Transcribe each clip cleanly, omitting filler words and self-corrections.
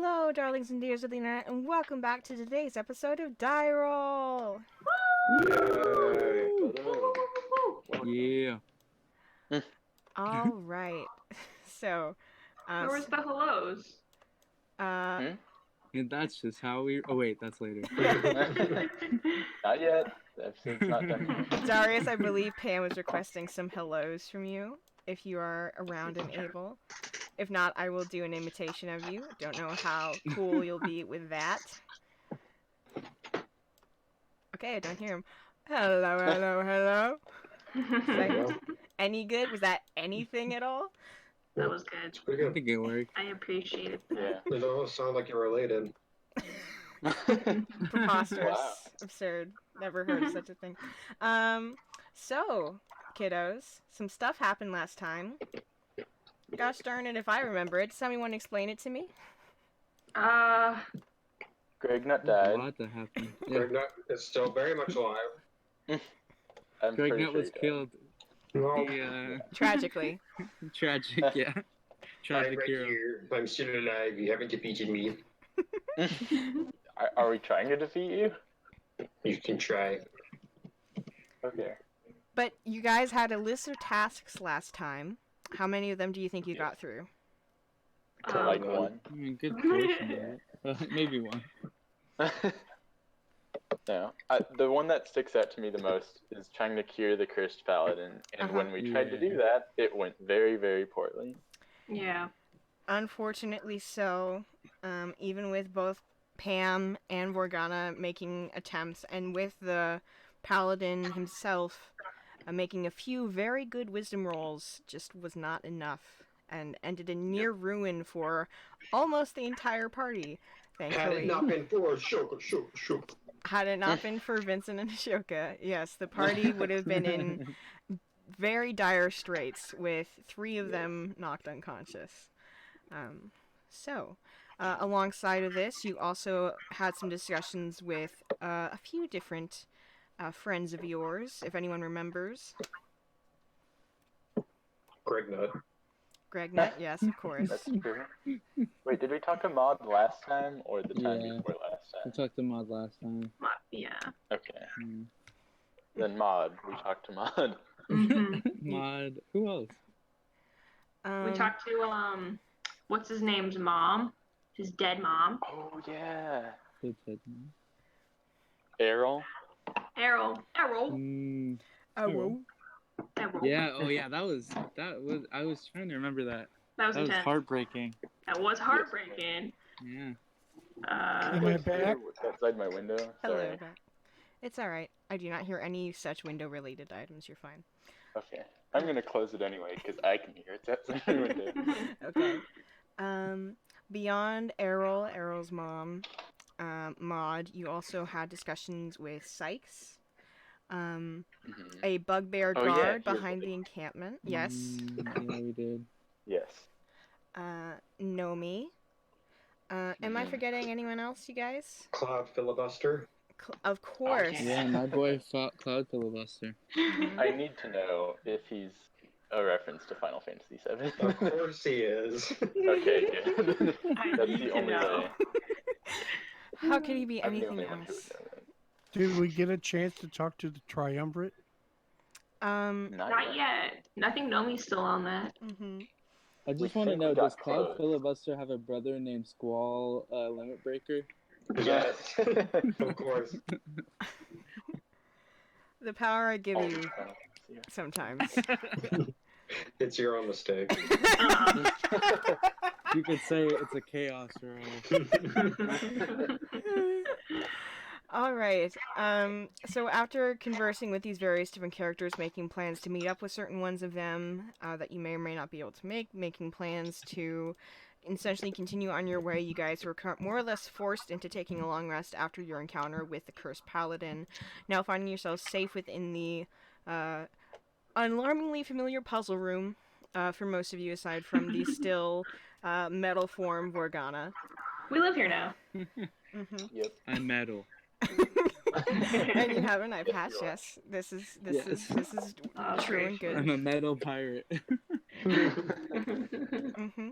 Hello, darlings and dears of the internet, and welcome back to today's episode of DieRole! Yeah. Alright, so, Where's the hellos? uh, And that's just how we... Oh, wait, that's later. Not yet. The episode's not done yet. Darius, I believe Pam was requesting some hellos from you, if you are around and able. If not, I will do an imitation of you. Don't know how cool you'll be with that. Okay, I don't hear him. Hello, hello, hello. Any good? Was that anything at all? That was good. I think it worked. I appreciated that. Yeah. It almost sounded like you're related. Preposterous. Wow. Absurd. Never heard of such a thing. So, kiddos, some stuff happened last time. Gosh darn it if I remember it. Does anyone explain it to me? Greg Nut A died. lot that happened. Yeah. Greg Nut is still very much alive. I'm Greg pretty Nut sure was he died. killed. Well, Yeah. Tragically. Tragic, yeah. I'm Tragic right hero. here. I'm still alive. You haven't defeated me. Are we trying to defeat you? You can try. Okay. But you guys had a list of tasks last time. How many of them do you think you got through? Like one. I mean, good portion of it. Maybe one. No. The one that sticks out to me the most is trying to cure the cursed paladin. And when we tried to do that, it went very, very poorly. Yeah. Unfortunately so. Even with both Pam and Morgana making attempts, and with the paladin himself making a few very good wisdom rolls, just was not enough, and ended in near ruin for almost the entire party, Had thankfully. it not been for Shoka. Had it not been for Vincent and Ashoka, yes, the party would have been in very dire straits, with 3 of them knocked unconscious. Alongside of this, you also had some discussions with a few different friends of yours, if anyone remembers. Greg Nut. Greg Nut, yes, of course. That's true. Wait, did we talk to Maud last time or the time Yeah. before last I time? talked to Maud last time. Yeah. Okay. Mm. Then Maud. We talked to Maud. Maud. Who else? We talked to, what's his name's mom? His dead mom. Oh, yeah. Who said Errol. Errol. Mm, Oh, Errol. yeah, oh yeah, that was, I was trying to remember that. That was That was intense. heartbreaking. That was heartbreaking. Yeah. Am I back? What's outside my window? hello. Sorry. Back. It's alright. I do not hear any such window-related items. You're fine. Okay. I'm gonna close it anyway because I can hear it outside my window. Okay. Beyond Errol's mom, Maud, you also had discussions with Sykes, a bugbear Oh, yeah, guard he was behind like- the encampment. Yes. Yeah, we did. Yes. Nomi. Am I forgetting anyone else, you guys? Cloud Filibuster. Of course. Yeah, my boy fought Cloud Filibuster. I need to know if he's a reference to Final Fantasy VII. Of course he is. Okay, good. I That's need the to only know. way. How could he be I'm the anything only one who else? would know that. Did we get a chance to talk to the Triumvirate? Not yet. I think Nomi's still on that. Mhm. I just We want to think know, we does got Cloud close. Filibuster have a brother named Squall Limit Breaker? Yes. Of course. The power I give Oh, you yeah. sometimes. It's your own mistake. You could say it's a chaos roll. All right. So after conversing with these various different characters, making plans to meet up with certain ones of them that you may or may not be able to make, making plans to essentially continue on your way, you guys were more or less forced into taking a long rest after your encounter with the cursed paladin. Now finding yourselves safe within the alarmingly familiar puzzle room for most of you, aside from the still metal form Morgana. We live here now. Mm-hmm. Yep. I'm metal. And you have an eye Yes, patch. you are. Yes, this is Yes. true and I'm good. a metal pirate. Mm-hmm.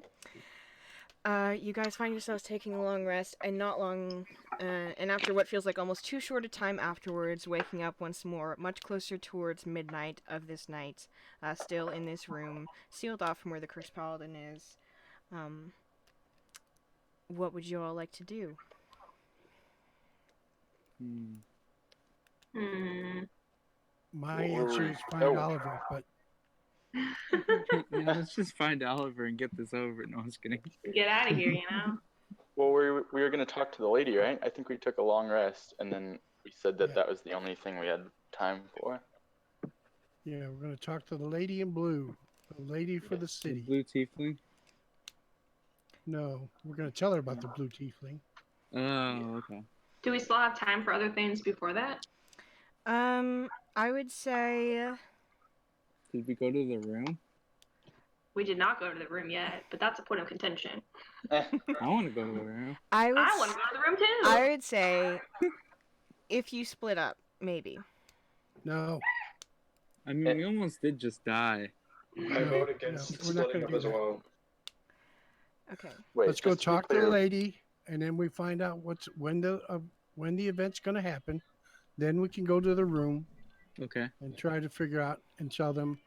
You guys find yourselves taking a long rest, and not long, and after what feels like almost too short a time afterwards, waking up once more, much closer towards midnight of this night, still in this room, sealed off from where the Cursed Paladin is. What would you all like to do? My answer is find Oh. Oliver, but Yeah, let's just find Oliver and get this over. No, I was kidding. Get out of here, you know? Well, we were going to talk to the lady, right? I think we took a long rest, and then we said that Yeah. that was the only thing we had time for. yeah, we're going to talk to the lady in blue, the lady for the The city. blue tiefling. No, we're going to tell her about the blue tiefling. Oh, okay. Do we still have time for other things before that? I would say, Did we go to the room? We did not go to the room yet, but that's a point of contention. I want to go to the room. I I want to go to the room too. I would say, if you split up, maybe. No, I mean, we almost did just die. I vote against we're not splitting gonna up do as that. well. Okay. Wait, let's go just to be talk to the clear, lady, and then we find out when the event's going to happen. Then we can go to the room Okay. and try to figure out and tell them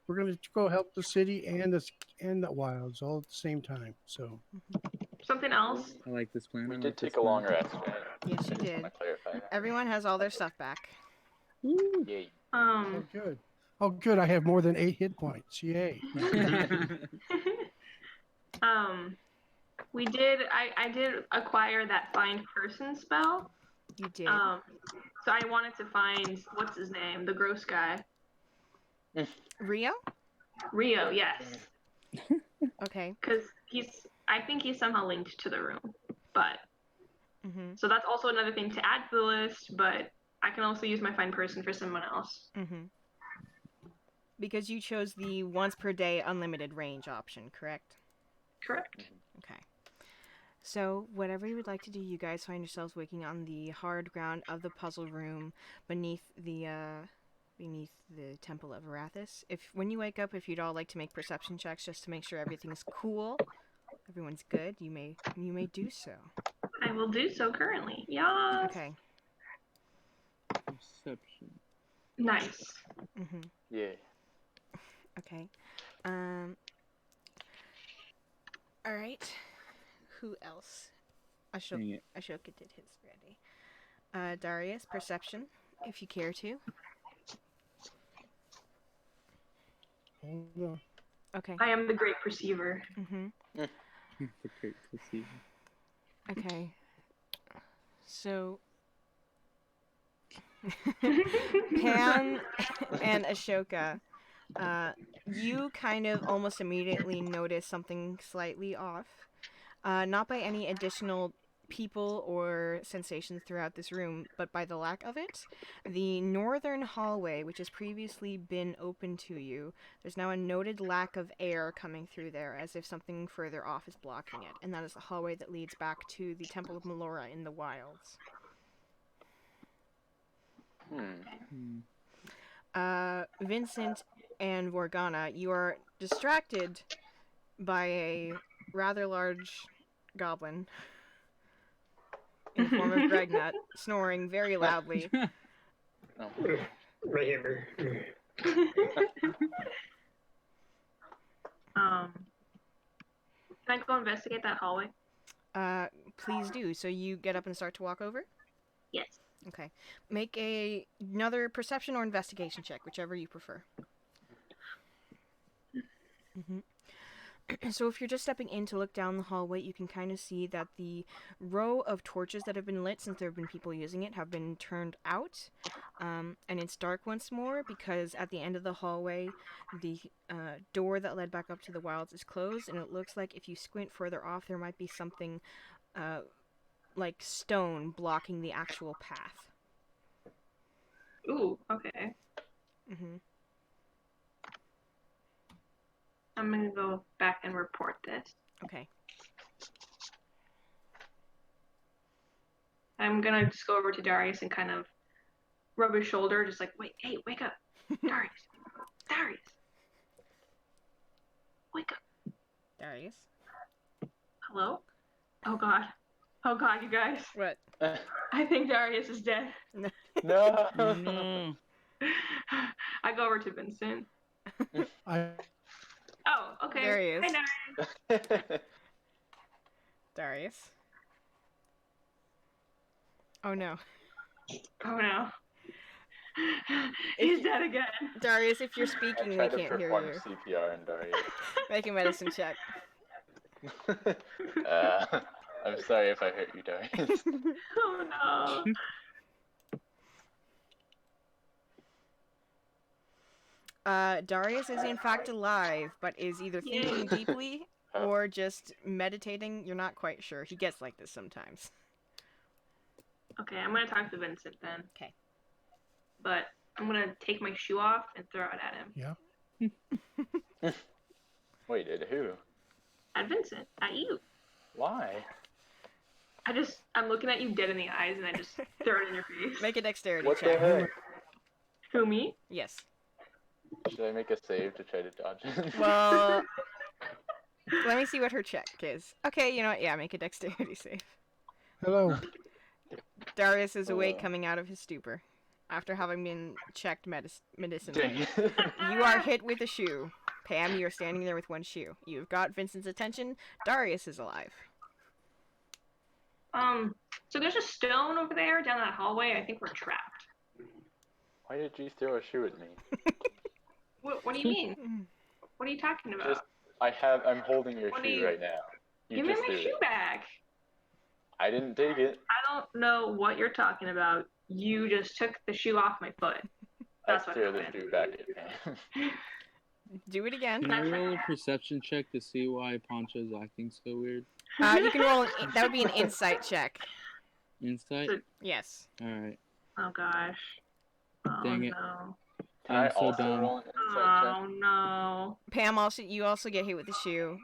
we're going to go help the city and the wilds all at the same time. So Something else. I like this plan. we I did like take this a long plan. rest, right? Yes, you Just did. wanna clarify that. Everyone has all their stuff back. Woo. Yay. oh good, oh good. I have more than 8 hit points. Yay! We did. I did acquire that find person spell. You did. So I wanted to find what's his name, the gross guy. Rio? Rio, yes, Okay. because I think he's somehow linked to the room, but Mm-hmm. so that's also another thing to add to the list. But I can also use my find person for someone else. Mm-hmm. Because you chose the once per day unlimited range option, correct? Correct. Okay. So, whatever you would like to do, you guys find yourselves waking on the hard ground of the puzzle room beneath the Temple of Arathis. When you wake up, if you'd all like to make perception checks just to make sure everything's cool, everyone's good, you may do so. I will do so currently. Yeah. Okay. Perception. Nice. Mm-hmm. Yay. Okay. All right. Who else? Dang it. Ashoka did his already. Darius, perception, if you care to. Hold on. Okay. I am the great perceiver. Mm-hmm. The great perceiver. Okay. So Pam and Ashoka, you kind of almost immediately notice something slightly off. Not by any additional people or sensations throughout this room, but by the lack of it. The northern hallway, which has previously been open to you, there's now a noted lack of air coming through there, as if something further off is blocking it, and that is the hallway that leads back to the Temple of Melora in the wilds. Vincent and Vorgana, you are distracted by a rather large goblin in the form of Gregnut, snoring very loudly. Right here. Can I go investigate that hallway? Please do. So you get up and start to walk over? Yes. Okay. Make another perception or investigation check, whichever you prefer. Mm-hmm. So if you're just stepping in to look down the hallway, you can kind of see that the row of torches that have been lit since there have been people using it have been turned out. And it's dark once more because at the end of the hallway, the door that led back up to the wilds is closed, and it looks like if you squint further off, there might be something like stone blocking the actual path. Ooh, okay. Mm-hmm. I'm gonna go back and report this. Okay. I'm gonna just go over to Darius and kind of rub his shoulder, just like, wait, hey, wake up. Darius. Darius. Wake up. Darius? Hello? Oh god. Oh god, you guys. What? I think Darius is dead. No. No. I go over to Vincent. I Oh, okay. There he is. Hi, Darius. Darius. Oh no. Oh no. He's dead again. Darius, if you're I speaking, we tried to can't hear perform you. CPR on Daria. Make a medicine check. I'm sorry if I hurt you, Darius. Oh no. Darius is in fact alive, but is either thinking deeply or just meditating. You're not quite sure. He gets like this sometimes. Okay, I'm gonna talk to Vincent then. Okay. But I'm gonna take my shoe off and throw it at him. yeah. Wait, at who? At Vincent. At you. Why? I'm looking at you dead in the eyes and I just throw it in your face. Make a dexterity What the check. heck? Who, me? Yes. Should I make a save to try to dodge it? Well, let me see what her check is. Okay, you know what? Yeah, make a dexterity save. Hello. Darius is awake, coming out of his stupor after having been checked medicinally. Dang it. You are hit with a shoe. Pam, you're standing there with one shoe. You've got Vincent's attention. Darius is alive. So there's a stone over there down that hallway. I think we're trapped. Why did you throw a shoe at me? What do you mean? What are you talking about? Just, I'm holding your What do shoe you- right now. You Give me just my threw shoe it. back. I didn't take it. I don't know what you're talking about. You just took the shoe off my foot. That's I what threw the happened. shoe back at Pam. Do it again. Can I roll a perception check to see why Poncho's acting so weird? You can roll. That would be an insight check. Insight? Yes. Alright. Oh gosh. Oh Dang it. no. Can I I'm so also dumb. roll an insight Oh no. Pam, you also get hit with the shoe.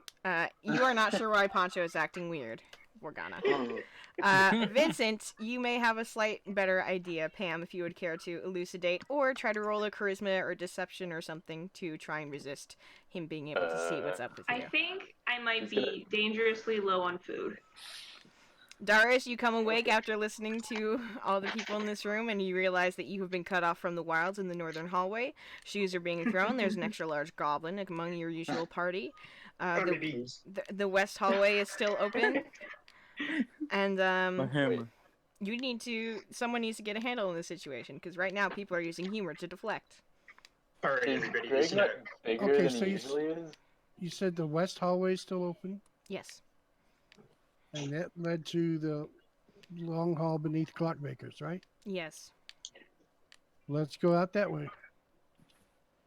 You are not sure why Poncho is acting weird. Morgana. check? Vincent, you may have a slight better idea, Pam, if you would care to elucidate, or try to roll a charisma or deception or something to try and resist him being able to see what's up with you. I think I might be dangerously low on food. Darius, you come awake after listening to all the people in this room, and you realize that you have been cut off from the wilds in the northern hallway. Shoes are being thrown. There's an extra large goblin among your usual party. The west hallway is still open. And My hammer. someone needs to get a handle on this situation, because right now people are using humor to deflect. Alright, Is everybody, Greg listen not up. bigger Okay, than so he you usually is? You said the west hallway is still open, Yes. and that led to the long hall beneath Clockmakers, right? Yes. Let's go out that way.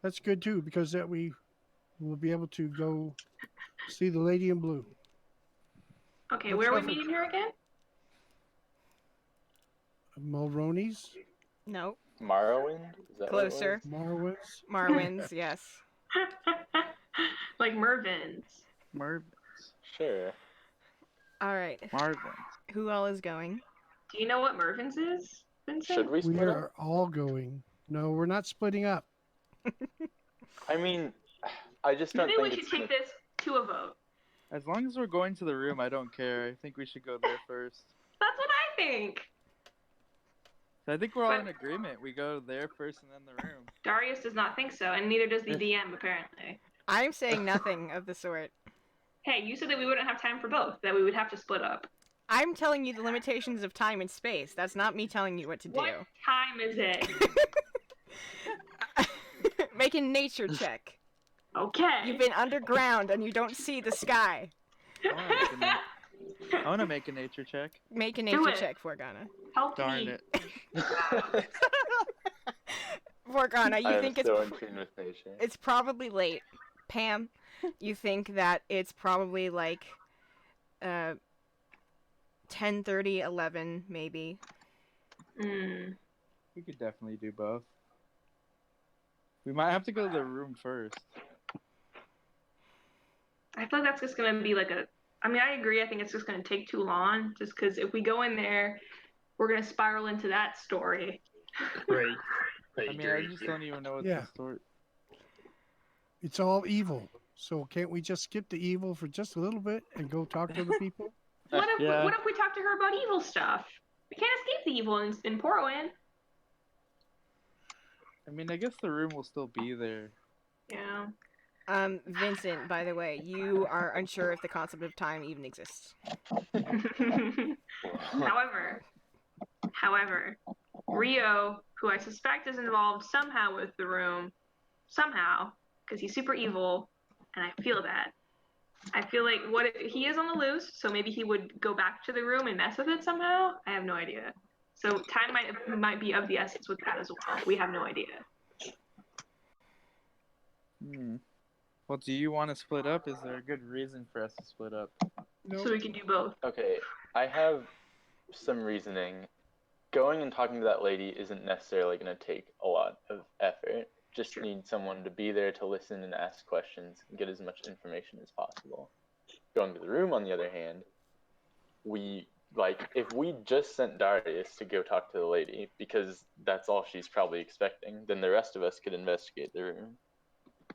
That's good too, because that we will be able to go see the lady in blue. Okay, Let's where are we go. meeting her again? Mulroney's, No. Morrowind? Is that what it Closer. Marwin's. Marwin's, yes. Like Mervin's. Marvin. was? Sure. Alright. Marvin. Who all is going? Do you know what Mervin's is, Vincent? Should we We split up? are all going. No, we're not splitting up. I mean, I just don't Maybe we think should it's take this to a vote. As long as we're going to the room, I don't care. I think we should go there first. That's what I think. So I think we're all in agreement. We go there first and then the room. Darius does not think so, and neither does the DM, apparently. I'm saying nothing of the sort. Hey, you said that we wouldn't have time for both, that we would have to split up. I'm telling you the limitations of time and space. That's not me telling you what to do. What time is it? Make a nature check. Okay. You've been underground and you don't see the sky. I want to make a nature check. Make a Do nature it. check, Forgana. Help Darn me. it. Forgana, I you am think so in tune with nature. it's probably late. Pam, you think that it's probably like 10:30, 11 maybe. Mm. We could definitely do both. We might have to go to the room first. I feel like that's just gonna be like I mean, I agree. I think it's just gonna take too long, just because if we go in there, we're gonna spiral into that story. Right. I mean, I just don't even know what Yeah. the story. It's all evil. So can't we just skip the evil for just a little bit and go talk to the people? What if Yeah. what if we talk to her about evil stuff? We can't escape the evil in Portland. I mean, I guess the room will still be there. Yeah. Vincent, by the way, you are unsure if the concept of time even exists. However, Rio, who I suspect is involved somehow with the room, because he's super evil, and I feel that. I feel like he is on the loose, so maybe he would go back to the room and mess with it somehow. I have no idea. So time might be of the essence with that as well. We have no idea. Well, do you want to split up? Is there a good reason for us to split up? No. So we can do both. Okay, I have some reasoning. Going and talking to that lady isn't necessarily going to take a lot of effort. Just need someone to be there to listen and ask questions and get as much information as possible. Going to the room, on the other hand, if we just sent Darius to go talk to the lady, because that's all she's probably expecting, then the rest of us could investigate the room.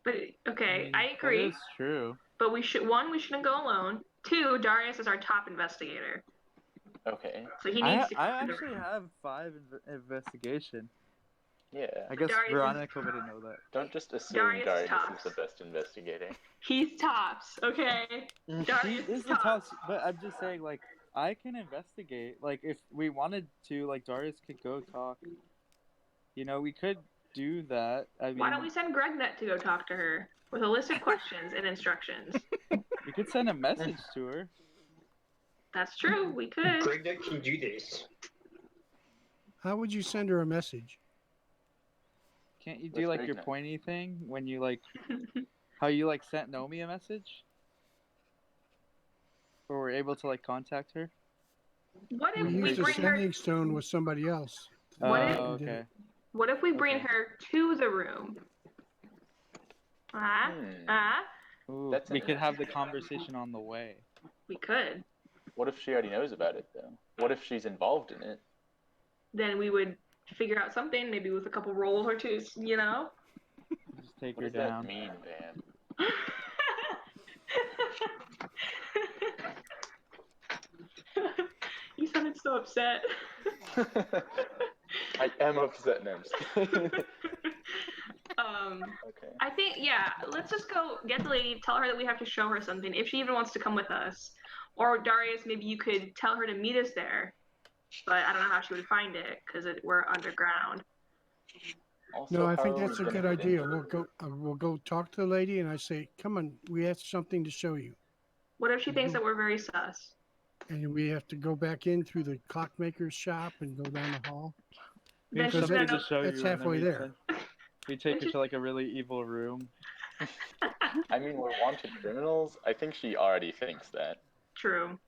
But okay, I agree. That is true. But we shouldn't go alone. 2, Darius is our top investigator. Okay. So he needs to. I actually have 5 investigation. Yeah. I guess Darius Veronica wouldn't know that. Don't just assume Darius Darius tops. is the best investigator. He's tops, okay? Darius He is the top, but I'm just saying, like, I can investigate. Like, if we wanted to, like, Darius could go talk. You know, we could do that. I mean, Why don't we send Gregnet to go talk to her with a list of questions and instructions? we could send a message to her. That's true, we could. Greg can do this. How would you send her a message? Can't you do, With like, your Gregnet. pointy thing when you, like, how you, like, sent Nomi a message? Or were able to, like, contact her? What if We we used a bring her? sending stone with somebody else. What if- Oh, okay. What if we bring Okay. her to the room? Ooh, That's we an could have the interesting idea. conversation on the way. We could. What if she already knows about it, though? What if she's involved in it? Then we would figure out something, maybe with a couple rolls or two, you know? Just take What her does that down. mean, Van? You sounded so upset. I am upset now. I'm just kidding. Okay. I think, yeah, let's just go get the lady, tell her that we have to show her something, if she even wants to come with us. Or Darius, maybe you could tell her to meet us there. But I don't know how she would find it, because we're underground. Also, No, I how think are that's we a gonna good get idea. into We'll go talk to the lady, and I say, "Come on, we have something to show you." What if she thinks that we're very sus? And we have to go back in through the clockmaker's shop and go down the hall. We have Then she's something gonna to show That's you. And then halfway there. We take her to, like, a really evil room. I mean, we're wanted criminals. I think she already thinks that. True.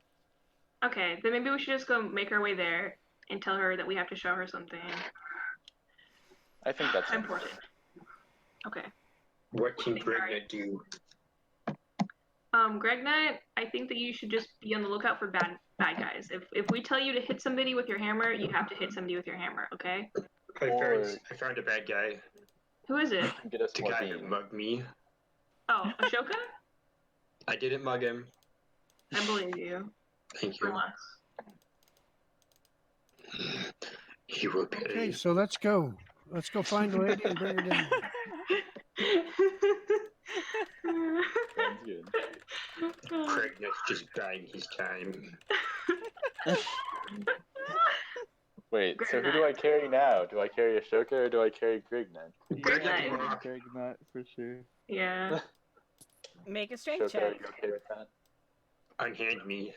Okay, then maybe we should just go make our way there and tell her that we have to show her something I think that's important. Okay. What can Greg do? Greg Knight, I think that you should just be on the lookout for bad guys. If we tell you to hit somebody with your hammer, you have to hit somebody with your hammer, okay? I found a bad guy. Who is it? Get us The more guy who beans. mugged me. Oh, Ashoka? I didn't mug him. I believe you. Thank For you. once. He will pay. Okay, so let's go. Let's go find the lady and bring her down. Sounds good. Pregnant's just buying his time. Wait, so who Greg do I carry now? Do I carry Ashoka or do I carry Grignan? Greg Yeah, Knight. Rock. Greg Nut, for sure. Yeah. Make a strength Ashoka, are check. you okay with that? Unhand me.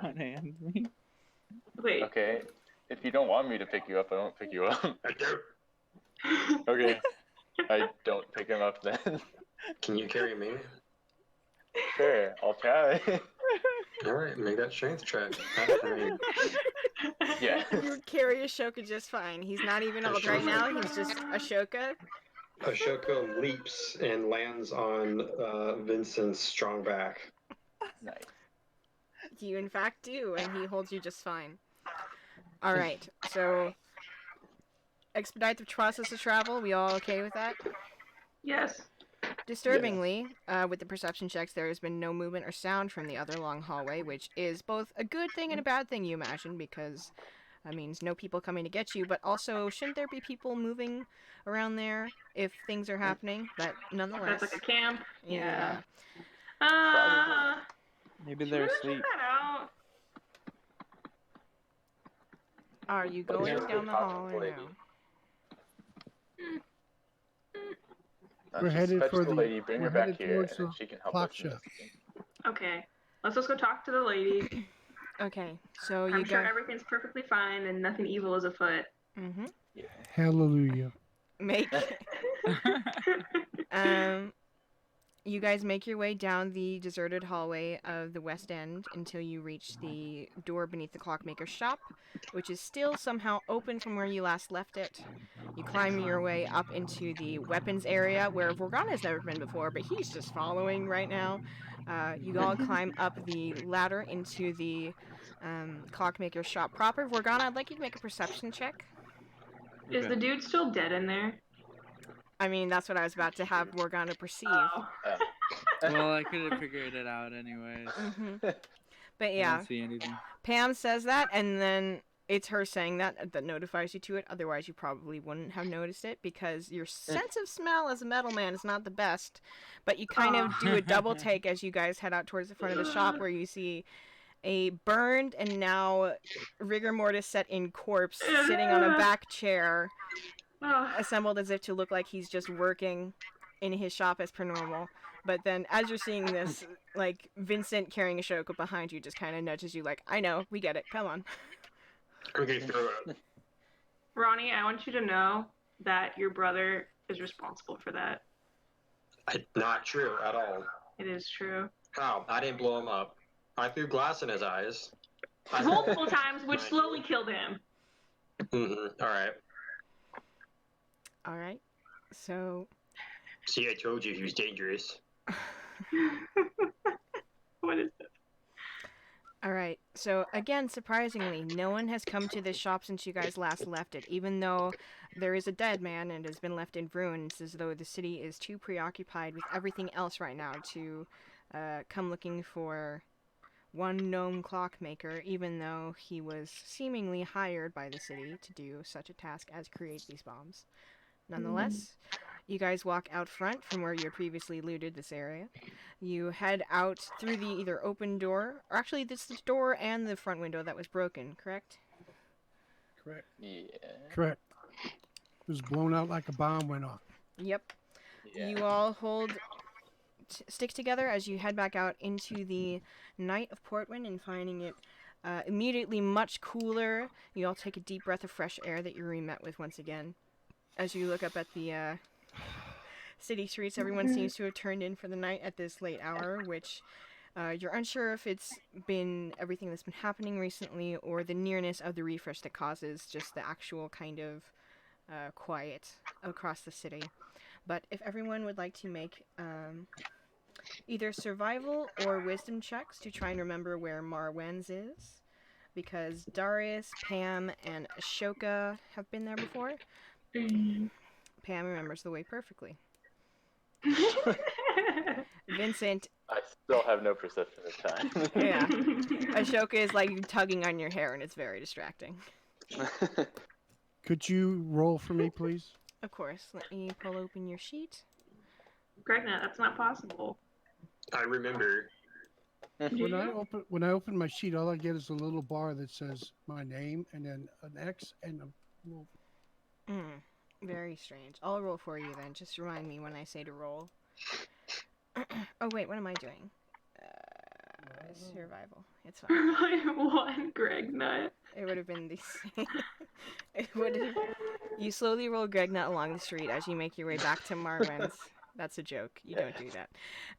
Unhand me. Wait. Okay. If you don't want me to pick you up, I don't pick you up. I don't. Okay. I don't pick him up then. Can you carry me? Sure, I'll try. Alright, make that strength check. Yeah. You carry Ashoka just fine. He's not even old right now. He's just Ashoka. Ashoka leaps and lands on Vincent's strong back. Nice. You in fact do, and he holds you just fine. Alright, so expedite the process of travel. We all okay with that? Yes. Disturbingly, with the perception checks, there has been no movement or sound from the other long hallway, which is both a good thing and a bad thing, you imagine, because that means no people coming to get you, but also, shouldn't there be people moving around there if things are happening? But nonetheless. That's like a camp. Yeah. Maybe Should they're we check asleep. that out? Are you But going let's go down the talk to hall the or lady. no? We're Just headed fetch for the the- lady, bring we're her back headed here, towards and then the she can help clock us shop. investigate. Okay. Let's go talk to the lady. Okay, so you I'm sure got. everything's perfectly fine and nothing evil is afoot. Mm-hmm. Yeah. Hallelujah. Make. You guys make your way down the deserted hallway of the West End until you reach the door beneath the clockmaker's shop, which is still somehow open from where you last left it. You climb your way up into the weapons area where Vorgana's never been before, but he's just following right now. You all climb up the ladder into the clockmaker's shop proper. Vorgana, I'd like you to make a perception check. Is the dude still dead in there? I mean, that's what I was about to have Morgana perceive. Oh. Well, I could have figured it out anyways. But I yeah, don't see anything. Pam says that, and then it's her saying that notifies you to it. Otherwise, you probably wouldn't have noticed it because your sense of smell as a metal man is not the best. But you kind of do a double take as you guys head out towards the front of the shop where you see a burned and now rigor mortis set in corpse sitting on a back chair, assembled as if to look like he's just working in his shop as per normal. But then as you're seeing this, like, Vincent carrying Ashoka behind you just kind of nudges you like, I know, we get it, come on. Okay, throw it up. Ronnie, I want you to know that your brother is responsible for that. Not true at all. It is true. How? I didn't blow him up. I threw glass in his eyes. Multiple times, which slowly killed him. All right. All right. So. See, I told you he was dangerous. What is this? All right. So again, surprisingly, no one has come to this shop since you guys last left it, even though there is a dead man and has been left in ruins, as though the city is too preoccupied with everything else right now to come looking for one gnome clockmaker, even though he was seemingly hired by the city to do such a task as create these bombs. Nonetheless, you guys walk out front from where you previously looted this area. You head out through the either open door, or actually this is the door and the front window that was broken, correct? Correct. Yeah. Correct. It was blown out like a bomb went off. Yep. Yeah. You all stick together as you head back out into the night of Portland and finding it immediately much cooler. You all take a deep breath of fresh air that you're re-met with once again. As you look up at the city streets, everyone seems to have turned in for the night at this late hour, which you're unsure if it's been everything that's been happening recently or the nearness of the refresh that causes just the actual kind of quiet across the city. But if everyone would like to make either survival or wisdom checks to try and remember where Marwen's is, because Darius, Pam, and Ashoka have been there before. Pam remembers the way perfectly. Vincent. I still have no perception of time. Yeah. Ashoka is like tugging on your hair and it's very distracting. Could you roll for me, please? Of course. Let me pull open your sheet. Gregna, that's not possible. I remember. When I open my sheet, all I get is a little bar that says my name and then an X and a little. Very strange. I'll roll for you then. Just remind me when I say to roll. Oh wait, what am I doing? Survival. It's fine. One Greg nut. It would have been the same. It would have. You slowly roll Greg Nut along the street as you make your way back to Marwen's. That's a joke. You don't do that.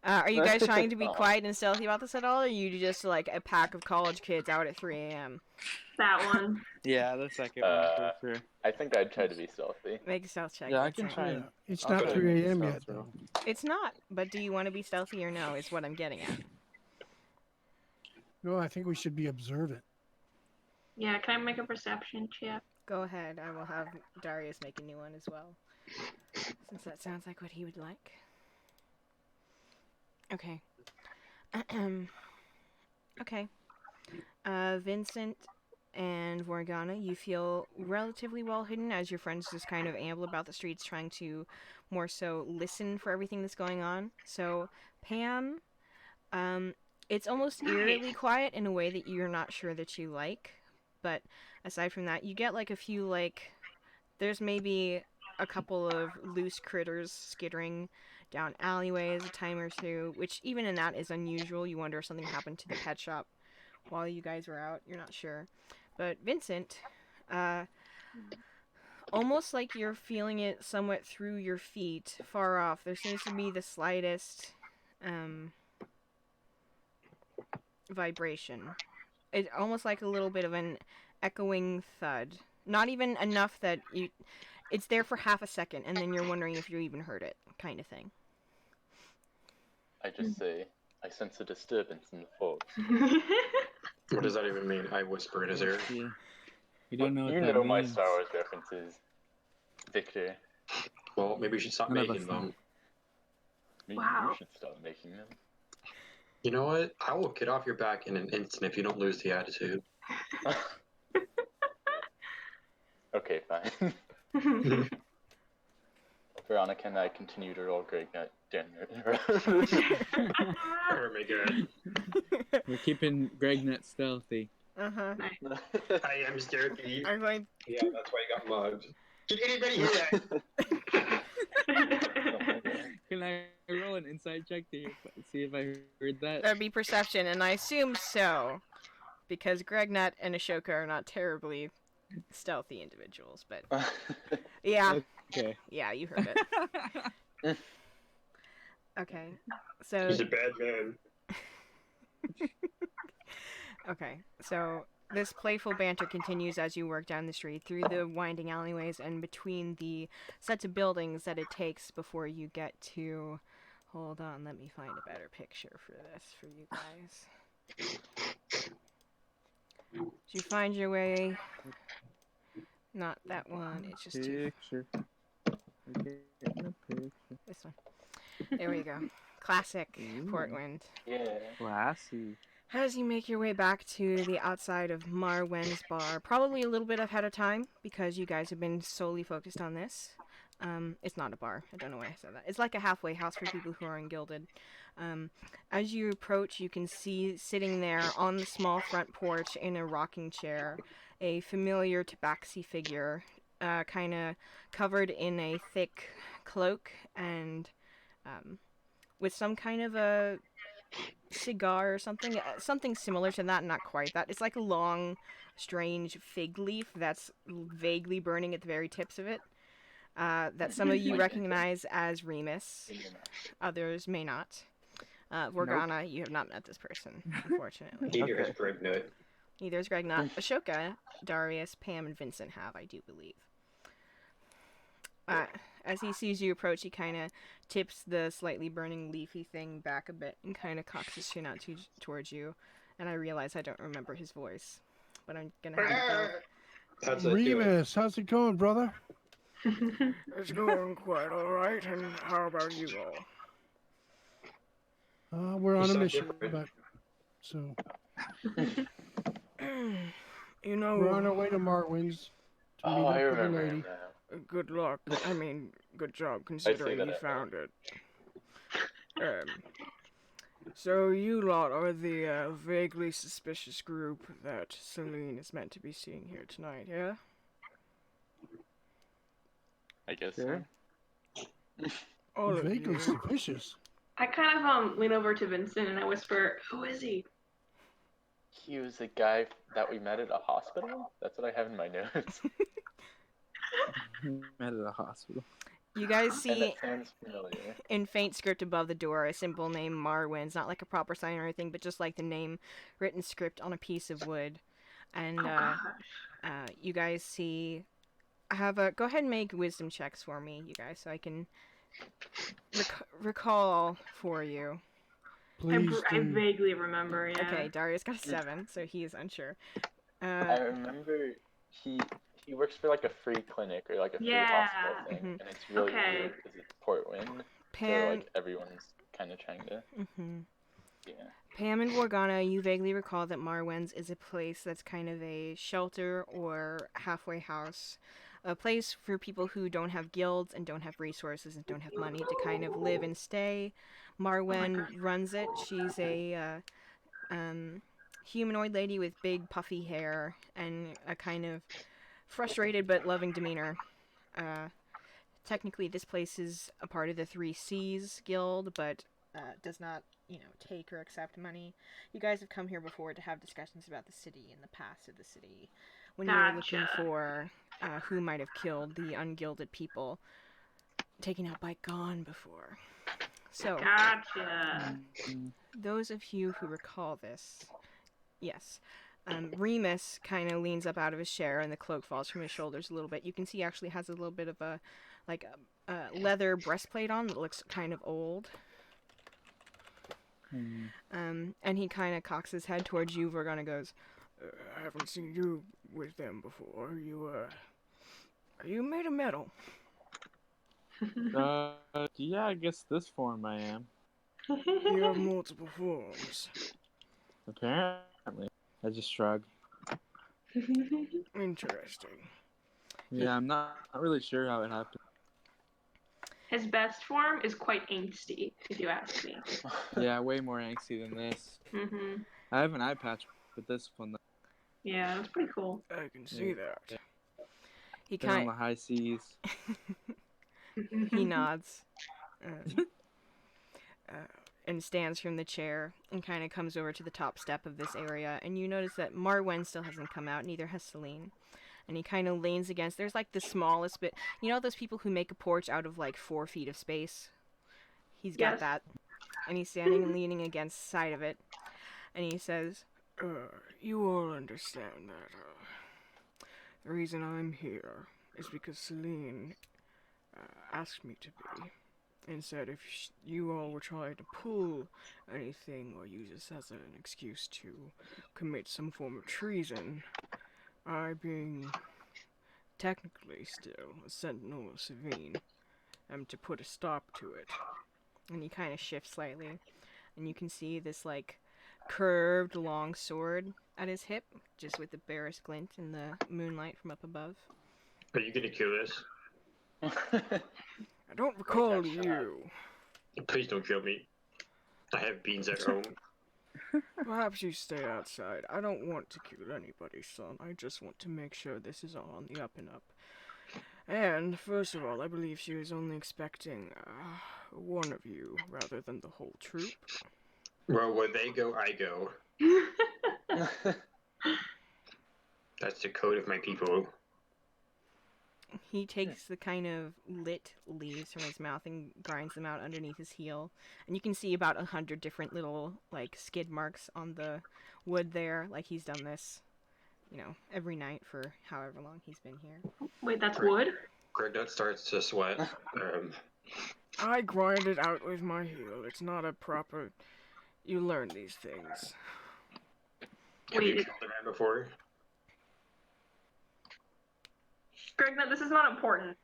Are you guys trying to be quiet and stealthy about this at all, or are you just like a pack of college kids out at 3 a.m.? That one. Yeah, the second one for sure. I think I'd try to be stealthy. Make a stealth check. Yeah, I that's can it. try. Yeah, it's I'll not try 3 to a.m. stealth yet, roll. though. It's not, but do you want to be stealthy or no, is what I'm getting at. No, I think we should be observant. Yeah, can I make a perception check? Go ahead. I will have Darius make a new one as well. Since that sounds like what he would like. Okay. Okay. Vincent and Morgana, you feel relatively well hidden as your friends just kind of amble about the streets trying to more so listen for everything that's going on. So, Pam, um, it's almost eerily Nice. quiet in a way that you're not sure that you like. But aside from that, you get like a few, like, there's maybe a couple of loose critters skittering down alleyways a time or two, which even in that is unusual. You wonder if something happened to the pet shop while you guys were out. You're not sure. But Vincent, uh, almost like you're feeling it somewhat through your feet, far off, there seems to be the slightest um, vibration. It almost like a little bit of an echoing thud. Not even enough that you. It's there for half a second, and then you're wondering if you even heard it, kind of thing. I just say, I sense a disturbance in the force. What does that even mean? I whisper in his ear. Yeah. You don't know what You that know means. my Star Wars references, Victor. Well, maybe you should stop None of making us them. Maybe Wow. you should stop making them. You know what? I will get off your back in an instant if you don't lose the attitude. Okay, fine. Veronica and I continue to roll Greg Nut down the road. Very good. We're keeping Gregnet stealthy. Uh-huh. I am Sturkey. I'm going... Yeah, that's why you got mugged. Did anybody hear that? Can I roll an inside check to see if I heard that? That'd be perception, and I assume so. Because Gregnut and Ashoka are not terribly stealthy individuals, but... Yeah. Okay. Yeah, you heard it. Okay. So... He's a bad man. Okay, so this playful banter continues as you work down the street through the winding alleyways and between the sets of buildings that it takes before you get to... Hold on, let me find a better picture for this for you guys. You find your way... Not that one, it's just too... Picture. We're getting a picture. This one. There we go. Classic Portland. Yeah. Classy. As you make your way back to the outside of Marwen's bar, probably a little bit ahead of time because you guys have been solely focused on this. It's not a bar. I don't know why I said that. It's like a halfway house for people who are ungilded. As you approach, you can see sitting there on the small front porch in a rocking chair, a familiar tabaxi figure, kind of covered in a thick cloak and with some kind of a cigar or something, something similar to that, not quite that. It's like a long, strange fig leaf that's vaguely burning at the very tips of it. That some of you recognize as Remus, others may not. Morgana, you have not met this person, unfortunately. Neither has Greg Nut. Neither is Greg not. Ashoka, Darius, Pam, and Vincent have, I do believe. As he sees you approach, he kind of tips the slightly burning leafy thing back a bit and kind of cocks his chin out towards you. And I realize I don't remember his voice, but I'm gonna have to go. How's that doing? Remus, how's it going, brother? It's going quite alright, and how about you all? We're You on a sound mission, different. but so You know, we're on our way to Marwin's to meet Oh, I up with a remember lady. him now. good luck. I mean, good job I say considering that you out found it. So you lot are the vaguely suspicious group that Celine is meant to be seeing here tonight, yeah? I guess Sure. so. All of Vaguely you. suspicious. I kind of lean over to Vincent and I whisper, "Who is he?" He was the guy that we met at a hospital? That's what I have in my notes. Met at a hospital. You guys And see that sounds familiar. in faint script above the door a simple name Marwin's, not like a proper sign or anything, but just like the name written script on a piece of wood. And Oh gosh. you guys see... go ahead and make wisdom checks for me, you guys, so I can recall for you. Please I do. vaguely remember, yeah. Okay, Darius got a 7, so he is unsure. I remember he works for like a free clinic or like a free Yeah. hospital thing, Mhm. and it's really Okay. weird because it's Portland, so Pan, like everyone's kind of trying to. Mm-hmm. Yeah. Pam and Morgana, you vaguely recall that Marwen's is a place that's kind of a shelter or halfway house. A place for people who don't have guilds and don't have resources and don't have money to kind of live and stay. Marwen runs it. She's a humanoid lady with big puffy hair and a kind of frustrated but loving demeanor. Uh, Technically, this place is a part of the Three Seas Guild, but does not, take or accept money. You guys have come here before to have discussions about the city and the past of the city. When you were looking Gotcha. for who might have killed the ungilded people taken out by Gon before. So, Gotcha. those of you who recall this, yes. Remus kind of leans up out of his chair and the cloak falls from his shoulders a little bit. You can see he actually has a little bit of a leather breastplate on that looks kind of old. And he kind of cocks his head towards you, Vergon, and goes, I haven't seen you with them before. Are you made of metal? Yeah, I guess this form I am. You have multiple forms. Apparently. I just shrug. Interesting. Yeah, I'm not really sure how it happened. His best form is quite angsty, if you ask me. Yeah, way more angsty than this. Hmm. I have an eye patch with this one. Though. Yeah, that's pretty cool. I can see that. Yeah. He Been on kind the high seas. he nods. And stands from the chair and kind of comes over to the top step of this area. And you notice that Marwen still hasn't come out, neither has Celine. And he kind of leans against. There's like the smallest bit. You know those people who make a porch out of like 4 feet of space? He's got Yes. that. And he's standing and leaning against the side of it. And he says, you all understand that the reason I'm here is because Celine asked me to be. And said if you all were trying to pull anything or use this as an excuse to commit some form of treason, I, being technically still a sentinel of Savine, am to put a stop to it. And he kind of shifts slightly, and you can see this, like, curved long sword at his hip, just with the barest glint in the moonlight from up above. Are you gonna kill us? I don't recall you. Please don't kill me. I have beans at home. Perhaps you stay outside. I don't want to kill anybody, son. I just want to make sure this is all on the up and up. And, first of all, I believe she was only expecting one of you rather than the whole troop. Well, where they go, I go. That's the code of my people. He takes the kind of lit leaves from his mouth and grinds them out underneath his heel. And you can see about 100 different little, like, skid marks on the wood there. Like, he's done this, every night for however long he's been here. Wait, that's wood? Gregnut starts to sweat. I grind it out with my heel. It's not a proper... You learn these things. Have you Wait. killed a man before? Greg, no, this is not important.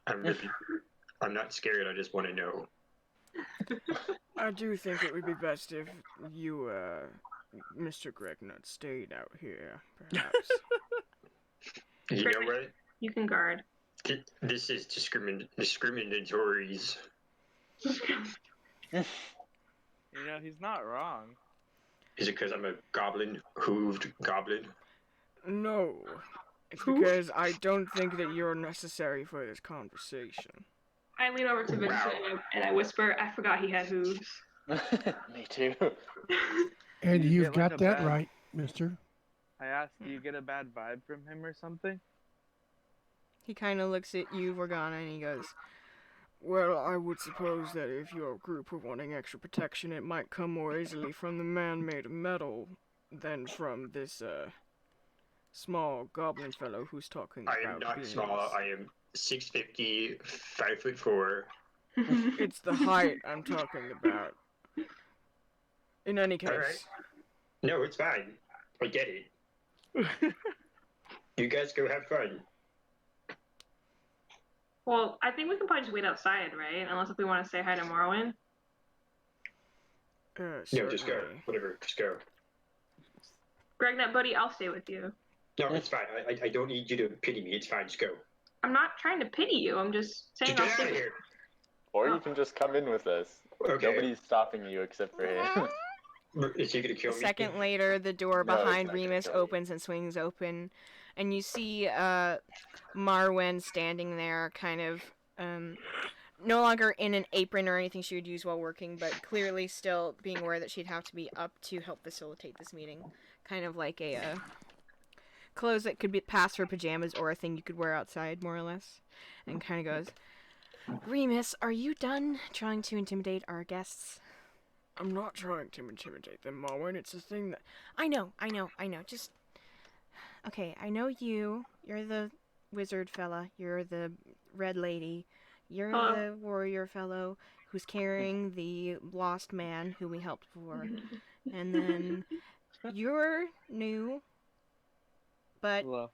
I'm not scared, I just want to know. I do think it would be best if you, Mr. Gregnut, stayed out here, perhaps. You know what? You can guard. This is discriminatories. He's not wrong. Is it because I'm a goblin, hooved goblin? No. It's because I don't think that you're necessary for this conversation. I lean over to Vincent and I whisper, I forgot he had hooves. Me too. And You you've get, like, got a that bad- right, mister. I asked, do you get a bad vibe from him or something? He kind of looks at you, Morgana, and he goes, well, I would suppose that if your group were wanting extra protection, it might come more easily from the man made of metal than from this, small goblin fellow who's talking about I am not beings. small, I am 6'50", 5'4". It's the height I'm talking about. In any case. Alright. No, it's fine. I get it. You guys go have fun. Well, I think we can probably just wait outside, right? Unless if we want to say hi to Marwin. No, just go. Certainly. Whatever, just go. Gregnut buddy, I'll stay with you. No, it's fine. I don't need you to pity me. It's fine. Just go. I'm not trying to pity you. I'm just saying Just I'll get stay out of with here. Or you can just come in with us. Okay. Nobody's stopping you except for him. Is he gonna A kill me? second later, the door No, it's behind not gonna Remus kill you. opens and swings open, and you see Marwen standing there, kind of no longer in an apron or anything she would use while working, but clearly still being aware that she'd have to be up to help facilitate this meeting. Kind of like a clothes that could be passed for pajamas or a thing you could wear outside, more or less. And kind of goes, Remus, are you done trying to intimidate our guests? I'm not trying to intimidate them, Marwen. It's a thing that... I know. Just... Okay, I know you. You're the wizard fella. You're the red lady. You're the warrior fellow who's carrying the lost man who we helped before. And then you're new, but Well,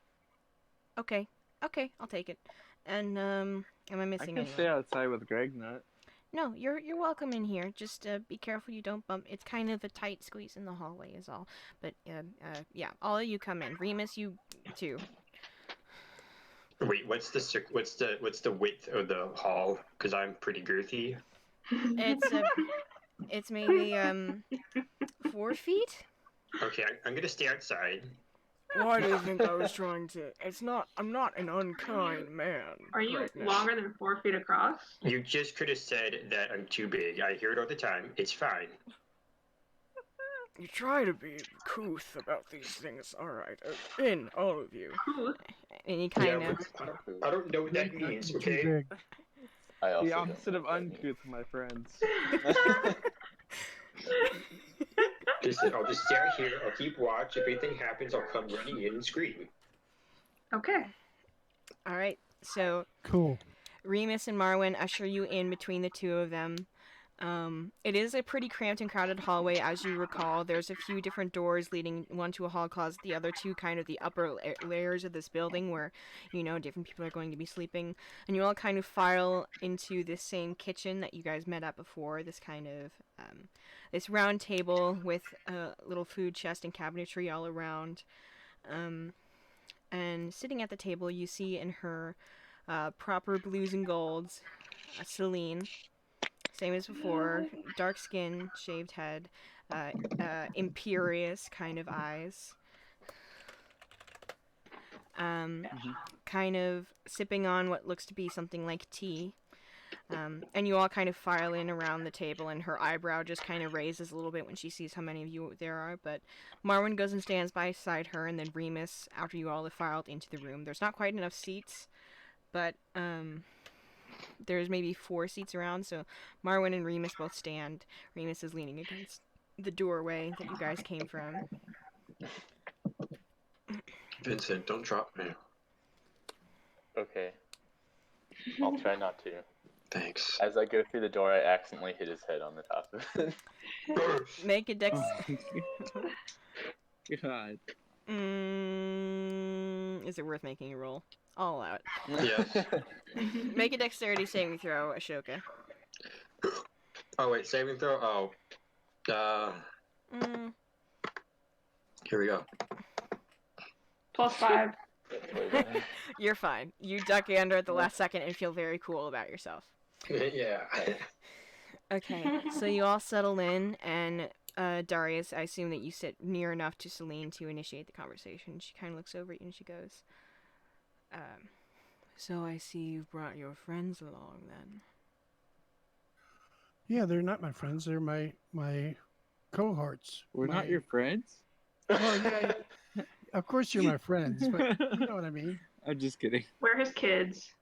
okay, I'll take it. And am I I missing can anyone? stay outside with Gregnut. No, you're welcome in here. Just be careful you don't bump. It's kind of a tight squeeze in the hallway, is all. But yeah, all of you come in. Remus, you too. Wait, what's the width of the hall? Because I'm pretty girthy. It's maybe 4 feet. Okay, I'm gonna stay outside. Why do you think I was trying to? I'm not an unkind man. Are you Gregnut. longer than 4 feet across? You just could have said that I'm too big. I hear it all the time. It's fine. You try to be couth about these things, alright. In, all of you. Cool. And he kind Yeah, of... but I don't know what that means, Too okay? big. I also The don't opposite know of what that means. uncouth, my friends. I'll just stay out here. I'll keep watch. If anything happens, I'll come running in and scream. Okay. Alright, so Cool. Remus and Marwen usher you in between the two of them. It is a pretty cramped and crowded hallway, as you recall. There's a few different doors leading, one to a hall closet, the other to kind of the upper layers of this building where, different people are going to be sleeping. And you all kind of file into this same kitchen that you guys met at before, this kind of, this round table with a little food chest and cabinetry all around. And sitting at the table, you see in her proper blues and golds, Celine. Same as before, dark skin, shaved head, imperious kind of eyes. Kind of sipping on what looks to be something like tea. And you all kind of file in around the table, and her eyebrow just kind of raises a little bit when she sees how many of you there are. But Marwen goes and stands beside her, and then Remus, after you all have filed into the room. There's not quite enough seats, but there's maybe 4 seats around, so Marwen and Remus both stand. Remus is leaning against the doorway that you guys came from. Vincent, don't drop me. Okay. I'll try not to. Thanks. As I go through the door, I accidentally hit his head on the top of it. Make a dex... God. Is it worth making a roll? I'll allow it. Yes. Make a dexterity saving throw, Ashoka. Oh wait, saving throw. Oh. Here we go. +5. You're fine. You duck under at the last second and feel very cool about yourself. Yeah. Okay, so you all settle in, and Darius, I assume that you sit near enough to Celine to initiate the conversation. She kind of looks over at you and she goes, so I see you've brought your friends along then. Yeah, they're not my friends. They're my cohorts. We're not your friends? Well, yeah, of course you're my friends, but you know what I mean. I'm just kidding. We're his kids.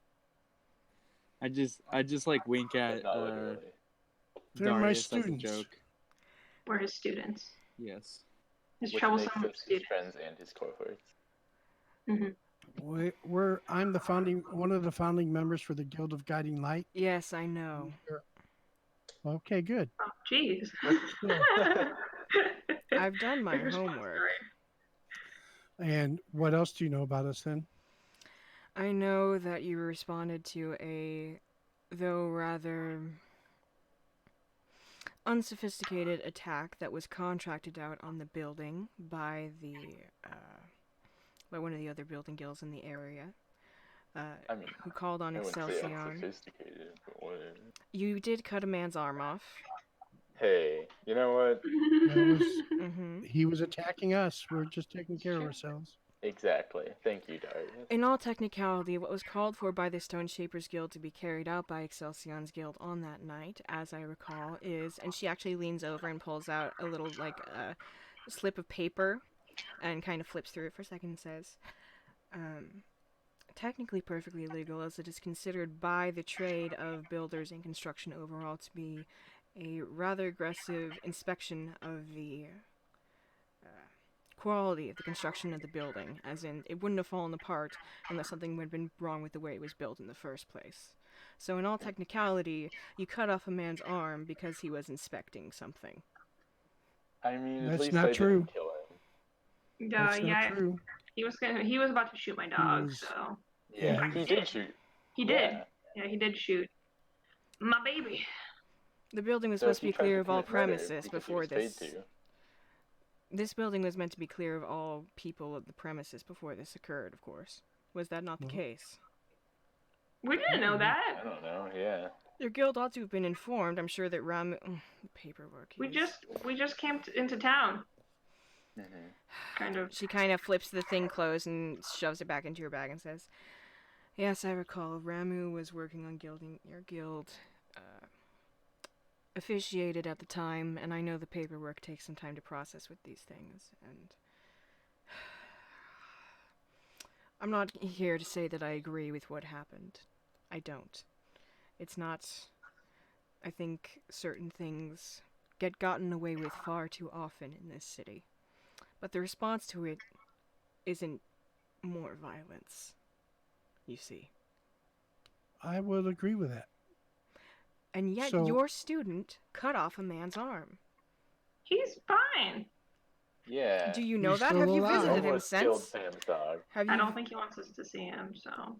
I just like wink at Not literally. They're my Darius as a students. joke. We're his students. Yes. His Which troublesome makes us his students. friends and his cohorts. I'm one of the founding members for the Guild of Guiding Light. Yes, I know. Okay, good. Oh, jeez. I've done my Big homework. And what else do you know about us then? I know that you responded to a, though rather unsophisticated attack that was contracted out on the building by by one of the other building guilds in the area, I mean, who called on I wouldn't say Excelsior. unsophisticated, but whatever. You did cut a man's arm off. Hey, you know what? That was Mm-hmm. he was attacking us. We're just taking care of ourselves. Exactly. Thank you, Darius. In all technicality, what was called for by the Stone Shapers Guild to be carried out by Excelsion's guild on that night, as I recall, is, and she actually leans over and pulls out a little, slip of paper and kind of flips through it for a second and says, technically perfectly legal, as it is considered by the trade of builders and construction overall to be a rather aggressive inspection of the quality of the construction of the building, as in it wouldn't have fallen apart unless something would have been wrong with the way it was built in the first place. So in all technicality, you cut off a man's arm because he was inspecting something. I mean, at That's least not I true. didn't kill him. That's yeah, not true. he was about to shoot my dog, was- so Yeah, He did shoot. he did. Yeah, he did shoot my baby. The building was So supposed if to he be tried clear to of all commit murder premises because he before was paid this. to. This building was meant to be clear of all people of the premises before this occurred, of course. Was that not the Mhm. case? We didn't know I that. don't know. Yeah. Your guild ought to have been informed. I'm sure that paperwork. We is- just came into town, hmm kind of. She kind of flips the thing closed and shoves it back into her bag and says, "Yes, I recall. Ramu was working on gilding your guild. Officiated at the time, and I know the paperwork takes some time to process with these things, and I'm not here to say that I agree with what happened. I don't. It's not... I think certain things get gotten away with far too often in this city. But the response to it isn't more violence, you see. I will agree with that. And yet So- your student cut off a man's arm. He's fine. Yeah. Do you know He's that? still Have you alive. visited him Almost killed since? Sam's dog. Have you? I don't think he wants us to see him, so.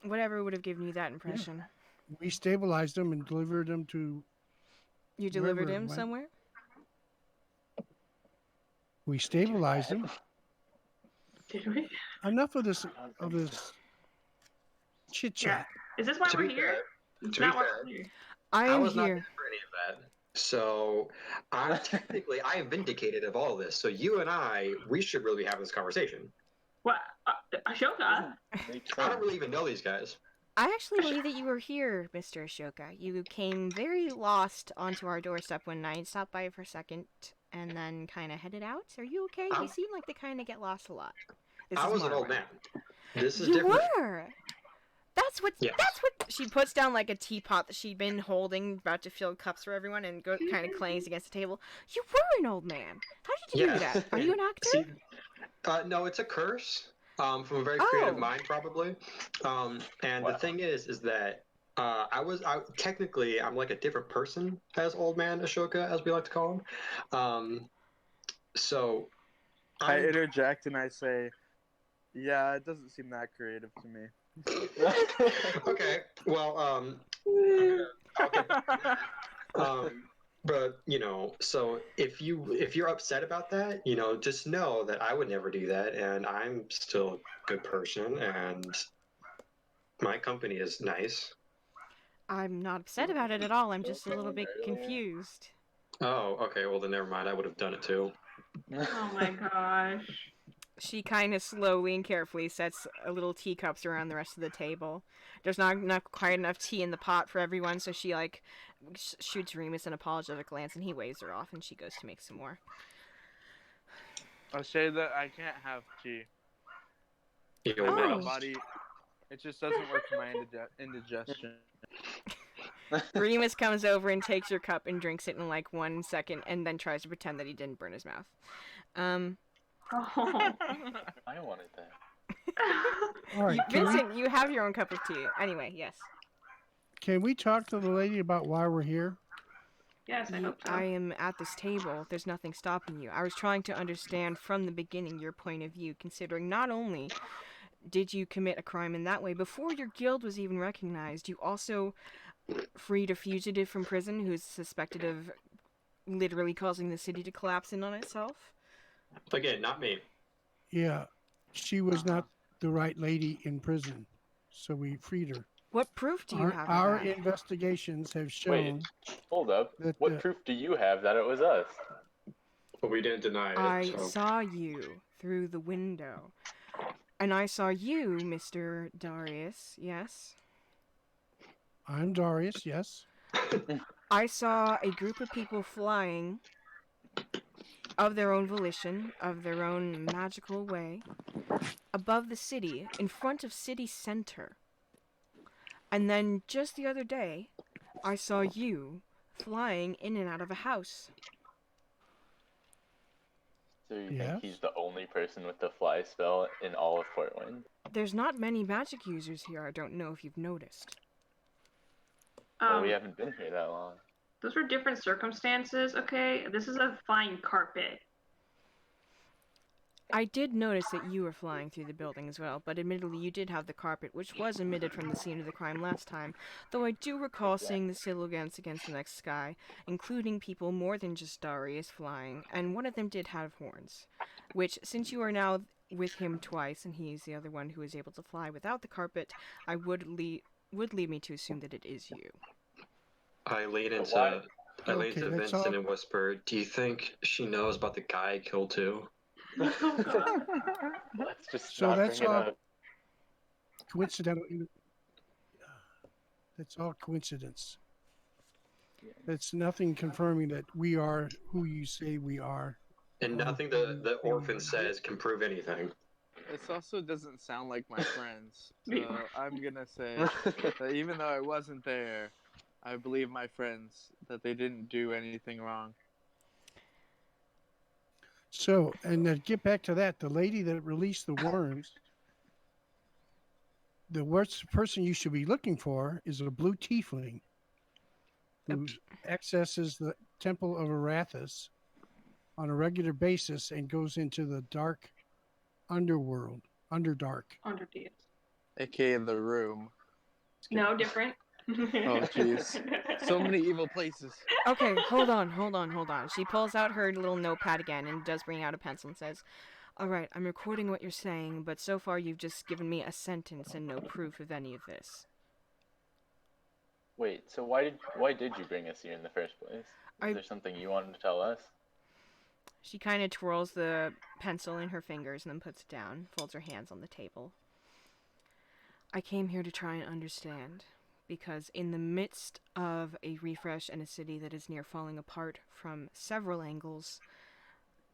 Whatever would have given you that impression. We stabilized him and delivered him to. You delivered Wherever it him went. somewhere? We stabilized him. Did we? Enough of this chit chat. Is this why To we're be here? fair- It's to be not why fair, we're here. I I am was not here. there for any of that. So I technically I am vindicated of all this. So you and we should really be having this conversation. What? Ashoka? Makes I don't sense. really even know these guys. I actually believe that you were here, Mr. Ashoka. You came very lost onto our doorstep one night, stopped by for a second, and then kind of headed out. Are you okay? You seem like they kind of get lost a lot. This I is was an old Marwyn. man. This is You different. were. That's what. Yes. That's what. She puts down like a teapot that she'd been holding, about to fill cups for everyone, and kind of clangs against the table. You were an old man. How did you do Yeah. that? Are you an actor? See, no, it's a curse from a very creative Oh. mind, probably. And Wow. the thing is that technically I'm like a different person as Old Man Ashoka, as we like to call him. So I I'm, interject and I say, yeah, it doesn't seem that creative to me. okay. Well, but so if you're upset about that, just know that I would never do that, and I'm still a good person, and my company is nice. I'm not upset about it at all. I'm just a little bit confused. Oh, okay. Well, then never mind. I would have done it too. Oh my gosh. She kind of slowly and carefully sets a little teacups around the rest of the table. There's not quite enough tea in the pot for everyone, so she shoots Remus an apologetic glance, and he waves her off, and she goes to make some more. I'll say that I can't have tea. You'll Oh. My rust. body, it just doesn't work for my indigestion. Remus comes over and takes your cup and drinks it in like 1 second, and then tries to pretend that he didn't burn his mouth. Oh. I wanted that. All right, can Vincent, you have your own cup of tea. Anyway, yes. we talk to the lady about why we're here? Yes, I hope so. I am at this table. There's nothing stopping you. I was trying to understand from the beginning your point of view, considering not only did you commit a crime in that way, before your guild was even recognized, you also freed a fugitive from prison who's suspected of literally causing the city to collapse in on itself. Again, not me. Yeah, she was not the right lady in prison, so we freed her. What proof do you have of Our that? investigations have Wait, shown hold up. that What proof do you have that it was us? But we didn't deny it. I So. saw you through the window. And I saw you, Mr. Darius, yes? I'm Darius, yes. I saw a group of people flying of their own volition, of their own magical way, above the city, in front of city center. And then just the other day, I saw you flying in and out of a house. So you Yes. think he's the only person with the fly spell in all of Portland? There's not many magic users here, I don't know if you've noticed. Well, we haven't been here that long. Those were different circumstances, okay? This is a flying carpet. I did notice that you were flying through the building as well, but admittedly you did have the carpet, which was emitted from the scene of the crime last time, though I do recall seeing the silhouettes against the night sky, including people more than just Darius flying, and one of them did have horns, which, since you are now with him twice, and he's the other one who is able to fly without the carpet, I would lead me to assume that it is you. I leaned into why- Vincent let's and whispered, "Do you think she knows about the guy I killed too?" Oh, God. Let's just So not that's bring it all- up. Coincidental. That's all coincidence. That's nothing confirming that we are who you say we are. And nothing the orphan says can prove anything. This also doesn't sound like my friends. So I'm gonna say that even though I wasn't there, I believe my friends that they didn't do anything wrong. So, and to get back to that, the lady that released the worms, the worst person you should be looking for is a blue tiefling who accesses the Temple of Arathis on a regular basis and goes into the dark underworld, underdark. Underdeed. AKA the room. No, different. Oh, jeez. So many evil places. Okay, hold on. She pulls out her little notepad again and does bring out a pencil and says, "Alright, I'm recording what you're saying, but so far you've just given me a sentence and no proof of any of this." Wait, so why did you bring us here in the first place? Is there something you wanted to tell us? She kind of twirls the pencil in her fingers and then puts it down, folds her hands on the table. "I came here to try and understand, because in the midst of a refresh and a city that is near falling apart from several angles,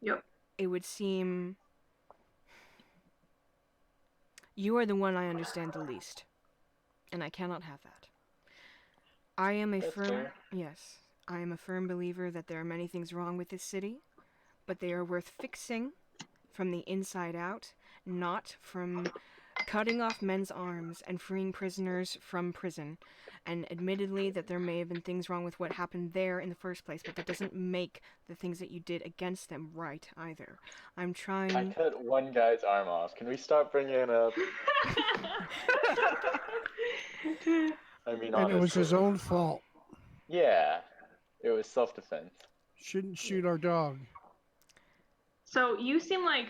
Yep. it would seem you are the one I understand the least, and I cannot have that. I am a That's firm fair. yes, I am a firm believer that there are many things wrong with this city, but they are worth fixing from the inside out, not from cutting off men's arms and freeing prisoners from prison. And admittedly that there may have been things wrong with what happened there in the first place, but that doesn't make the things that you did against them right either. I'm I trying..." cut one guy's arm off. Can we stop bringing it up? I mean, And it was his honestly. own fault. Yeah, it was self-defense. Shouldn't shoot our dog. So you seem like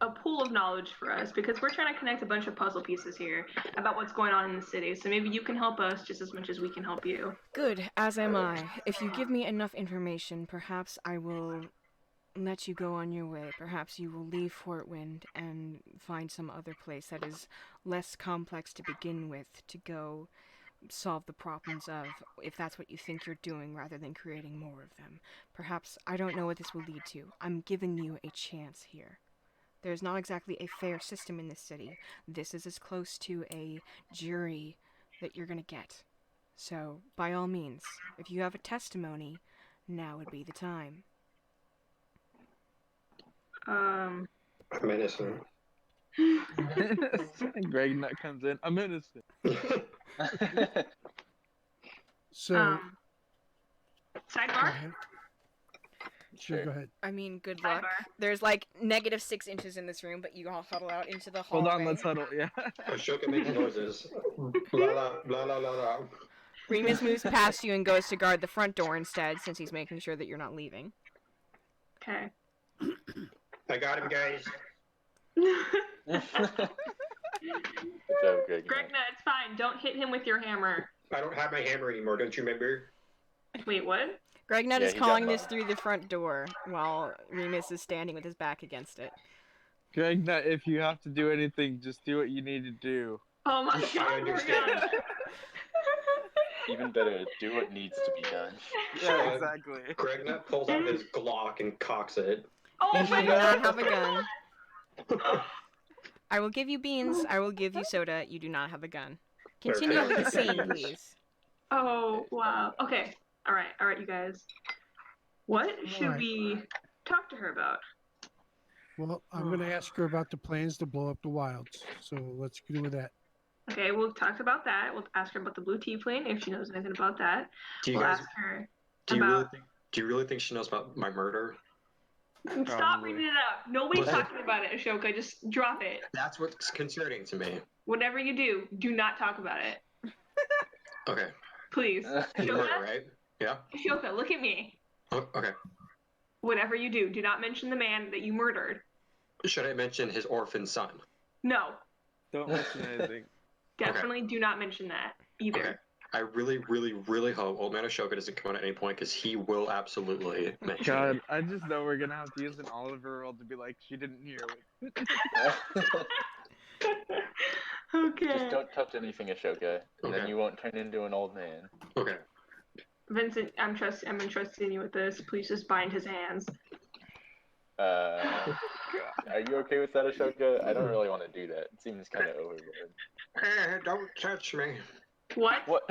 a pool of knowledge for us because we're trying to connect a bunch of puzzle pieces here about what's going on in the city. So maybe you can help us just as much as we can help you. Good, as am I. If you give me enough information, perhaps I will let you go on your way. Perhaps you will leave Fort Wind and find some other place that is less complex to begin with to go solve the problems of, if that's what you think you're doing, rather than creating more of them. Perhaps, I don't know what this will lead to. I'm giving you a chance here. There's not exactly a fair system in this city. This is as close to a jury that you're gonna get. So, by all means, if you have a testimony, now would be the time. I'm innocent. Greg Nut comes in. I'm innocent. So, go Sidebar? ahead. Sure, go ahead. I mean, good luck. Sidebar. There's like -6 inches in this room, but you all huddle out into the hallway. Hold on, let's huddle. Yeah. Ashoka makes noises. Blah, blah, blah, blah, blah, blah. Remus moves past you and goes to guard the front door instead, since he's making sure that you're not leaving. Okay. I got him, guys. Good job, Greg. Gregna, it's fine. Don't hit him with your hammer. I don't have my hammer anymore, don't you remember? Wait, what? Gregnut Yeah, is he got calling this bumped. through the front door, while Remus is standing with his back against it. Greg, if you have to do anything, just do what you need to do. Oh my I god, understand. Even better, do what needs to be done. Yeah, exactly. Gregnut pulls out his Glock and cocks it. Oh You my do god! not have a gun. I will give you beans, I will give you soda, you do not have a gun. Continue with the scene, please. Oh, wow. Okay. Alright, you guys. What should Alright. we talk to her about? Well, I'm going to ask her about the plans to blow up the wilds. So let's do with that. Okay, we'll talk about that. We'll ask her about the blue tiefling if she knows anything about that. Do you We'll guys? ask her Do you about. really think she knows about my murder? Stop Probably. reading it up. Nobody's Listen. talking about it, Ashoka. Just drop it. That's what's concerning to me. Whatever you do not talk about it. Okay. Please. Murder, Ashoka, right? Yeah. Ashoka, look at me. Oh, okay. Whatever you do not mention the man that you murdered. Should I mention his orphan son? No. Don't mention anything. Definitely do not mention that either. Okay. I really, really, really hope Old Man Ashoka doesn't come out at any point because he will absolutely mention God, it. I just know we're gonna have to use an Oliver roll to be like, she didn't hear it. Okay. Just don't touch anything, Ashoka, and then Okay. you won't turn into an old man. Okay. Vincent, I'm entrusting you with this. Please just bind his hands. Are you okay with that, Ashoka? I don't really want to do that. It seems kind of overboard. Don't touch me. What? What?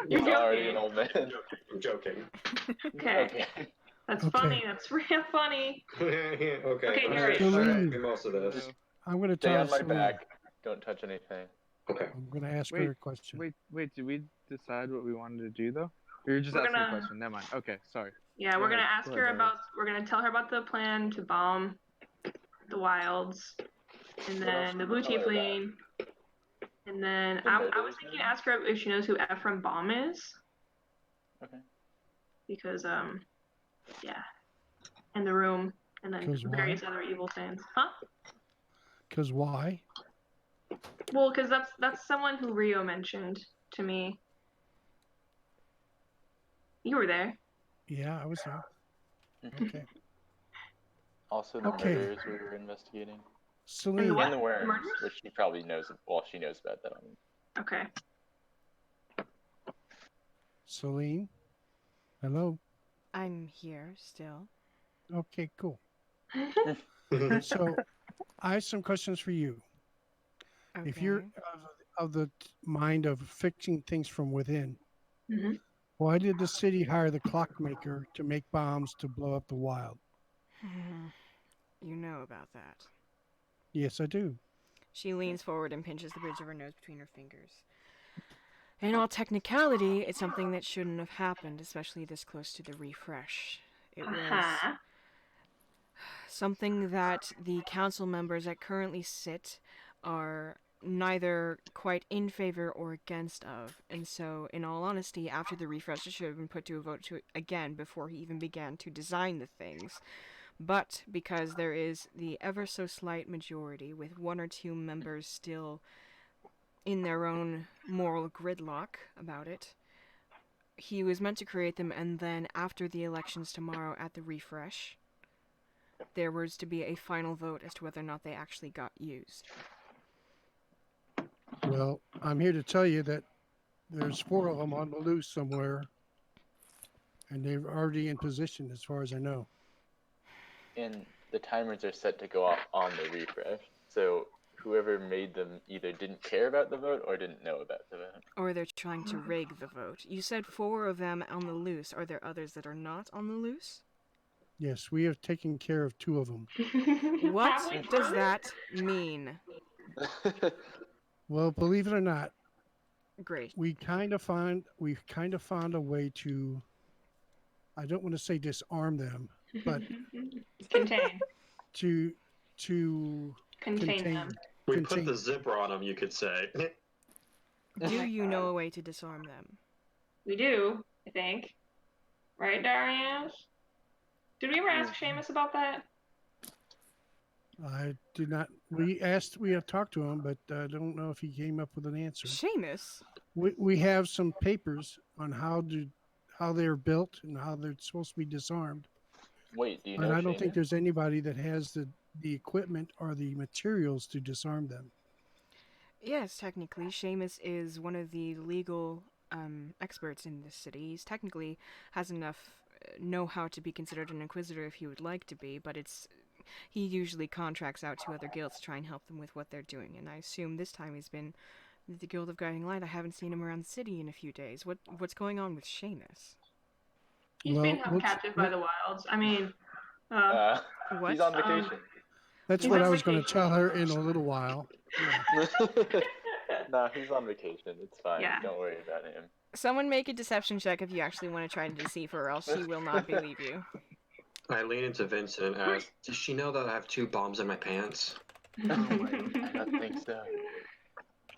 You're He's already joking. an old man. I'm joking. Okay. Okay. That's Okay. funny. That's real funny. Okay. Okay, I'm here it gonna is. try Celine. to do most of this. I'm going to Stay tell on my Celine. back. Don't touch anything. Okay. I'm going to ask Wait, her a question. Wait, did we decide what we wanted to do though? Or you're just We're asking a gonna- question? Never mind. Okay, sorry. Yeah, Go we're gonna ahead. ask Go her ahead, about. We're gonna tell her about the plan to bomb the wilds, and What else then the should blue we tell her tiefling, and then The I murders, was thinking maybe? to ask her if she knows who Ephraim Baum is, Okay. because yeah, and the room, and then 'Cause why? various other evil things. Huh? Because why? Well, because that's someone who Rio mentioned to me. You were there. Yeah, I was there. Mhm. Okay. Also, the Okay. murders we were investigating. Celine, what? And the worms, Murders? which she probably knows. Well, she knows about that. Okay. Celine, hello. I'm here still. Okay, cool. So, I have some questions for you. Okay. If you're of the mind of fixing things from within, Mhm. why did the city hire the clockmaker to make bombs to blow up the wild? You know about that. Yes, I do. She leans forward and pinches the bridge of her nose between her fingers. In all technicality, it's something that shouldn't have happened, especially this close to the refresh. It was Uh-huh. something that the council members that currently sit are neither quite in favor or against of. And so, in all honesty, after the refresh, it should have been put to a vote again before he even began to design the things. But because there is the ever so slight majority, with one or two members still in their own moral gridlock about it, he was meant to create them, and then after the elections tomorrow at the refresh, there was to be a final vote as to whether or not they actually got used. Well, I'm here to tell you that there's 4 of them on the loose somewhere, and they're already in position as far as I know. And the timers are set to go off on the refresh. So whoever made them either didn't care about the vote or didn't know about the vote. Or they're trying to rig the vote. You said 4 of them on the loose. Are there others that are not on the loose? Yes, we have taken care of 2 of them. What Have we does really? that mean? Well, believe it or not, Great. we kind of found a way to, I don't want to say disarm them, but Contain. to Contain contain them. We Contain- put the zipper on him, you could say. Do you know a way to disarm them? We do, I think. Right, Darius? Did we ever ask Seamus about that? I did not. We have talked to him, but I don't know if he came up with an answer. Seamus. We have some papers on how they're built and how they're supposed to be disarmed. Wait, do you But know I don't Seamus? think there's anybody that has the equipment or the materials to disarm them. Yes, technically, Seamus is one of the legal experts in this city. He's technically has enough know-how to be considered an inquisitor if he would like to be, but he usually contracts out to other guilds to try and help them with what they're doing. And I assume this time he's been with the Guild of Guiding Light. I haven't seen him around the city in a few days. What's going on with Seamus? He's being held captive by the wilds. I mean, what? He's on vacation. That's He's what on I was going to vacation. tell her in a little while. Yeah. No, he's on vacation. It's fine. Yeah. Don't worry about him. Someone make a deception check if you actually want to try to deceive her, or else she will not believe you. I lean into Vincent and ask, does she know that I have 2 bombs in my pants? I don't think so.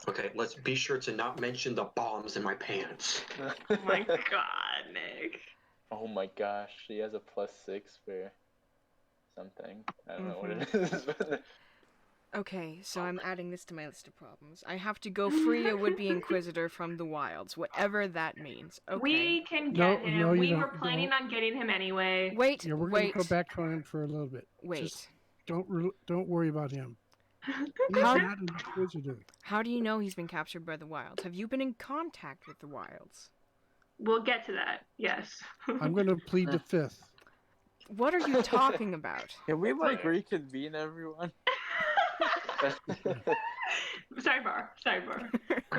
Okay, let's be sure to not mention the bombs in my pants. Oh my god, Nick. Oh my gosh, she has a +6 for something. I don't know what it is. But Okay, so I'm adding this to my list of problems. I have to go free a would-be inquisitor from the wilds, whatever that means. Okay. We can get him. No, you we don't- were planning on getting him anyway. Wait, Yeah, we're going wait, to go back to him for a little bit. wait. Just don't worry about him. He's How- not an inquisitor. How do you know he's been captured by the wilds? Have you been in contact with the wilds? We'll get to that. Yes. I'm going to plead the fifth. What are you talking about? Can we reconvene everyone? Sidebar.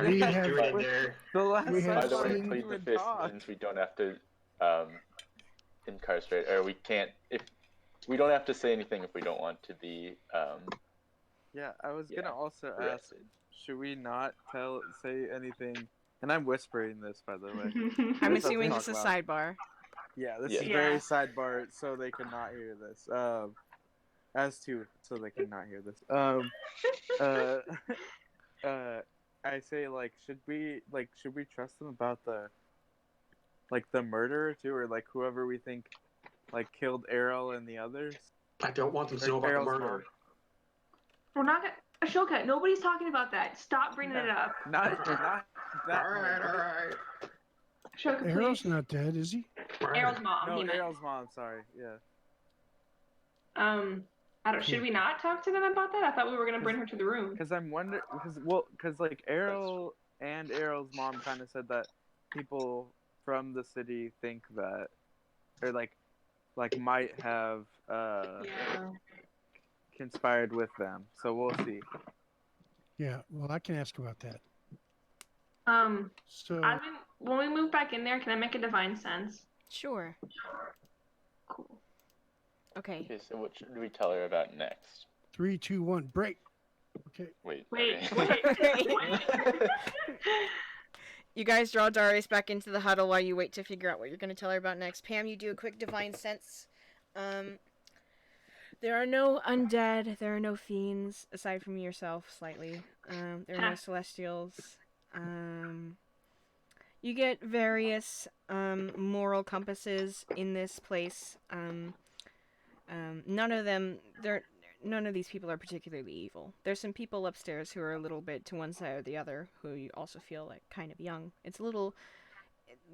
We have Do it in there. The last We time have By the way, seen- plead the fifth means we don't have to incarcerate, or we can't if we don't have to say anything if we don't want to be Yeah, I was Yeah, gonna also ask, arrested. should we not say anything? And I'm whispering this, by the way. I'm Let's assuming talk this is about- sidebar. Yeah, this Yeah. is very sidebar, so they cannot hear this. So they cannot hear this. I say should we trust them about the murderer too, or whoever we think killed Errol and the others? I don't want them to Or know about the Errol's murder. mom? We're not gonna. Ashoka, nobody's talking about that. Stop bringing it up. Not that. Alright. Ashoka, Errol's please. not dead, is he? Errol's mom. No, he meant. Errol's mom. Sorry. Yeah. I don't. Should we not talk to them about that? I thought we were gonna bring her to the room. Because I'm wondering, because Errol and Errol's mom kind of said that people from the city think that, or might have Yeah. conspired with them. So we'll see. Yeah, well, I can ask about that. So, When we move back in there, can I make a divine sense? Sure. Cool. Okay. Okay, so what should we tell her about next? 3, 2, 1, break. Okay. Wait. Wait. okay. You guys draw Darius back into the huddle while you wait to figure out what you're going to tell her about next. Pam, you do a quick divine sense. There are no undead. There are no fiends, aside from yourself, slightly. There are no celestials. You get various moral compasses in this place. None of these people are particularly evil. There's some people upstairs who are a little bit to one side or the other, who you also feel kind of young.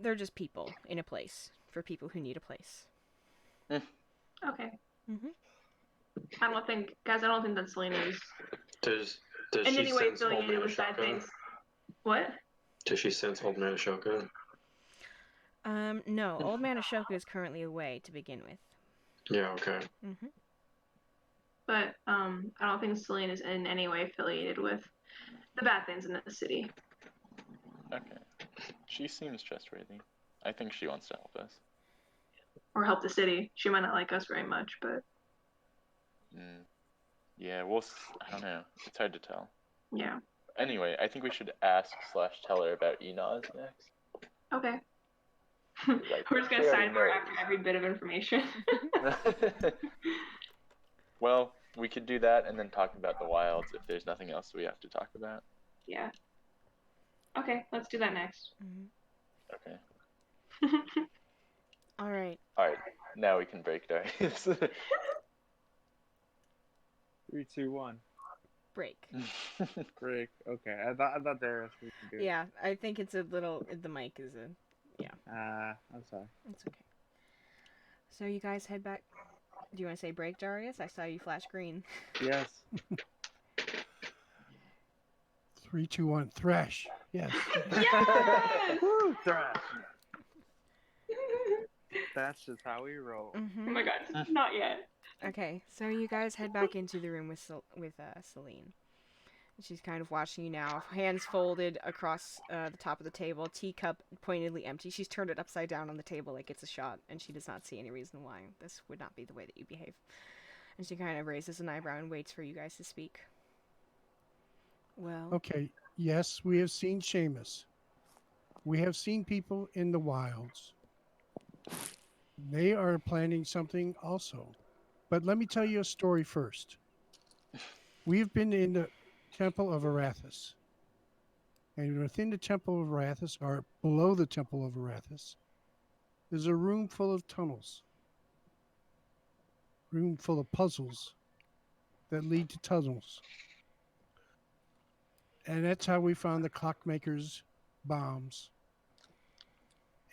They're just people in a place for people who need a place. Okay. Mhm. I don't think that Selena is Does in she any way sense Old Man affiliated with bad Ashoka? things. What? Does she sense Old Man Ashoka? No. Old Man Ashoka is currently away to begin with. Yeah, okay. Mm-hmm. But I don't think Selena is in any way affiliated with the bad things in the city. Okay. She seems trustworthy. I think she wants to help us. Or help the city. She might not like us very much, but Yeah, I don't know. It's hard to tell. yeah. Anyway, I think we should ask/tell her about Enos next. Okay. Like, We're just gonna she already sidebar knows. after every bit of information. Well, we could do that and then talk about the wilds if there's nothing else we have to talk about. Yeah. Okay, let's do that next. Mm-hmm. Okay. All right. All right, now we can break Darius. 3, 2, 1. Break. Break. Okay. I thought Darius was gonna do it. Yeah, I think it's a little. The mic is a. I'm sorry. It's okay. So you guys head back. Do you want to say break, Darius? I saw you flash green. Yes. 3, 2, 1. Thrash. Yes. Yes! Woo! Thrash. That's just how we roll. Oh Mm-hmm. my god, not yet. Okay, so you guys head back into the room with Celine. She's kind of watching you now, hands folded across the top of the table, teacup pointedly empty. She's turned it upside down on the table like it's a shot, and she does not see any reason why this would not be the way that you behave. And she kind of raises an eyebrow and waits for you guys to speak. Well, Okay. Yes, we have seen Seamus. We have seen people in the wilds. They are planning something also. But let me tell you a story first. We have been in the Temple of Arathis. And within the Temple of Arathis, or below the Temple of Arathis, there's a room full of tunnels. Room full of puzzles that lead to tunnels. And that's how we found the clockmaker's bombs.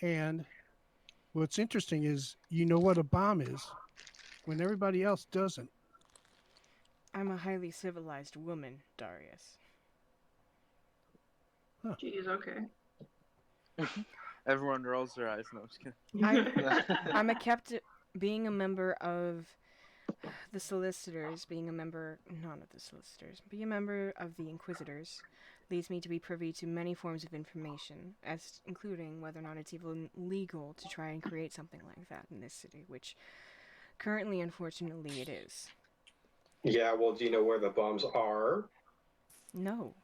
And what's interesting is you know what a bomb is when everybody else doesn't. I'm a highly civilized woman, Darius. Jeez, okay. Everyone rolls their eyes. No, I'm just kidding. I'm a being a member of the solicitors, being a member, not of the solicitors, being a member of the inquisitors, leads me to be privy to many forms of information, as including whether or not it's even legal to try and create something like that in this city, which currently, unfortunately, it is. Yeah, well, do you know where the bombs are? No.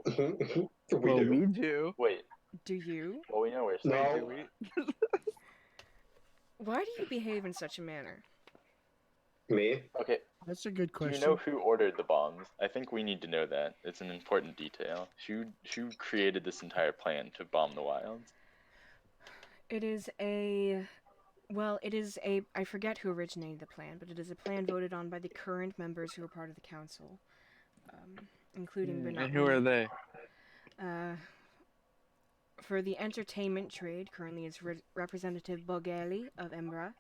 We do. We do. Wait, Do you? well, we know where No. Wait, Celine do we? Why do you behave in such a manner? Me? Okay, That's a good do you question. know who ordered the bombs? I think we need to know that. It's an important detail. Who created this entire plan to bomb the wilds? It is a... Well, it is a... I forget who originated the plan, but it is a plan voted on by the current members who are part of the council. Including but not And who are they? For the entertainment trade, currently is Representative Bogelli of Embra.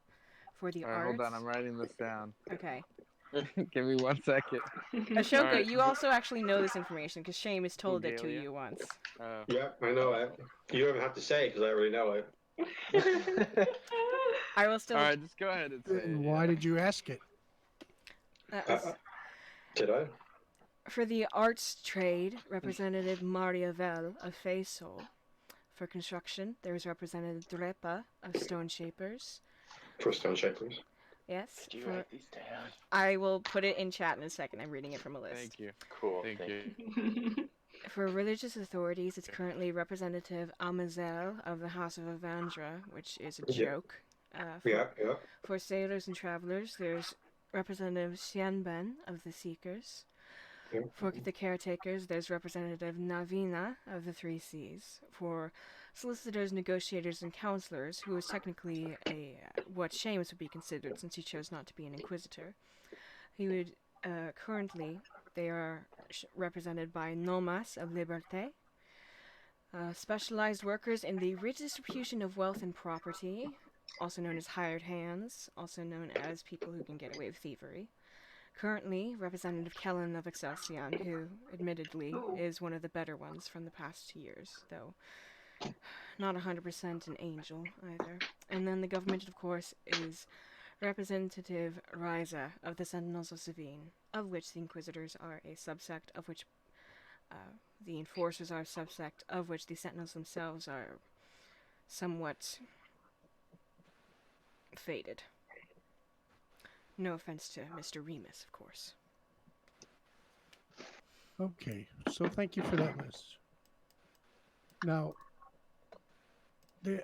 For the All right, arts... hold on. I'm writing this down. Okay. Give me 1 second. Ashoka, Alright. you also actually know this information because Seamus told it to Bogelia? you once. Oh. Yeah, I know it. You don't even have to say it because I already know it. I will still... All right, just go ahead and say And it. why did you ask it? Did I? For the arts trade, Representative Mariavel of Faisal. For construction, there is Representative Drepa of Stone Shapers. For Stone Shapers. Yes. Could you For... write these down? I will put it in chat in a second. I'm reading it from a list. Thank you. Cool. Thank you. For religious authorities, it's currently Representative Amazel of the House of Avandra, which is a joke. Yeah. For sailors and travelers, there's Representative Xianben of the Seekers. Yeah. For the caretakers, there's Representative Navina of the Three Seas. For solicitors, negotiators, and counselors, who is technically what Seamus would be considered since he chose not to be an inquisitor, he would currently they are represented by Nomas of Liberté. Specialized workers in the redistribution of wealth and property, also known as hired hands, also known as people who can get away with thievery. Currently, Representative Kellen of Excelsior, who admittedly is one of the better ones from the past 2 years, though not 100% an angel either. And then the government, of course, is Representative Riza of the Sentinels of Savine, of which the Inquisitors are a subsect, of which the Enforcers are a subsect, of which the Sentinels themselves are somewhat faded. No offense to Mr. Remus, of course. Okay, so thank you for that list. Now,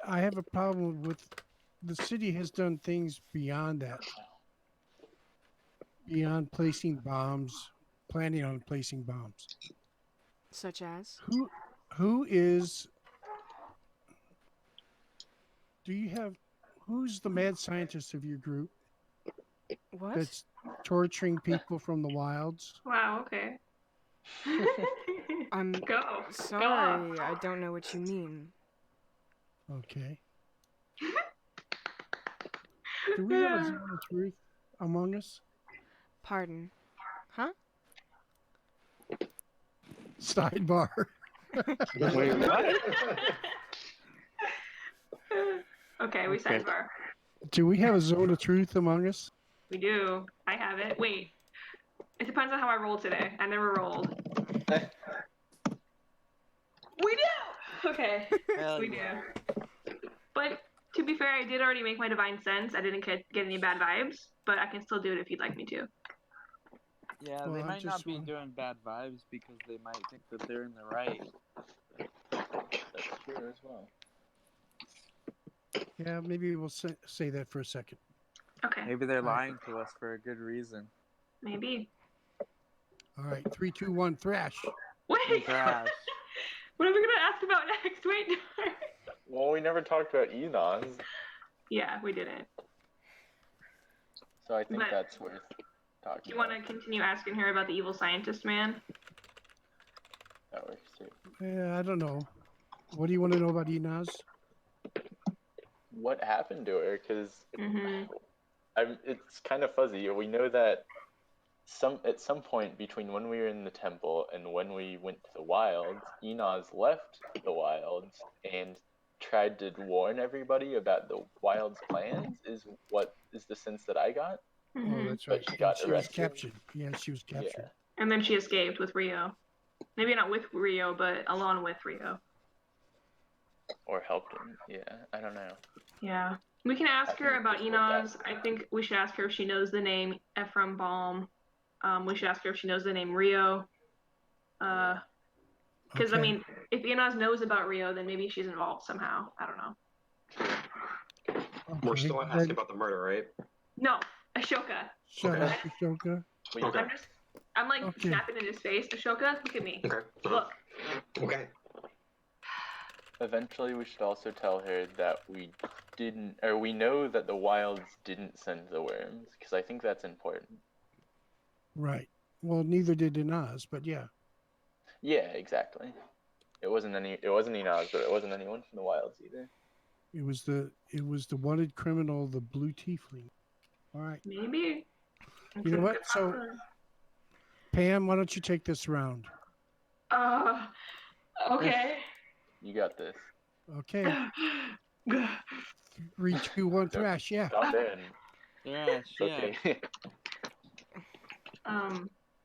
I have a problem with the city has done things beyond that. Beyond placing bombs, planning on placing bombs. Such as? Who is Do you have who's the mad scientist of your group What? that's torturing people from the wilds? Wow. Okay. I'm Go. Go off. sorry, I don't know what you mean. Okay. Do we have a zone of truth among us? Pardon. Huh? Sidebar. Wait, what? Okay, we Okay. sidebar. Do we have a zone of truth among us? We do. I have it. Wait. It depends on how I roll today. I never rolled. We do! Okay. Hell We yeah. do. But to be fair, I did already make my divine sense. I didn't get any bad vibes, but I can still do it if you'd like me to. Yeah, Well, they I'm might just not be one- doing bad vibes because they might think that they're in the right. That's true as well. Yeah, maybe we'll say that for a second. Okay. Maybe they're Right. lying to us for a good reason. Maybe. All right, 3, 2, 1, thrash. Wait! Crash. What are we gonna ask about next? Wait. Well, we never talked about Enos, Yeah, we didn't. so I think But- that's worth talking Do you want to about. continue asking her about the evil scientist man? That works too. Yeah, I don't know. What do you want to know about Enos? What happened to her? Because Mm-hmm. it's kind of fuzzy. We know that at some point between when we were in the temple and when we went to the wilds, Enos left the wilds and tried to warn everybody about the wilds' plans. Is the sense that I got? Mm-hmm. Oh, that's But right. she And got she was arrested. captured. Yeah, she was captured. And then she escaped with Rio. Maybe not with Rio, but along with Rio. Or helped him. Yeah, I don't know. Yeah. We can ask I her think about it's worth Enos. I asking. think we should ask her if she knows the name Ephraim Baum. We should ask her if she knows the name Rio. Because, Okay. I mean, if Enos knows about Rio, then maybe she's involved somehow. I don't know. We're Okay, still then asking about the murder, right? No, Ashoka. shut Okay. up, Ashoka. We Okay. I'm like Okay. snapping in his face. Ashoka, look at me. Okay. Look. Okay. Eventually, we should also tell her that we know that the wilds didn't send the worms, because I think that's important. Right. Well, neither did Enos, but yeah. Yeah, exactly. It wasn't Enos, but it wasn't anyone from the wilds either. It was the wanted criminal, the blue tiefling. All right. Maybe. You know what? So, Pam, why don't you take this round? Okay. You got this. Okay. 3, 2, 1, thrash. Yeah. Jump in. Yeah, It's okay.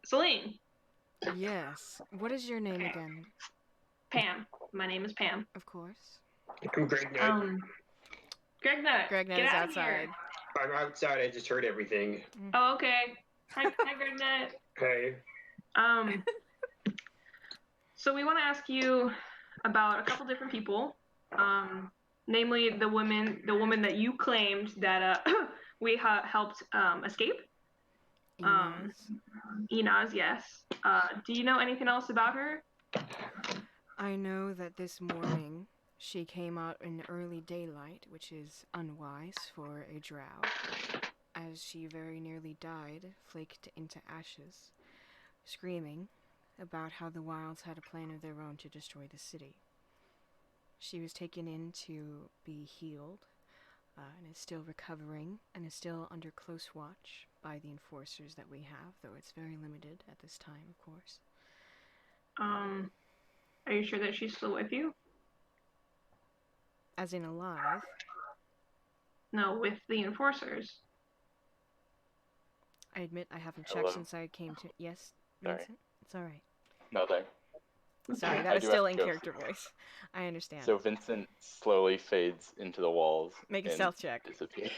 Celine. Yes. What is your name again? Pam. My name is Pam. Of course. I'm Greg Knight. Greg Nut. Greg Nut get is out of here. outside. I'm outside. I just heard everything. Oh, okay. Hi, Greg Nut. Hey. So we want to ask you about a couple different people, namely the woman that you claimed that we helped escape. Enos. Enos, yes. Do you know anything else about her? I know that this morning she came out in early daylight, which is unwise for a drow, as she very nearly died, flaked into ashes, screaming about how the wilds had a plan of their own to destroy the city. She was taken in to be healed, and is still recovering, and is still under close watch by the enforcers that we have, though it's very limited at this time, of course. Are you sure that she's still with you? As in alive. No, with the enforcers. I admit I haven't Hello? checked since I came to... Yes, Sorry. Vincent? It's alright. No, there. Sorry, I that was do still have in to go. character voice. I understand. So Vincent slowly fades into the walls. Make a and stealth check. Disappears.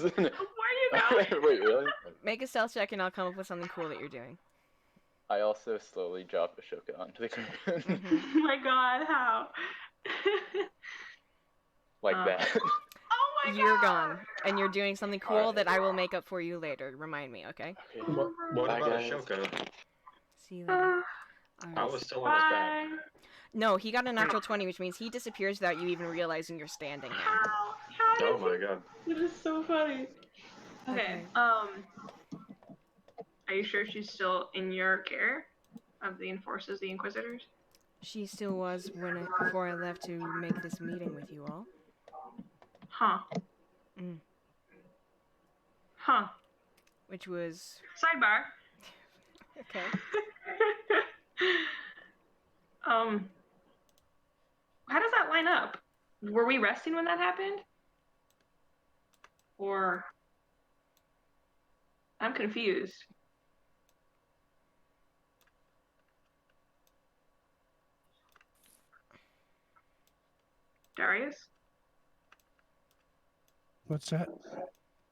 Where are you going? Wait, really? Make a stealth check and I'll come up with something cool that you're doing. I also slowly drop Ashoka onto the ground. Mhm. Oh my god, how? Like that. Oh my You're god! gone, and you're doing something cool Alright. that I will make up for you later. Remind me, okay? Okay. What Bye, about guys. Ashoka? See you later. I Alright. was still on his back. Bye. No, he got a natural 20, which means he disappears without you even realizing you're standing there. How? Oh my god. It is so funny. Okay. Okay. Are you sure she's still in your care of the enforcers, the Inquisitors? She still was before I left to make this meeting with you all. Huh. Mm. Huh. Which was Sidebar. okay. How does that line up? Were we resting when that happened? Or I'm confused. Darius? What's that?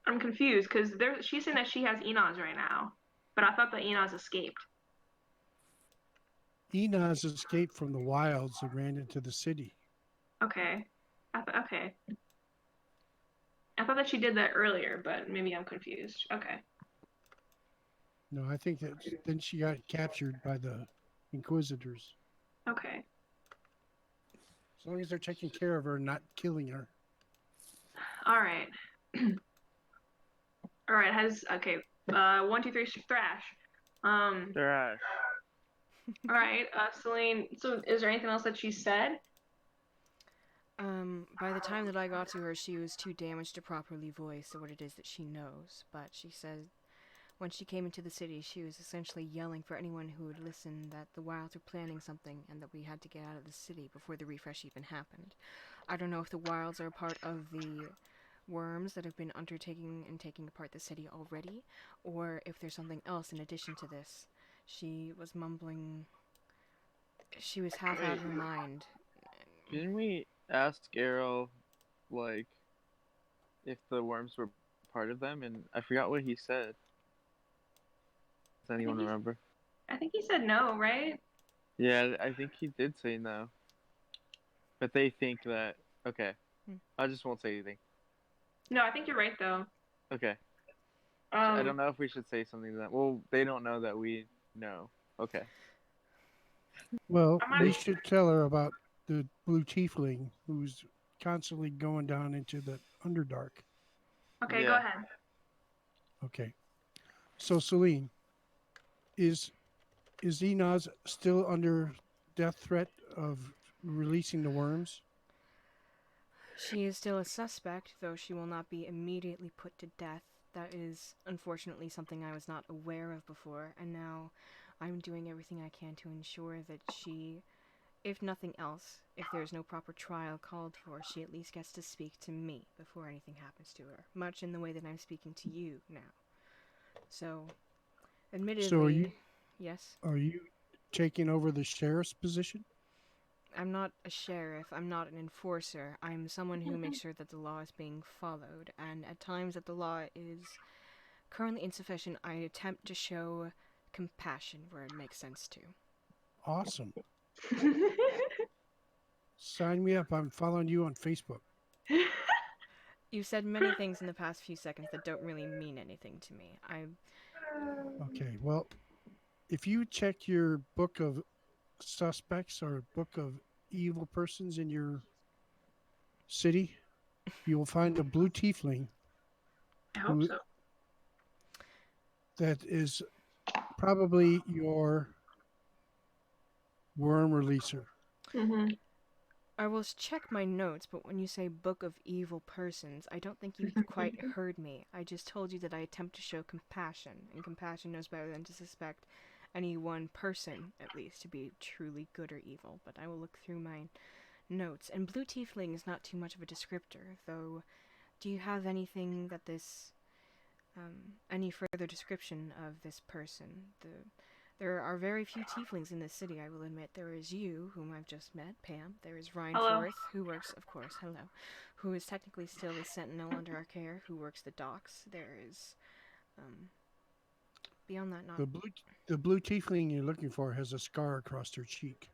I'm confused because she's saying that she has Enos right now, but I thought the Enos escaped. Enos escaped from the wilds and ran into the city. Okay. Okay. I thought that she did that earlier, but maybe I'm confused. Okay. No, I think that then she got captured by the Inquisitors. Okay. As long as they're taking care of her and not killing her. All right. All right. Okay. 1, 2, 3, thrash. Thrash. All right. Celine. So, is there anything else that she said? By the time that I got to her, she was too damaged to properly voice what it is that she knows. But she said when she came into the city, she was essentially yelling for anyone who would listen that the Wilds were planning something and that we had to get out of the city before the refresh even happened. I don't know if the Wilds are a part of the worms that have been undertaking and taking apart the city already, or if there's something else in addition to this. She was mumbling. She was half out of her mind. Didn't we ask Arrow, like, if the worms were part of them? And I forgot what he said. Does anyone remember? I think he said no, right? Yeah, I think he did say no. But they think that. Okay. I just won't say anything. No, I think you're right though. Okay. I don't know if we should say something to them. Well, they don't know that we know. Okay. Well, we should tell her about the blue tiefling who's constantly going down into the Underdark. Okay, Yeah. go ahead. Okay. So, Celine, is Enos still under death threat of releasing the worms? She is still a suspect, though she will not be immediately put to death. That is, unfortunately, something I was not aware of before, and now I'm doing everything I can to ensure that she, if nothing else, if there's no proper trial called for, she at least gets to speak to me before anything happens to her, much in the way that I'm speaking to you now. So, admittedly, yes? Are you taking over the sheriff's position? I'm not a sheriff, I'm not an enforcer, I'm someone who makes sure that the law is being followed, and at times that the law is currently insufficient, I attempt to show compassion where it makes sense to. Awesome. Sign me up. I'm following you on Facebook. You've said many things in the past few seconds that don't really mean anything to me. Okay, well, if you check your book of suspects or book of evil persons in your city, you will find a blue tiefling. I hope so. That is probably your worm releaser. Mm-hmm. I will check my notes, but when you say book of evil persons, I don't think you quite heard me. I just told you that I attempt to show compassion, and compassion knows better than to suspect any one person, at least, to be truly good or evil. But I will look through my notes. And blue tiefling is not too much of a descriptor, though. Do you have anything that any further description of this person? There are very few tieflings in this city, I will admit. There is you, whom I've just met, Pam. There is Rhineforth, who works, of course, hello, who is technically still a sentinel under our care, who works the docks. There is, beyond that, not... The blue tiefling you're looking for has a scar across her cheek.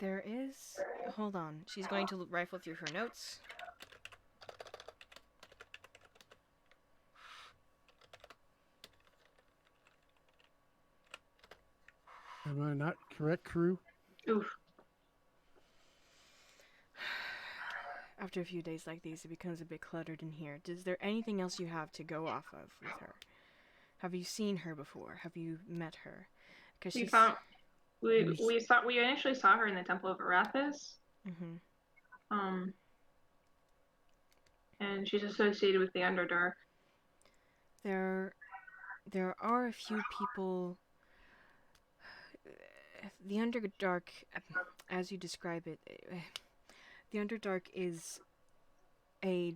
There is... Hold on. She's going to rifle through her notes. Am I not correct, crew? Oof. After a few days like these, it becomes a bit cluttered in here. Is there anything else you have to go off of with her? Have you seen her before? Have you met her? Because We she's... found we initially saw her in the Temple of Arathis. Mm-hmm. And she's associated with the Underdark. There are a few people. The Underdark, as you describe it, the Underdark is a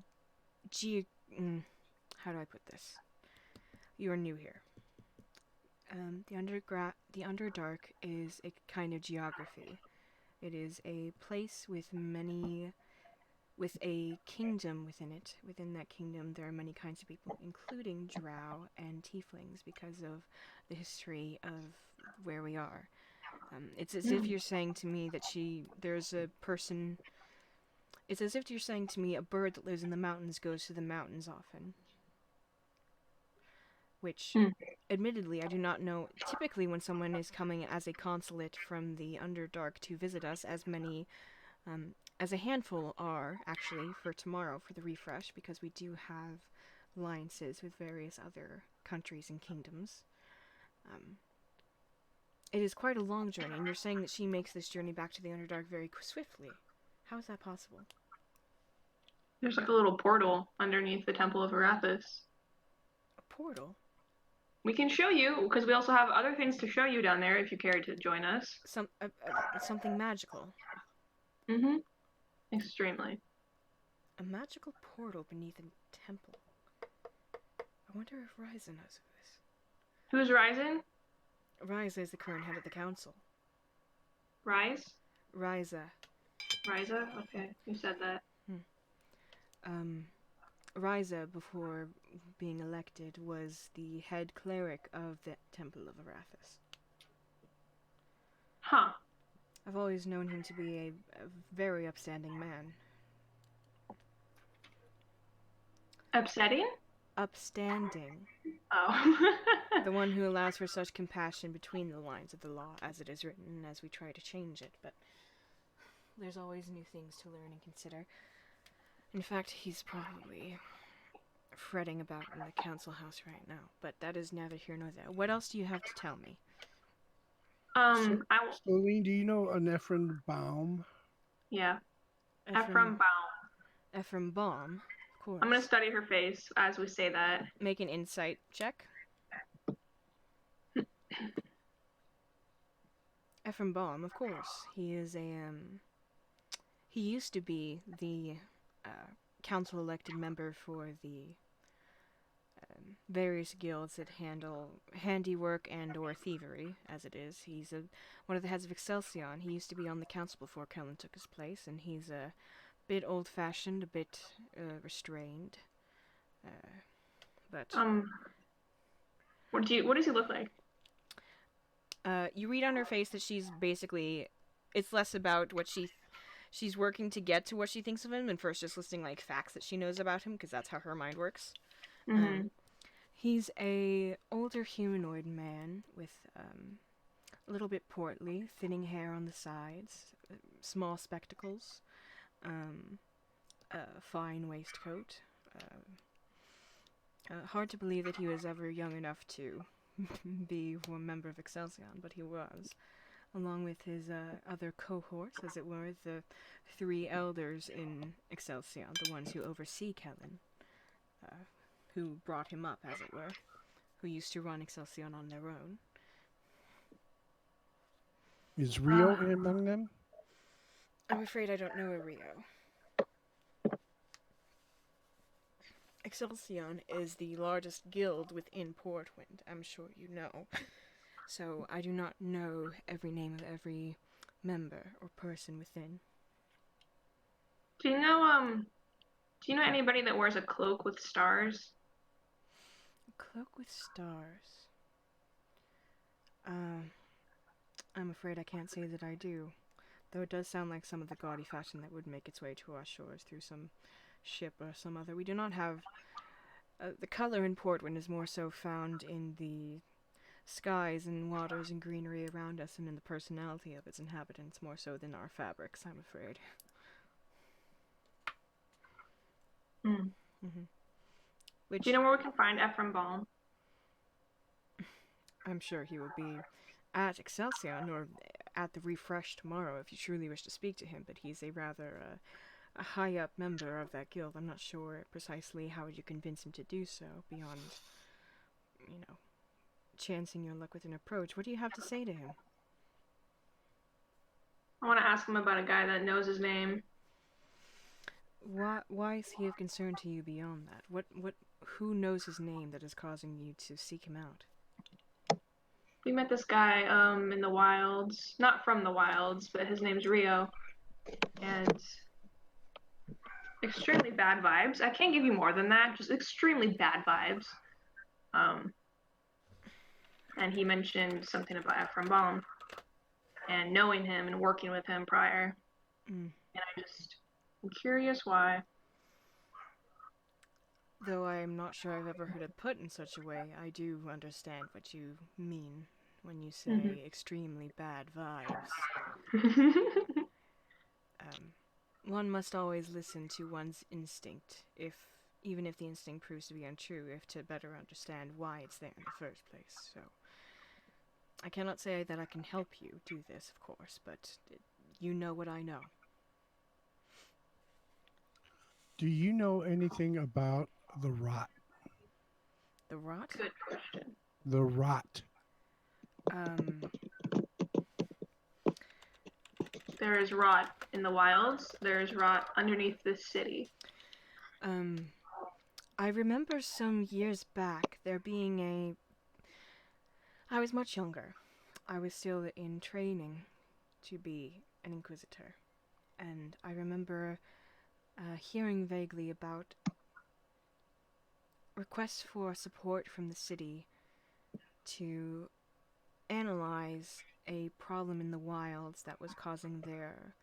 how do I put this? You are new here. The Underdark is a kind of geography. It is a place with a kingdom within it. Within that kingdom, there are many kinds of people, including drow and tieflings, because of the history of where we are. It's as if you're saying to me that there's a person. It's as if you're saying to me a bird that lives in the mountains goes to the mountains often. Which, admittedly, I do not know. Typically, when someone is coming as a consulate from the Underdark to visit us, as a handful are, actually, for tomorrow, for the refresh, because we do have alliances with various other countries and kingdoms. It is quite a long journey, and you're saying that she makes this journey back to the Underdark very swiftly. How is that possible? There's like a little portal underneath the Temple of Arathis. A portal? We can show you, because we also have other things to show you down there if you care to join us. Something magical. Mm-hmm. Extremely. A magical portal beneath a temple. I wonder if Ryza knows of this. Who's Ryzen? Ryza is the current head of the council. Rise? Ryza. Ryza? Okay, you said that. Ryza, before being elected, was the head cleric of the Temple of Arathis. Huh. I've always known him to be a very upstanding man. Upsetting? Upstanding. Oh. The one who allows for such compassion between the lines of the law as it is written and as we try to change it, but there's always new things to learn and consider. In fact, he's probably fretting about in the council house right now, but that is neither here nor there. What else do you have to tell me? Celine, do you know an Ephraim Baum? Yeah. Ephraim Baum. Ephraim Baum, of course. I'm gonna study her face as we say that. Make an insight check. Ephraim Baum, of course. He is he used to be the council-elected member for the various guilds that handle handiwork and or thievery, as it is. He's one of the heads of Excelsior. He used to be on the council before Kellen took his place, and he's a bit old-fashioned, a bit restrained. But what does he look like? You read on her face that she's basically, it's less about what she's working to get to what she thinks of him, and first just listing like facts that she knows about him, because that's how her mind works. Mm-hmm. He's a older humanoid man with a little bit portly, thinning hair on the sides, small spectacles, a fine waistcoat. Hard to believe that he was ever young enough to be a member of Excelsior, but he was, along with his other cohorts, as it were, the 3 elders in Excelsior, the ones who oversee Kellen, who brought him up, as it were, who used to run Excelsior on their own. Is Rio among them? I'm afraid I don't know a Rio. Excelsior is the largest guild within Portwind, I'm sure you know. So I do not know every name of every member or person within. Do you know anybody that wears a cloak with stars? A cloak with stars. I'm afraid I can't say that I do. Though it does sound like some of the gaudy fashion that would make its way to our shores through some ship or some other. We do not have... the color in Portwind is more so found in the skies and waters and greenery around us and in the personality of its inhabitants more so than our fabrics, I'm afraid. Hmm. Which Do you know where we can find Ephraim Balm? I'm sure he will be at Excelsior or at the Refresh tomorrow if you truly wish to speak to him, but he's a rather a high up member of that guild. I'm not sure precisely how you convince him to do so beyond, chancing your luck with an approach. What do you have to say to him? I want to ask him about a guy that knows his name. Why is he of concern to you beyond that? Who knows his name that is causing you to seek him out? We met this guy in the wilds. Not from the wilds, but his name's Rio. And extremely bad vibes. I can't give you more than that. Just extremely bad vibes. And he mentioned something about Ephraim Balm and knowing him and working with him prior. And I'm curious why. Though I am not sure I've ever heard it put in such a way, I do understand what you mean when you say extremely bad vibes. One must always listen to one's instinct, even if the instinct proves to be untrue, if to better understand why it's there in the first place. So, I cannot say that I can help you do this, of course, but you know what I know. Do you know anything about the rot? The rot? Good question. The rot. There is rot in the wilds. There is rot underneath this city. I remember some years back there being I was much younger. I was still in training to be an inquisitor. And I remember hearing vaguely about requests for support from the city to analyze a problem in the wilds that was causing their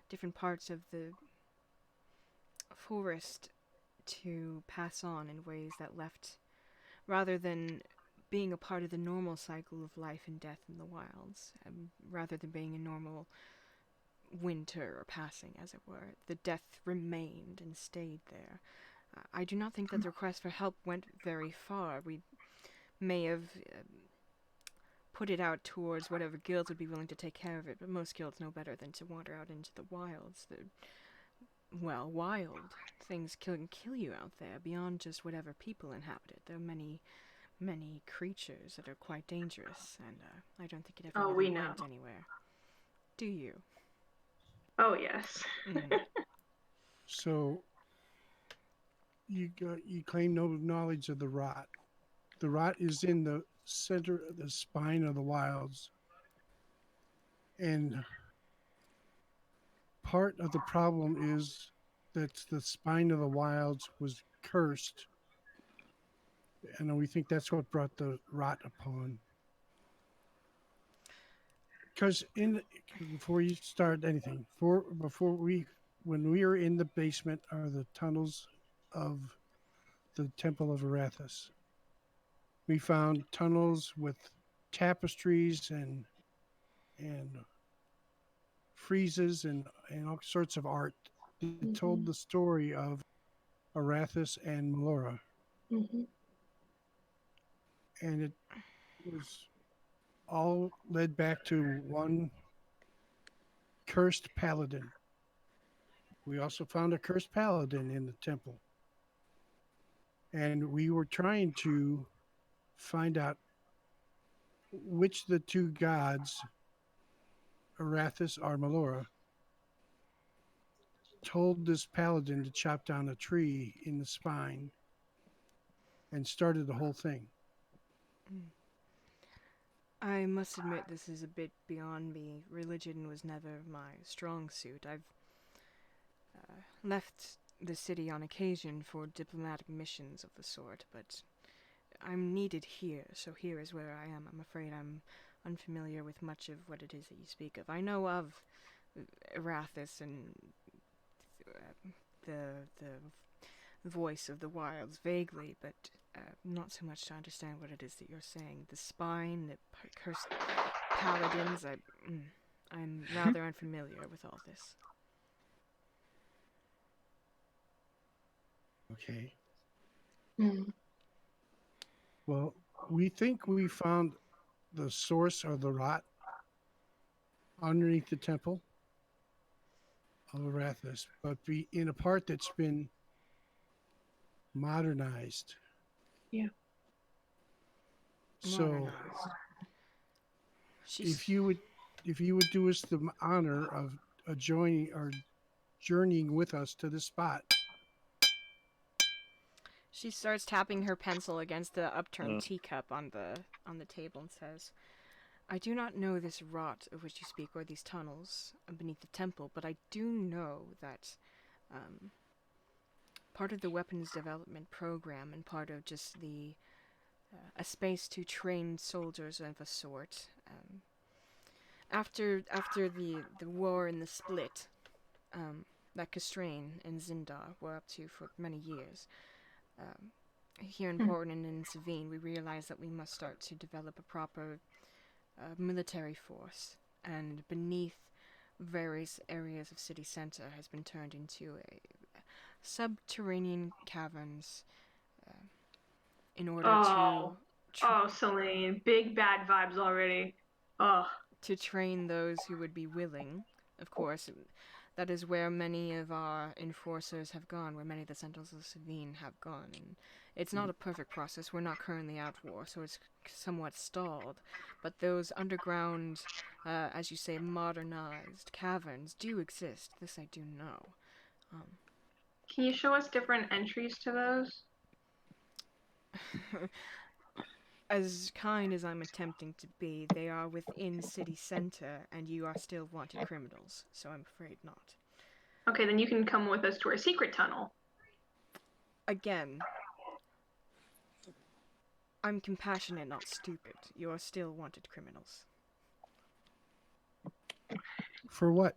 different parts of the forest to pass on in ways that left, rather than being a part of the normal cycle of life and death in the wilds, rather than being a normal winter or passing, as it were, the death remained and stayed there. I do not think that the request for help went very far. We may have put it out towards whatever guilds would be willing to take care of it, but most guilds know better than to wander out into the wilds. Wild things can kill you out there beyond just whatever people inhabit it. There are many, many creatures that are quite dangerous, and I don't think it ever really went anywhere. Do you? Oh, yes. So, you claim no knowledge of the rot. The rot is in the center of the spine of the wilds. And part of the problem is that the spine of the wilds was cursed. And we think that's what brought the rot upon. Because before you start anything, when we were in the basement are the tunnels of the Temple of Arathis. We found tunnels with tapestries and friezes and all sorts of art that told the story of Arathis and Melora. And it was all led back to one cursed paladin. We also found a cursed paladin in the temple. And we were trying to find out which the two gods, Arathis or Melora, told this paladin to chop down a tree in the spine and started the whole thing. I must admit this is a bit beyond me. Religion was never my strong suit. I've left the city on occasion for diplomatic missions of the sort, but I'm needed here, so here is where I am. I'm afraid I'm unfamiliar with much of what it is that you speak of. I know of Arathis and the voice of the wilds vaguely, but not so much to understand what it is that you're saying. The spine, the cursed paladins, I'm rather unfamiliar with all this. Okay. Hmm. Well, we think we found the source of the rot underneath the temple of Arathis, but be in a part that's been modernized. Yeah. So Modernized. She's if you would do us the honor of joining or journeying with us to the spot. she starts tapping her pencil against the upturned teacup on the table and says, "I do not know this rot of which you speak, or these tunnels beneath the temple, but I do know that um, part of the weapons development program and part of just the a space to train soldiers of a sort. After the war and the split that Castrain and Zindar were up to for many years, here in Portland and in Savine, we realized that we must start to develop a proper military force, and beneath various areas of city center has been turned into a subterranean caverns in order Oh, oh, Celine, big bad vibes already. Oh, to train those who would be willing. Of course, that is where many of our enforcers have gone, where many of the Sentinels of Savine have gone. And it's not a perfect process. We're not currently at war, so it's somewhat stalled. But those underground, as you say, modernized caverns do exist. This I do know. can you show us different entries to those? As kind as I'm attempting to be, they are within city center, and you are still wanted criminals, so I'm afraid not. Okay, then you can come with us to our secret tunnel. Again, I'm compassionate, not stupid. You are still wanted criminals. For what?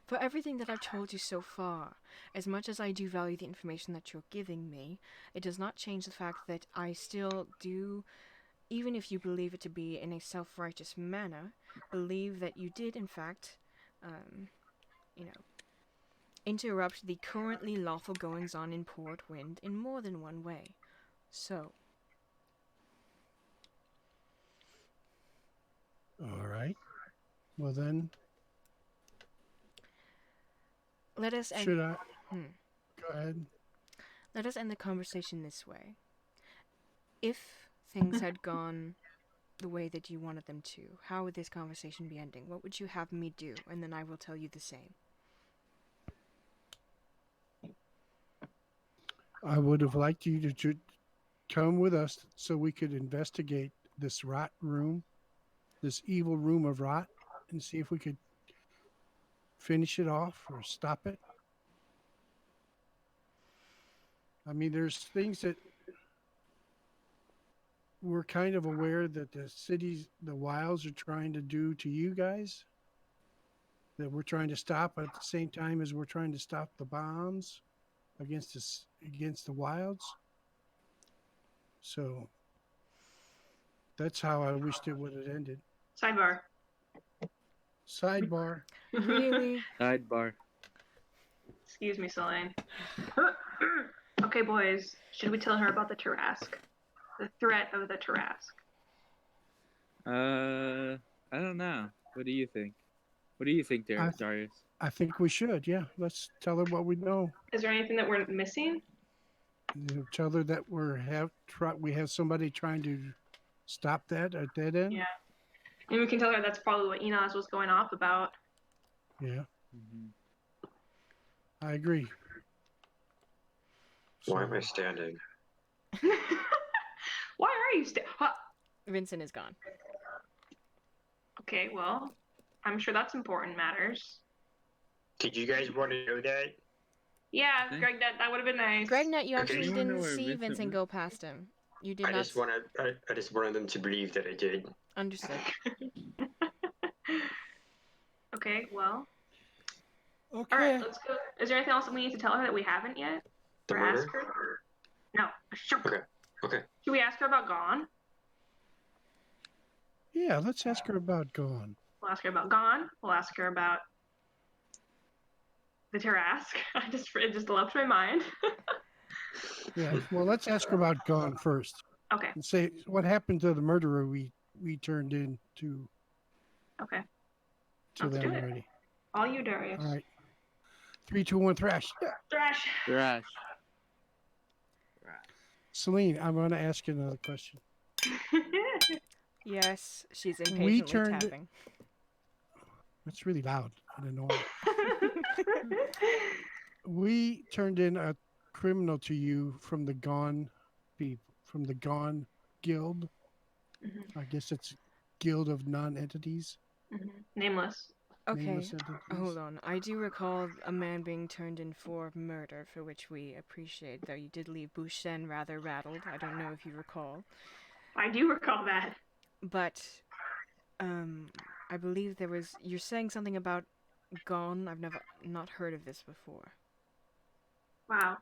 For everything that I've told you so far, as much as I do value the information that you're giving me, it does not change the fact that I still do, even if you believe it to be in a self-righteous manner, believe that you did, in fact, you know, interrupt the currently lawful goings-on in Port Wind in more than one way. So, All right. Well then, let us end. should I? Go ahead. Let us end the conversation this way. If things had gone the way that you wanted them to, how would this conversation be ending? What would you have me do? And then I will tell you the same. I would have liked you to come with us so we could investigate this rot room, this evil room of rot, and see if we could finish it off or stop it. I mean, there's things that we're kind of aware that the cities, the wilds are trying to do to you guys that we're trying to stop at the same time as we're trying to stop the bombs against us, against the wilds. So that's how I wished it would have ended. Sidebar. Sidebar. Really? Sidebar. Excuse me, Celine. Okay, boys, should we tell her about the Tarask? The threat of the Tarask. I don't know. What do you think? What do you think, Darius? I think we should. Yeah, let's tell her what we know. Is there anything that we're missing? Tell her that we have somebody trying to stop that at that end. Yeah. And we can tell her that's probably what Enos was going off about. Yeah, Mm-hmm. I agree. Why am I standing? Why are you Vincent is gone. Okay, well, I'm sure that's important matters. Did you guys want to know that? Yeah, Okay. Greg, that would have been nice. Gregnet, you actually Anyone know didn't where see Vincent Vincent went? go past him. You did I not. just wanted them to believe that I did. Understood. Okay, well. Okay. All right, let's go. Is there anything else that we need to tell her that we haven't yet? The Or murder? ask her? No. Sure. Okay. Okay. Should we ask her about Gone? Yeah, let's ask her about Gone. We'll ask her about Gone. We'll ask her about the Tarask. It just left my mind. Yeah. Well, let's ask her about Gone first, Okay. and say what happened to the murderer we turned into Okay. to Let's them do it. already. All you, Darius. All right. 3, 2, 1, thrash. Thrash. Thrash. Celine, I'm going to ask you another question. Yes, she's We impatiently turned. tapping. That's really loud and annoying. We turned in a criminal to you from the Gone people, from the Gone Guild. Mhm. I guess it's Guild of Non-Entities. Nameless. Okay, Nameless entities. hold on. I do recall a man being turned in for murder, for which we appreciate, though you did leave Bouchen rather rattled. I don't know if you recall. I do recall that. But, I believe there was... You're saying something about Gone? I've not heard of this before. Wow.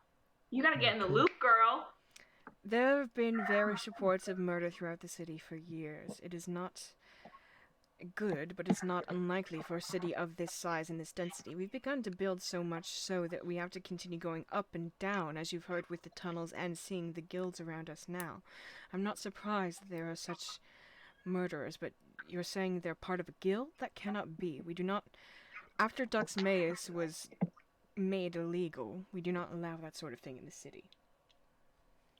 You gotta get in the Okay. loop, girl. There have been various reports of murder throughout the city for years. It is not good, but it's not unlikely for a city of this size and this density. We've begun to build so much so that we have to continue going up and down, as you've heard with the tunnels and seeing the guilds around us now. I'm not surprised that there are such murderers, but you're saying they're part of a guild? That cannot be. We do not... After Dux Maeus was made illegal, we do not allow that sort of thing in the city.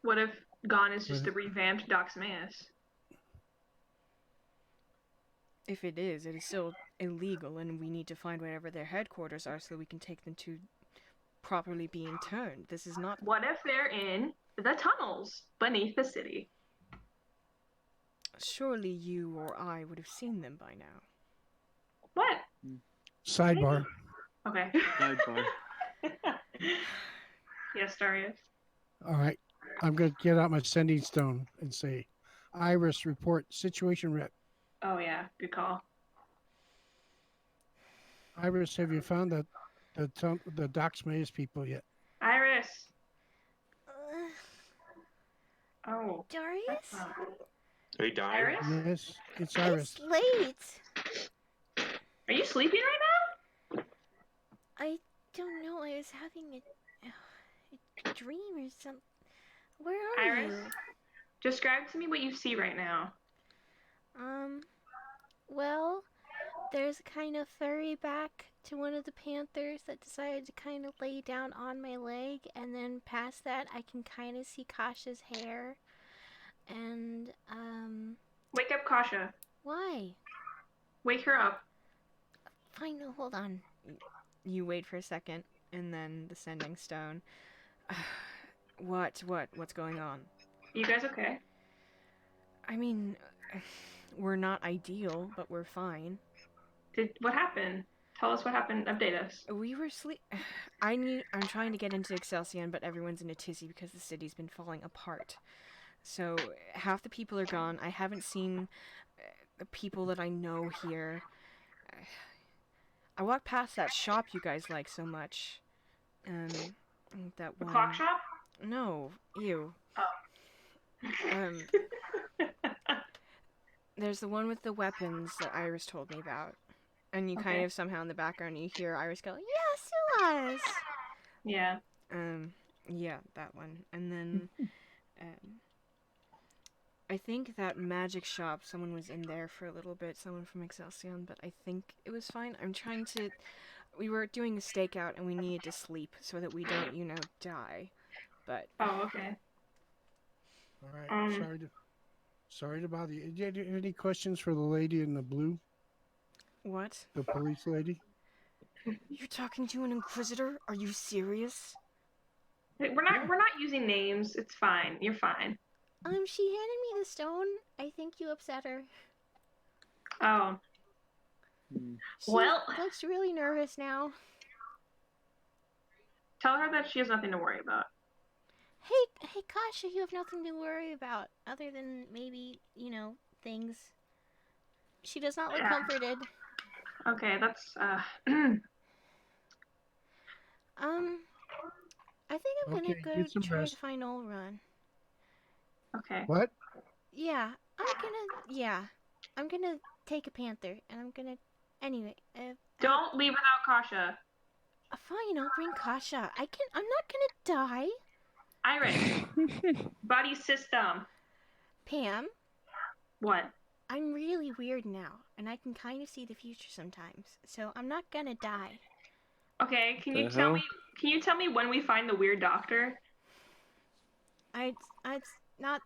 What if Gone is just the revamped Doxmaeus? If it is still illegal, and we need to find wherever their headquarters are so we can take them to properly be interned. This is not... What if they're in the tunnels beneath the city? Surely you or I would have seen them by now. What? Sidebar. Okay. Sidebar. Yes, Darius. All right. I'm going to get out my sending stone and say, Iris, report situation rep. Oh yeah, good call. Iris, have you found the Docs Maze people yet? Iris. Oh. Darius? That's not... Are you dying? Iris? Yes, it's Iris. It's late. Are you sleeping right now? I don't know. I was having a dream or something. Where are Iris? you? Describe to me what you see right now. Well, there's a kind of furry back to one of the panthers that decided to kind of lay down on my leg, and then past that I can kind of see Kasha's hair. And, Wake up, Kasha. why? Wake her up. Fine, no, hold on. You wait for a second, and then the sending stone. What's going on? You guys okay? I mean, we're not ideal, but we're fine. What happened? Tell us what happened. Update us. We were I'm trying to get into Excelsior, but everyone's in a tizzy because the city's been falling apart. So half the people are gone. I haven't seen the people that I know here. I walked past that shop you guys like so much. That The one. clock shop? No, you. Oh. There's the one with the weapons that Iris told me about. And you kind Okay. of somehow in the background you hear Iris go, "Yes, it was." Yeah. Yeah, that one. And then I think that magic shop, someone was in there for a little bit, someone from Excelsior, but I think it was fine. We were doing a stakeout and we needed to sleep so that we don't, die. But Oh, okay. All right. Sorry to bother you. Do you have any questions for the lady in the blue? what? The police lady? You're talking to an inquisitor? Are you serious? We're not using names. It's fine. You're fine. She handed me the stone. I think you upset her. Oh. She Well, looks really nervous now. tell her that she has nothing to worry about. Hey, Kasha, you have nothing to worry about other than maybe, things. She does not look Yeah. comforted. Okay, that's I think I'm Okay, gonna go get some try rest. to find Olrun. okay. What? Yeah, I'm gonna take a panther, and I'm gonna, anyway. Don't leave without Kasha. Fine, I'll bring Kasha. I'm not gonna die. Iris, body system. Pam, What? I'm really weird now, and I can kind of see the future sometimes, so I'm not gonna die. Okay, can The you tell hell? me? Can you tell me when we find the weird doctor? It's not.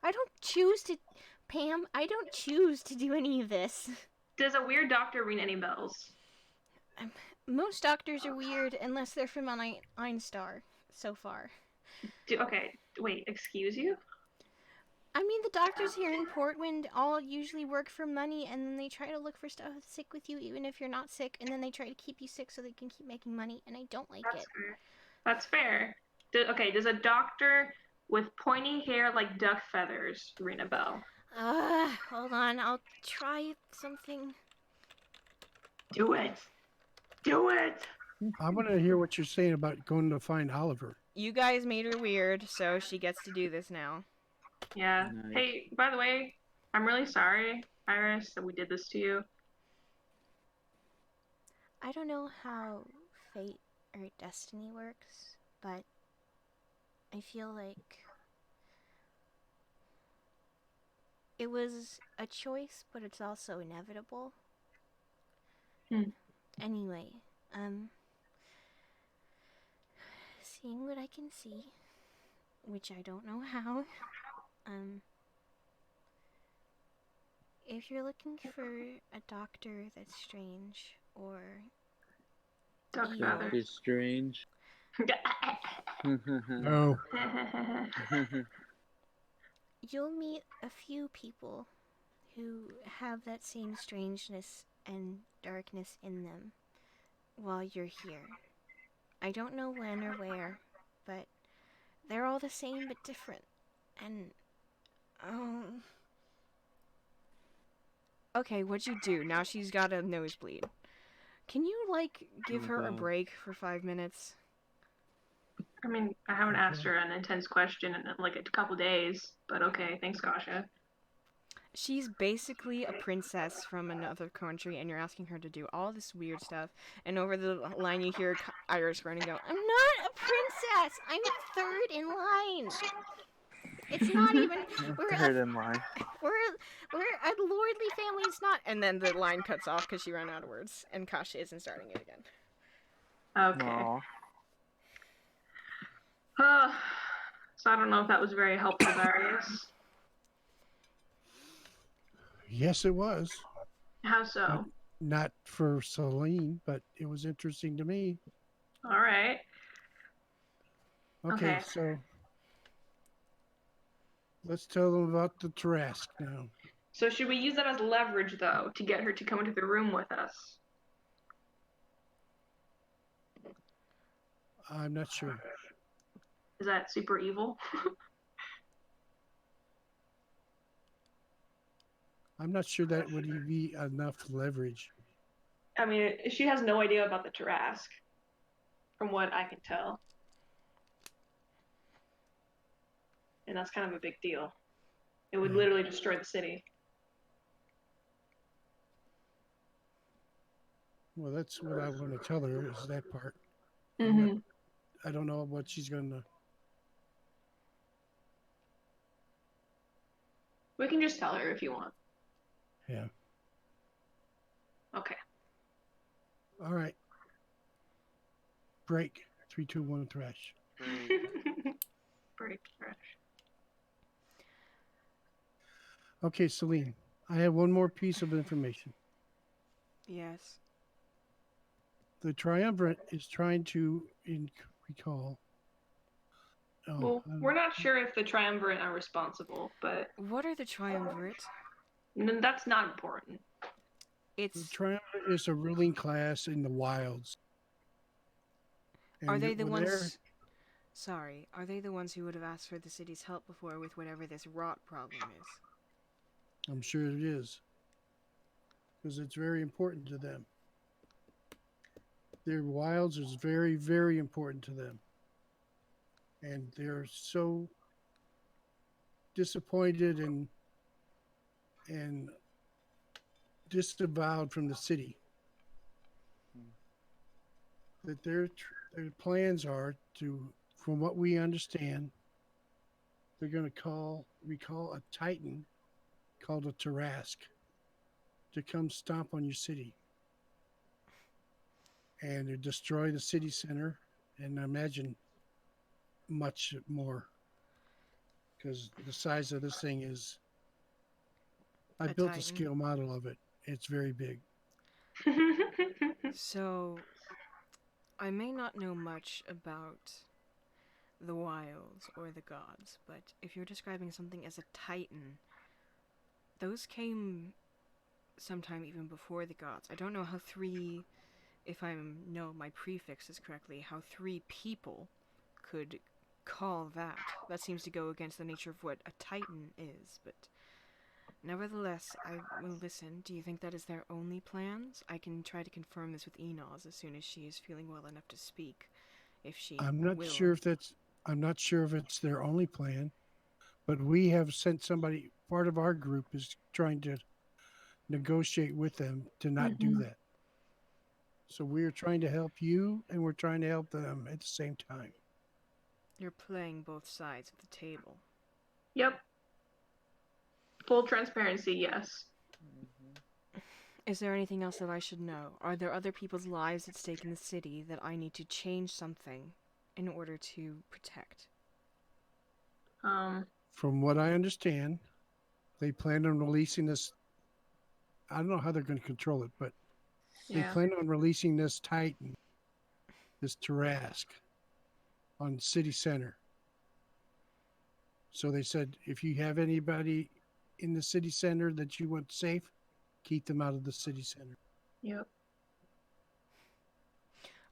I don't choose to. Pam, I don't choose to do any of this. Does a weird doctor ring any bells? Most doctors are weird unless they're from Einstar, so far. Okay, wait, excuse you? I mean, the doctors here in Portland all usually work for money, and then they try to look for stuff that's sick with you, even if you're not sick, and then they try to keep you sick so they can keep making money, and I don't like That's it. fair. That's fair. Okay, does a doctor with pointy hair like duck feathers ring a bell? Hold on, I'll try something. Do it. Do it. I want to hear what you're saying about going to find Oliver. You guys made her weird, so she gets to do this now. Yeah. Nice. Hey, by the way, I'm really sorry, Iris, that we did this to you. I don't know how fate or destiny works, but I feel like it was a choice, but it's also inevitable. Anyway, seeing what I can see, which I don't know how, if you're looking for a doctor that's strange or Duck evil, feathers. You're strange. No. you'll meet a few people who have that same strangeness and darkness in them while you're here. I don't know when or where, but they're all the same but different. And, Okay, what'd you do? Now she's got a nosebleed. Can you, like, give Oh, her a God. break for 5 minutes? I mean, I haven't asked her an intense question in like a couple days, but okay, thanks, Kasha. She's basically a princess from another country, and you're asking her to do all this weird stuff. And over the line, you hear Iris run and go, I'm not a princess! I'm third in line! It's not even. We're Third in line. we're a lordly family. It's not. and then the line cuts off because she ran out of words, and Kasha isn't starting it again. Okay. Aw. So I don't know if that was very helpful, Darius. Yes, it was. How so? Not for Celine, but it was interesting to me. All right. Okay, Okay. so let's tell them about the Trask now. So should we use that as leverage, though, to get her to come into the room with us? I'm not sure. Is that super evil? I'm not sure that would be enough leverage. I mean, she has no idea about the Tarask, from what I can tell. And that's kind of a big deal. It would Yeah. literally destroy the city. Well, that's what I want to tell her is that part. Mm-hmm. I don't know what she's gonna. We can just tell her if you want. Yeah. Okay. All right. Break. 3, 2, 1. Thrash. Break trash. Okay, Celine. I have one more piece of information. Yes. The Triumvirate is trying to recall. Oh, Well, we're not sure if the Triumvirate are responsible, but What are the Triumvirate? that's not important. The It's Triumvirate is a ruling class in the wilds. Are And they the when they're- ones? Sorry, are they the ones who would have asked for the city's help before with whatever this rot problem is? I'm sure it is. Because it's very important to them. Their wilds is very, very important to them. And they're so disappointed and disavowed from the city. that their plans are to, from what we understand, they're going to recall a Titan called a Tarask to come stomp on your city and to destroy the city center, and I imagine much more because the size of this thing is. I A built a Titan. scale model of it. It's very big. So, I may not know much about the wilds or the gods, but if you're describing something as a Titan, those came sometime even before the gods. I don't know how three, if I know my prefixes correctly, how three people could call that. That seems to go against the nature of what a Titan is, but nevertheless, I will listen. Do you think that is their only plans? I can try to confirm this with Enos as soon as she is feeling well enough to speak, if she will. I'm not sure if it's their only plan, but we have sent somebody. Part of our group is trying to negotiate with them to not do that. So we're trying to help you, and we're trying to help them at the same time. You're playing both sides of the table. Yep. Full transparency, yes. Is there anything else that I should know? Are there other people's lives at stake in the city that I need to change something in order to protect? From what I understand, they plan on releasing this. I don't know how they're going to control it, but they plan on releasing this Titan, this Tarask, on City Center. So they said, if you have anybody in the city center that you want safe, keep them out of the city center. Yep.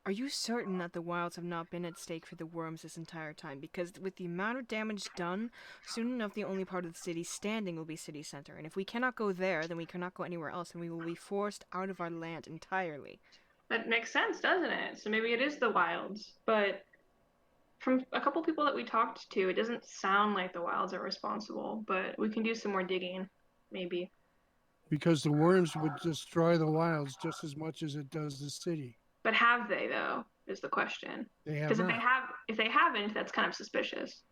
Are you certain that the wilds have not been at stake for the worms this entire time? Because with the amount of damage done, soon enough the only part of the city standing will be city center. And if we cannot go there, then we cannot go anywhere else, and we will be forced out of our land entirely. That makes sense, doesn't it? So maybe it is the wilds. But from a couple people that we talked to, it doesn't sound like the wilds are responsible. But we can do some more digging, maybe. Because the worms would destroy the wilds just as much as it does the city. But have they though? Is the question. They have Because not. if they haven't, that's kind of suspicious.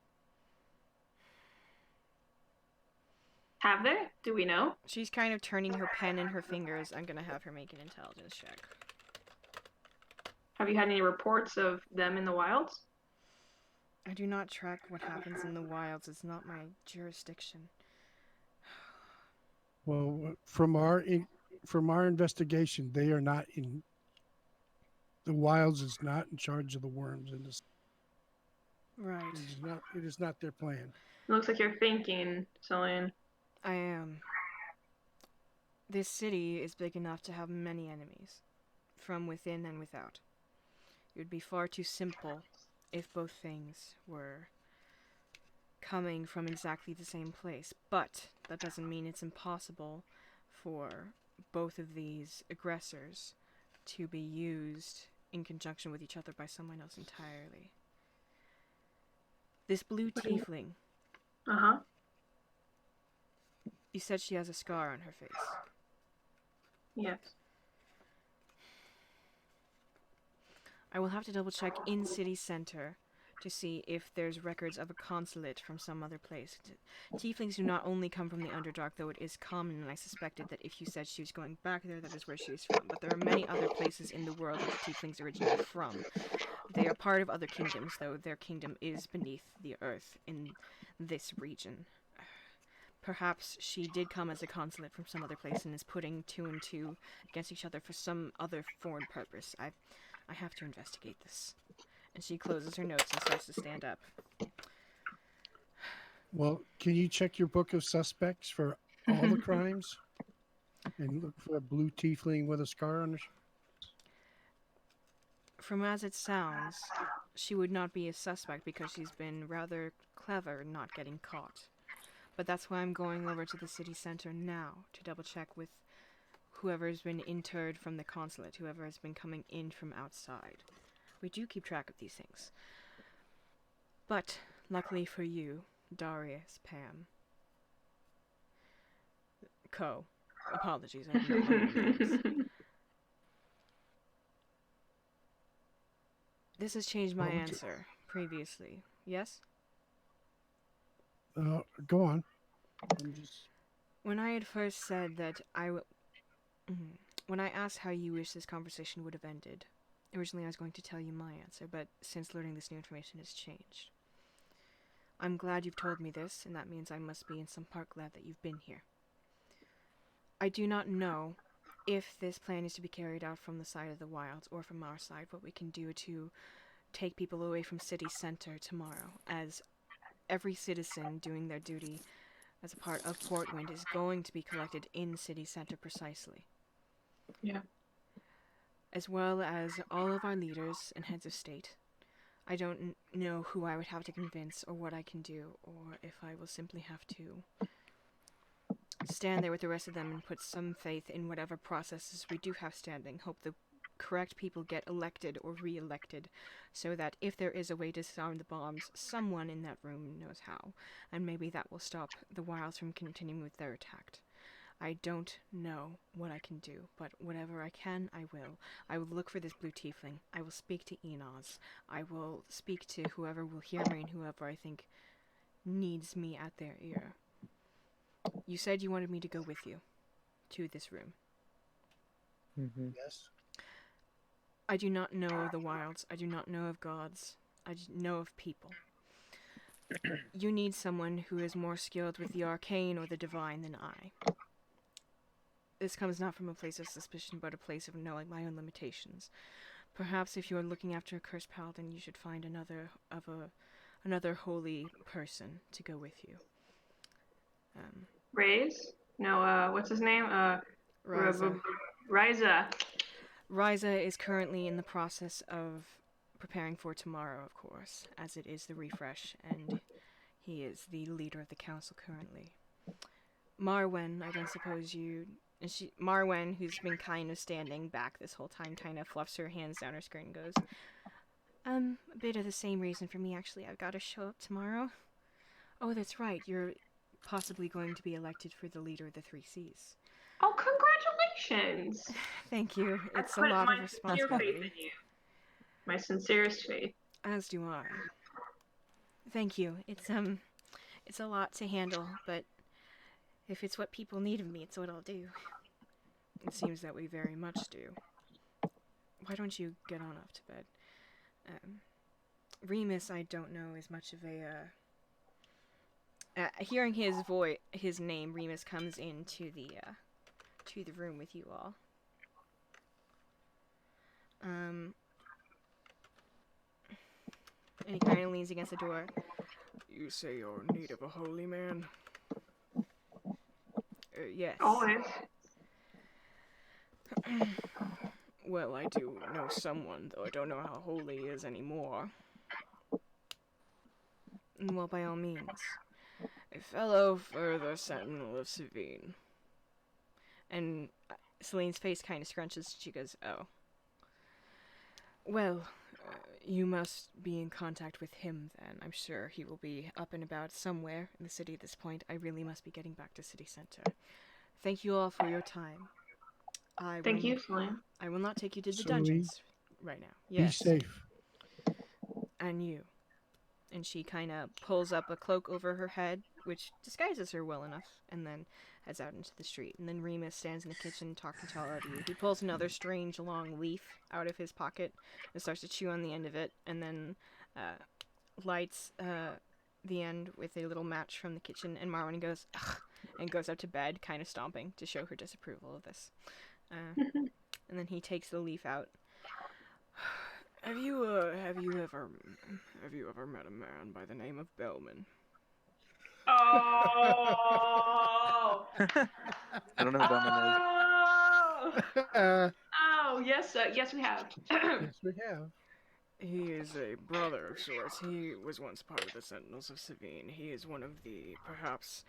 Have they? Do we know? She's kind of turning her pen in her fingers. I'm gonna have her make an intelligence check. Have you had any reports of them in the wilds? I do not track what happens in the wilds. It's not my jurisdiction. Well, from our investigation, they are not in. The wilds is not in charge of the worms in this. Right. It is not their plan. It looks like you're thinking, Celine. I am. This city is big enough to have many enemies, from within and without. It would be far too simple if both things were coming from exactly the same place. But that doesn't mean it's impossible for both of these aggressors to be used in conjunction with each other by someone else entirely. This blue tiefling. Uh-huh. You said she has a scar on her face. Yes. I will have to double check in city center to see if there's records of a consulate from some other place. Tieflings do not only come from the Underdark, though it is common, and I suspected that if you said she was going back there, that is where she is from. But there are many other places in the world that the Tieflings originate from. They are part of other kingdoms, though their kingdom is beneath the earth in this region. Perhaps she did come as a consulate from some other place and is putting two and two against each other for some other foreign purpose. I have to investigate this. And she closes her notes and starts to stand up. Well, can you check your book of suspects for all the crimes? And look for a blue tiefling with a scar on her. From as it sounds, she would not be a suspect because she's been rather clever not getting caught. But that's why I'm going over to the city center now to double check with whoever's been interred from the consulate, whoever has been coming in from outside. We do keep track of these things. But, luckily for you, Darius, Pam, Co. Apologies, I have not learned your names. This has changed my What would you- answer previously. Yes? Go on. I'm just. When I had first said that when I asked how you wish this conversation would have ended, originally I was going to tell you my answer, but since learning this new information has changed. I'm glad you've told me this, and that means I must be in some part glad that you've been here. I do not know if this plan is to be carried out from the side of the wilds or from our side, what we can do to take people away from city center tomorrow, as every citizen doing their duty as a part of Portwind is going to be collected in city center precisely. Yeah. As well as all of our leaders and heads of state. I don't know who I would have to convince or what I can do, or if I will simply have to stand there with the rest of them and put some faith in whatever processes we do have standing, hope the correct people get elected or re-elected, so that if there is a way to disarm the bombs, someone in that room knows how, and maybe that will stop the Wilds from continuing with their attack. I don't know what I can do, but whatever I can, I will. I will look for this blue tiefling. I will speak to Enos. I will speak to whoever will hear me and whoever I think needs me at their ear. You said you wanted me to go with you to this room. Mm-hmm. Yes. I do not know of the wilds. I do not know of gods. I know of people. You need someone who is more skilled with the arcane or the divine than I. This comes not from a place of suspicion, but a place of knowing my own limitations. Perhaps if you are looking after a cursed paladin, you should find another holy person to go with you. Raise? No, what's his name? Ryza. Ryza. Ryza is currently in the process of preparing for tomorrow, of course, as it is the refresh, and he is the leader of the council currently. Marwen, I don't suppose you... Marwen, who's been kind of standing back this whole time, kind of fluffs her hands down her skirt and goes, a bit of the same reason for me, actually. I've got to show up tomorrow. Oh, that's right. You're possibly going to be elected for the leader of the Three Seas. Oh, congratulations! Thank you. I It's a put lot my of sincere faith in responsibility. you. My sincerest faith. As do I. Thank you. It's a lot to handle, but if it's what people need of me, it's what I'll do. It seems that we very much do. Why don't you get on off to bed? Remus, I don't know as much of a, hearing his name, Remus comes into the room with you all. And he kind of leans against the door. You say you're in need of a holy man? Yes. Always. Well, I do know someone, though I don't know how holy he is anymore. Well, by all means. A fellow further sentinel of Savine. And Celine's face kind of scrunches. She goes, oh. Well, you must be in contact with him then. I'm sure he will be up and about somewhere in the city at this point. I really must be getting back to city center. Thank you all for your time. Thank you, Celine. I will not take you to the Celine, dungeons right now. Be Yes. safe. And you. And she kind of pulls up a cloak over her head, which disguises her well enough, and then heads out into the street. And then Remus stands in the kitchen talking to all of you. He pulls another strange long leaf out of his pocket and starts to chew on the end of it, and then lights the end with a little match from the kitchen. And Marwan goes, ugh, and goes up to bed, kind of stomping to show her disapproval of this. And then he takes the leaf out. Have you ever met a man by the name of Bellman? Oh! I don't know who Bowman is. Oh! Oh, yes, yes, we have. Yes, we have. He is a brother of sorts. He was once part of the Sentinels of Savine. He is one of the, perhaps,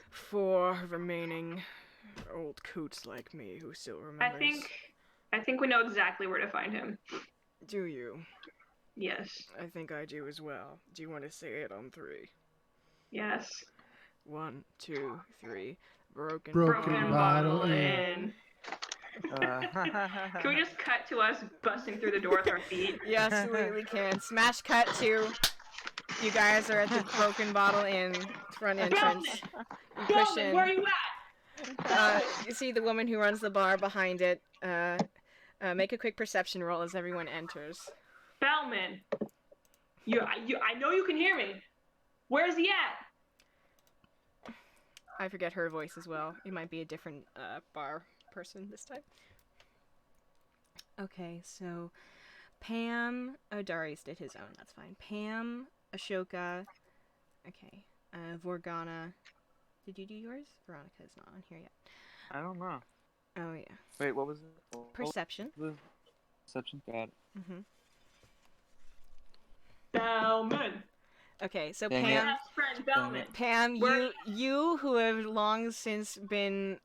4 remaining old coots like me who still remembers. I think we know exactly where to find him. Do you? Yes. I think I do as well. Do you want to say it on 3? Yes. 1, 2, 3. Broken Broken Broken bottle bottle in. in. Can we just cut to us busting through the door with our feet? You absolutely can. Smash cut to you guys are at the Broken Bottle Inn front entrance. You push Bellman, in. where are you at? You see the woman who runs the bar behind it. Make a quick perception roll as everyone enters. Bellman, I know you can hear me. Where's he at? I forget her voice as well. It might be a different bar person this time. Okay, so Pam. Oh, Darius did his own. That's fine. Pam, Ashoka. Okay. Vorgana. Did you do yours? Veronica's not on here yet. I don't know. Oh yeah. Wait, what was it? Perception. Perception. Got it. Mhm. Bellman. Okay, so Dang Pam. Best friend Bellman. Pam, Where- you who have long since been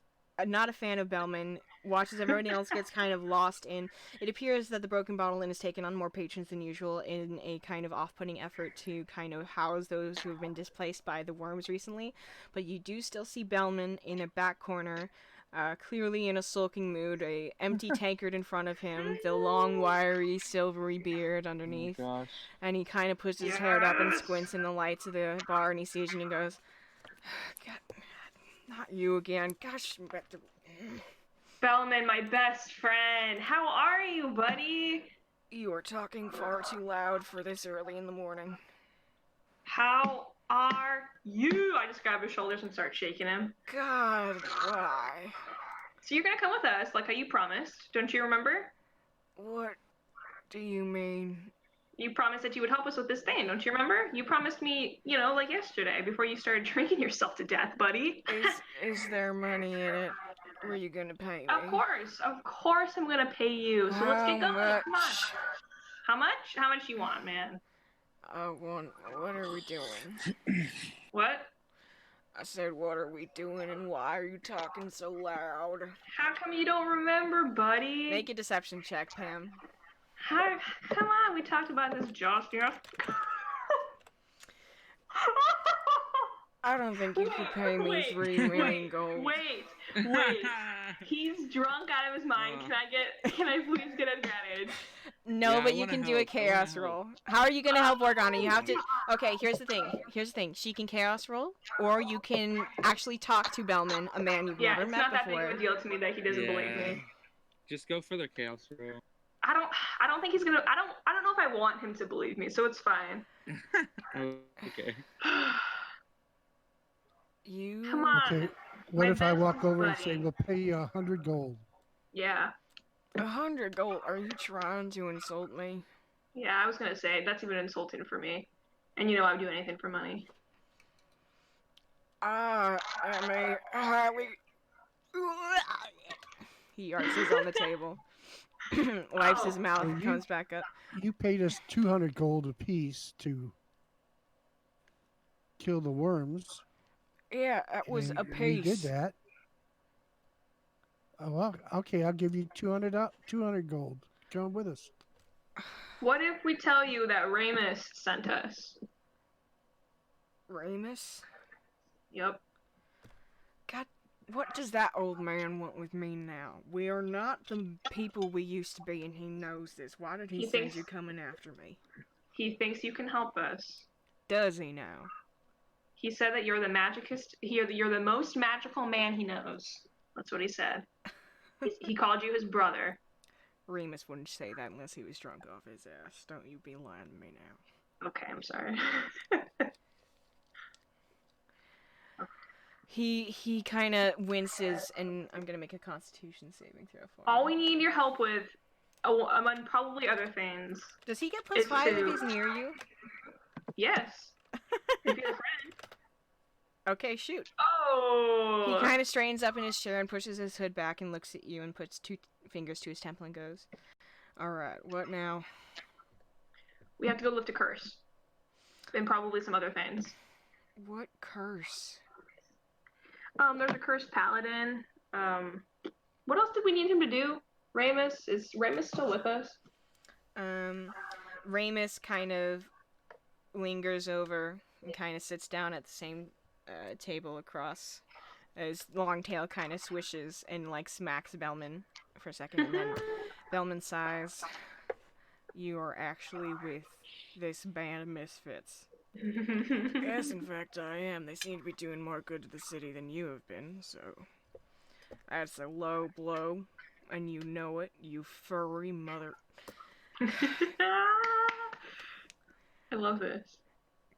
not a fan of Bellman, watches everybody else gets kind of lost in. It appears that the Broken Bottle Inn has taken on more patrons than usual in a kind of off-putting effort to kind of house those who have been displaced by the worms recently. But you do still see Bellman in a back corner, clearly in a sulking mood, a empty tankard in front of him, the long, wiry, silvery beard underneath. Oh gosh. And he kind of puts his head up and squints in the lights of the bar, and he sees you and he goes, God, not you again. Gosh, I'm back to... Bellman, my best friend. How are you, buddy? You are talking far too loud for this early in the morning. How are you? I just grab his shoulders and start shaking him. God, why? So you're gonna come with us, like how you promised. Don't you remember? What do you mean? You promised that you would help us with this thing, don't you remember? You promised me, like yesterday, before you started drinking yourself to death, buddy. Is there money in it? Were you gonna pay me? Of course I'm gonna pay you. So let's get going. Much? Come on. How much? How much you want, man? What are we doing? What? I said, what are we doing and why are you talking so loud? How come you don't remember, buddy? Make a deception check, Pam. Come on, we talked about this just yesterday. I don't think you could pay me 3 million gold. Wait. He's drunk out of his mind. Can I please get advantage? No, Yeah, but I you wanna can do a help. I wanna chaos help. roll. How are you gonna help Organa? You have to. Okay, here's the thing. She can chaos roll, or you can actually talk to Bellman, a man you've Yeah, never it's met not that before. big of a deal to me that he doesn't believe me. Just go for the chaos roll. I don't think he's gonna. I don't know if I want him to believe me, so it's fine. Oh, okay. You. Come on. Okay. What My if I best walk over and buddy. say, we'll pay you 100 gold? Yeah. 100 gold. Are you trying to insult me? Yeah, I was gonna say that's even insulting for me. And I would do anything for money. I am a highly. He arches on the table, wipes his mouth, Well, you- comes back up. You paid us 200 gold apiece to kill the worms. Yeah, that was and a We did piece. that. Oh, well, okay, I'll give you 200 gold. Come with us. What if we tell you that Ramus sent us? Ramus? Yep. God, what does that old man want with me now? We are not the people we used to be, and he knows this. Why did he He send thinks- you coming after me? He thinks you can help us. Does he now? He said that you're the magicist. You're the most magical man he knows. That's what he said. He called you his brother. Remus wouldn't say that unless he was drunk off his ass. Don't you be lying to me now. Okay, I'm sorry. He kind of winces, and I'm gonna make a Constitution saving throw for him. All we need your help with, among probably other things. Does he get plus It's 5 if two. he's near you? Yes. If you're a friend. Okay, shoot. Oh. He kind of straightens up in his chair and pushes his hood back and looks at you and puts 2 fingers to his temple and goes, "Alright, what now?" We have to go lift a curse. And probably some other things. What curse? There's a cursed paladin. What else did we need him to do? Ramus? Is Ramus still with us? Ramus kind of lingers over and kind of sits down at the same table across His long tail kind of swishes and like smacks Bellman for a second, and then Bellman sighs. You are actually with this band of misfits. Yes, in fact, I am. They seem to be doing more good to the city than you have been, so that's a low blow, and you know it, you furry mother. I love this.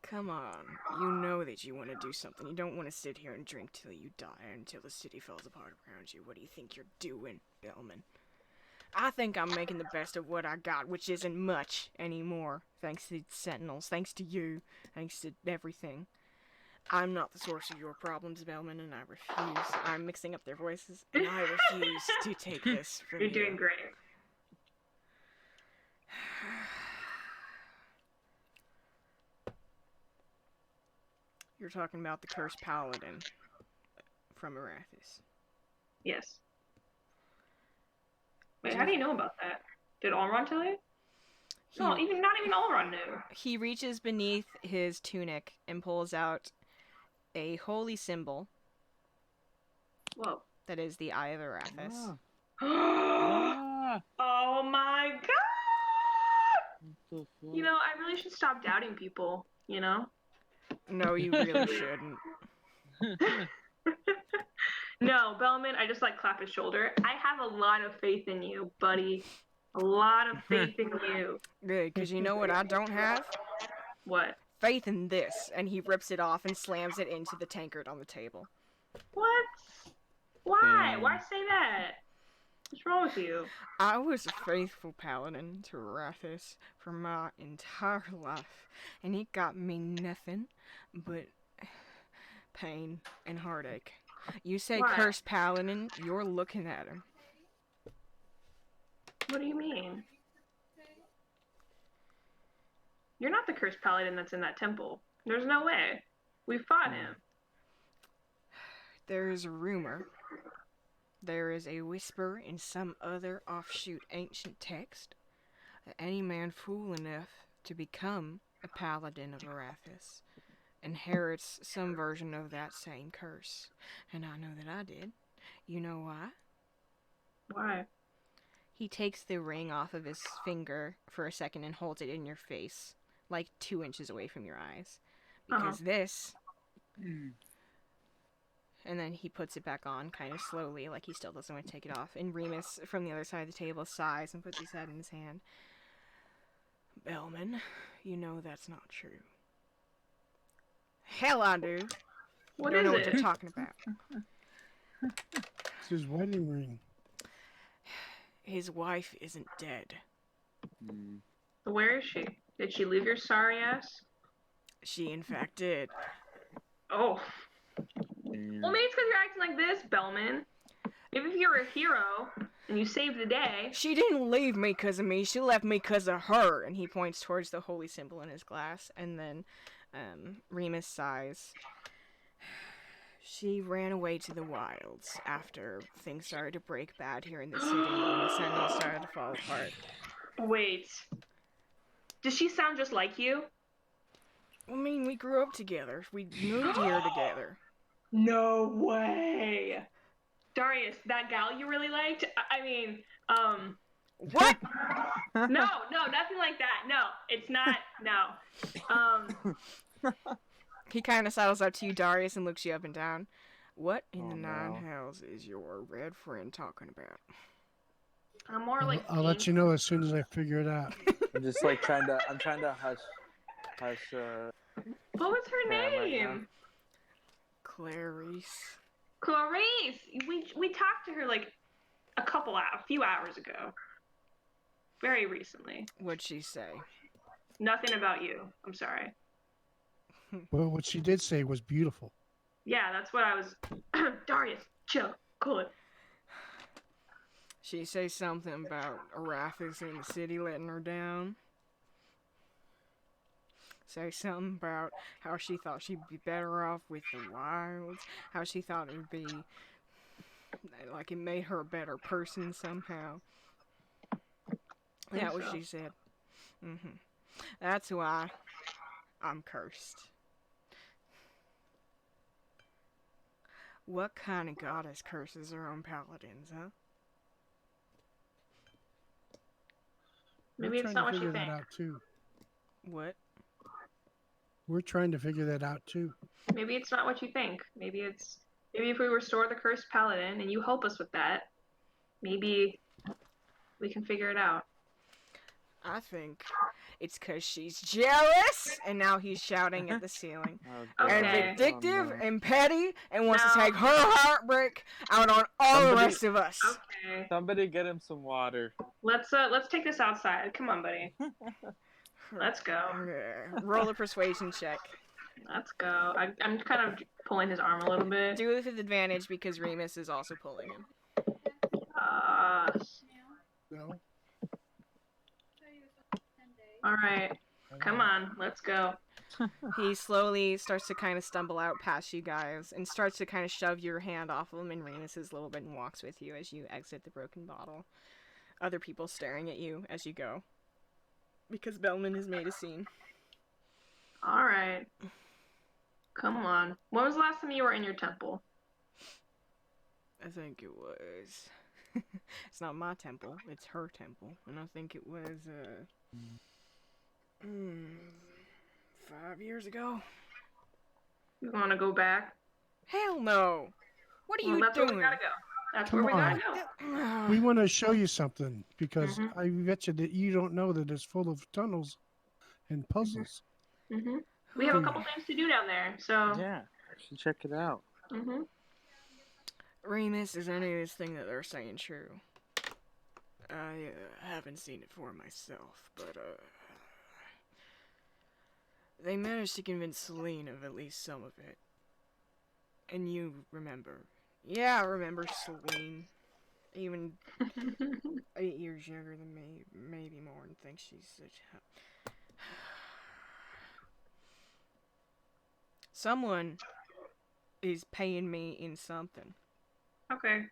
Come on, you know that you want to do something. You don't want to sit here and drink till you die, until the city falls apart around you. What do you think you're doing, Bellman? I think I'm making the best of what I got, which isn't much anymore. Thanks to the Sentinels, thanks to you, thanks to everything. I'm not the source of your problems, Bellman, and I refuse. I'm mixing up their voices, and I refuse to take this from You're you. doing great. You're talking about the cursed paladin from Arathis. Yes. Wait, how do you know about that? Did Alron tell you? No, not even Alron knew. He reaches beneath his tunic and pulls out a holy symbol. Whoa. That is the Eye of Arathis. Oh my god! You know, I really should stop doubting people, you know? No, you really shouldn't. No, Bellman, I just like clap his shoulder. I have a lot of faith in you, buddy. A lot of faith in you. Good, because you know what I don't have? What? Faith in this. And he rips it off and slams it into the tankard on the table. What? Why? Why say that? What's wrong with you? I was a faithful paladin to Arathis for my entire life, and it got me nothing but pain and heartache. You say Why? cursed paladin, you're looking at him. What do you mean? You're not the cursed paladin that's in that temple. There's no way. We fought him. There is a rumor. There is a whisper in some other offshoot ancient text that any man fool enough to become a paladin of Arathis inherits some version of that same curse. And I know that I did. You know why? Why? He takes the ring off of his finger for a second and holds it in your face, like 2 inches away from your eyes. Because this... And then he puts it back on kind of slowly, like he still doesn't want to take it off. And Remus, from the other side of the table, sighs and puts his head in his hand. Bellman, you know that's not true. Hell I do. What Don't is know it? what you're talking about. It's his wedding ring. His wife isn't dead. Where is she? Did she leave your sorry ass? She in fact did. Oh. Well, maybe it's because you're acting like this, Bellman. Maybe if you're a hero and you saved the day. She didn't leave me because of me. She left me because of her. And he points towards the holy symbol in his glass. And then Remus sighs. She ran away to the wilds after things started to break bad here in the city when the Sentinels started to fall apart. Wait. Does she sound just like you? I mean, we grew up together. We moved here together. No way. Darius, that gal you really liked? I mean, What? No, nothing like that. No, it's not. No. He kind of sidles up to you, Darius, and looks you up and down. What in the nine hells is your red friend talking about? I'm more like. I'll let you know as soon as I figure it out. I'm just like trying to hush. What was her name? Right Clarice. Clarice. We talked to her like a few hours ago. Very recently. What'd she say? Nothing about you. I'm sorry. Well, what she did say was beautiful. Yeah, that's what I was. Darius, chill, cool it. She say something about Arathis in the city letting her down. Say something about how she thought she'd be better off with the wilds. How she thought it would be like it made her a better person somehow. That's what she said. That's why I'm cursed. What kind of goddess curses her own paladins, huh? Maybe We're it's trying not to what you figure think. that out too. What? We're trying to figure that out too. Maybe it's not what you think. Maybe if we restore the cursed paladin and you help us with that, maybe we can figure it out. I think it's because she's jealous, and now he's shouting at the ceiling. Oh, Okay. And God. vindictive Oh, no. and petty, and wants to No. take her heartbreak out on all the Somebody- rest of us. Okay. Somebody get him some water. Let's take this outside. Come on, buddy. Let's go. Roll a persuasion check. Let's go. I'm kind of pulling his arm a little bit. Do it with advantage because Remus is also pulling him. No. All right. Come on. Let's go. He slowly starts to kind of stumble out past you guys and starts to kind of shove your hand off of him in Remus's a little bit and walks with you as you exit the broken bottle. Other people staring at you as you go. Because Bellman has made a scene. All right. Come on. When was the last time you were in your temple? I think it was... It's not my temple, it's her temple. And I think it was, 5 years ago. You want to go back? Hell no! What are Well, you that's doing? where we gotta go. That's Come where we gotta on. go. We want to show you something because Mhm. I bet you that you don't know that it's full of tunnels and puzzles. hmm We have a couple things to do down there, so. Yeah, I should check it out. hmm Remus, is any of this thing that they're saying true? I haven't seen it for myself, but they managed to convince Celine of at least some of it. And you remember. Yeah, I remember Celine. Even 8 years younger than me, maybe more, and thinks she's such a... Someone is paying me in something. Okay.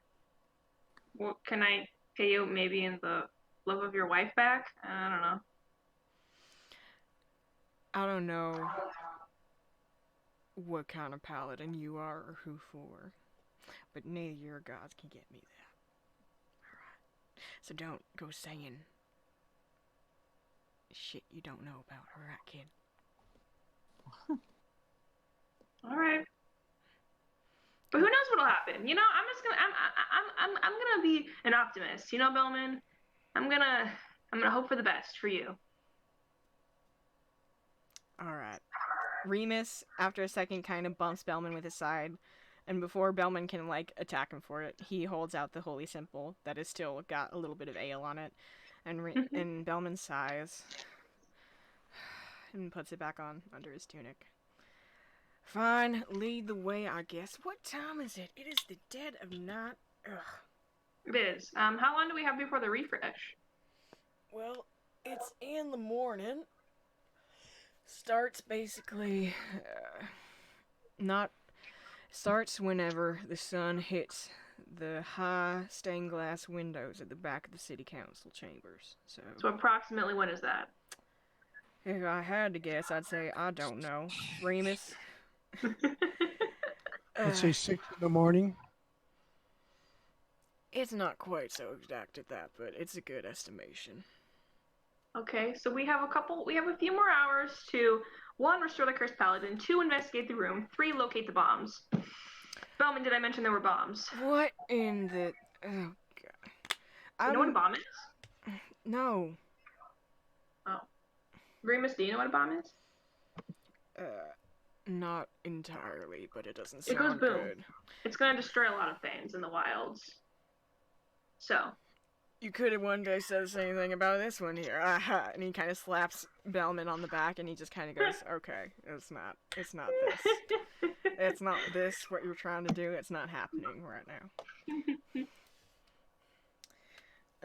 Well, can I pay you maybe in the love of your wife back? I don't know. I don't know what kind of paladin you are or who for, but neither of your gods can get me that. Alright. So don't go saying shit you don't know about, alright, kid? All right. But who knows what'll happen? You know, I'm gonna be an optimist. You know, Bellman, I'm gonna hope for the best for you. Alright. Remus, after a second, kind of bumps Bellman with his side, and before Bellman can, like, attack him for it, he holds out the holy symbol that has still got a little bit of ale on it, and and Bellman sighs and puts it back on under his tunic. Fine, lead the way, I guess. What time is it? It is the dead of night. Ugh. It is. How long do we have before the refresh? Well, it's in the morning. Starts basically, starts whenever the sun hits the high stained glass windows at the back of the city council chambers. So approximately when is that? if I had to guess, I'd say I don't know. Remus? Let's say 6 in the morning. It's not quite so exact at that, but it's a good estimation. Okay, so we have a few more hours to 1, restore the cursed paladin, 2, investigate the room, 3, locate the bombs. Bellman, did I mention there were bombs? What in the... Oh, God. You know what a bomb is? No. Oh. Remus, do you know what a bomb is? Not entirely, but it doesn't It goes sound boom. good. It's gonna destroy a lot of things in the wilds. So. You could have one day said the same thing about this one here. Aha. And he kind of slaps Bellman on the back and he just kind of goes, okay, it's not this. It's not this, what you're trying to do. It's not happening right now.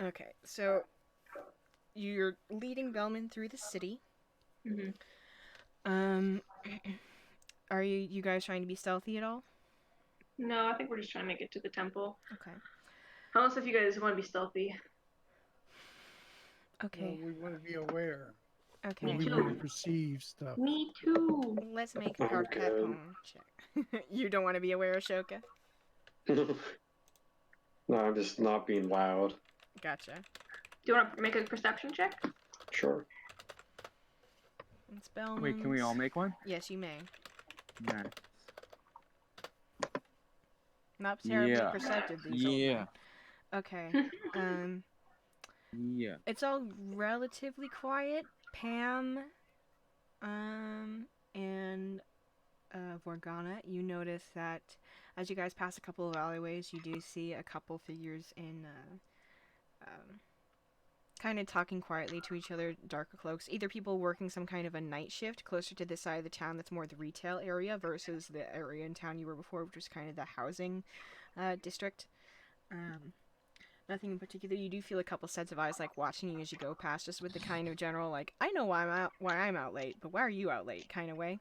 Okay, so you're leading Bellman through the city. Mm-hmm. Are you guys trying to be stealthy at all? No, I think we're just trying to make it to the temple. Okay. Unless if you guys want to be stealthy. Okay. No, we want to be aware. Okay. We too. want to perceive stuff. Me too. Let's make a Carcapone check. You don't want to be aware, Ashoka? No, I'm just not being loud. Gotcha. Do you want to make a perception check? Sure. It's Bellman's. Wait, can we all make one? Yes, you may. Nice. Not terribly Yeah. perceptive, these old Yeah. men. Okay. Yeah. It's all relatively quiet. Pam, and Vorgana, you notice that as you guys pass a couple of alleyways, you do see a couple figures in kind of talking quietly to each other, darker cloaks. Either people working some kind of a night shift closer to this side of the town that's more the retail area versus the area in town you were before, which was kind of the housing district. Nothing in particular. You do feel a couple sets of eyes like watching you as you go past, just with the kind of general like, I know why I'm out late, but why are you out late kind of way.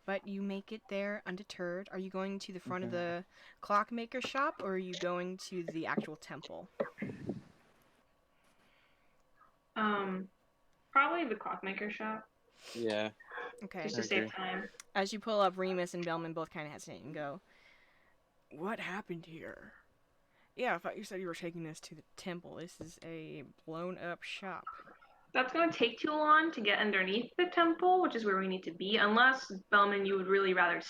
But you make it there undeterred. Are you going to the front of the clockmaker shop, or are you going to the actual temple? Probably the clockmaker shop. Yeah. Okay. Just to save time. As you pull up, Remus and Bellman both kind of hesitate and go, "What happened here?" "Yeah, I thought you said you were taking us to the temple. This is a blown-up shop." That's going to take too long to get underneath the temple, which is where we need to be, unless, Bellman, you would really rather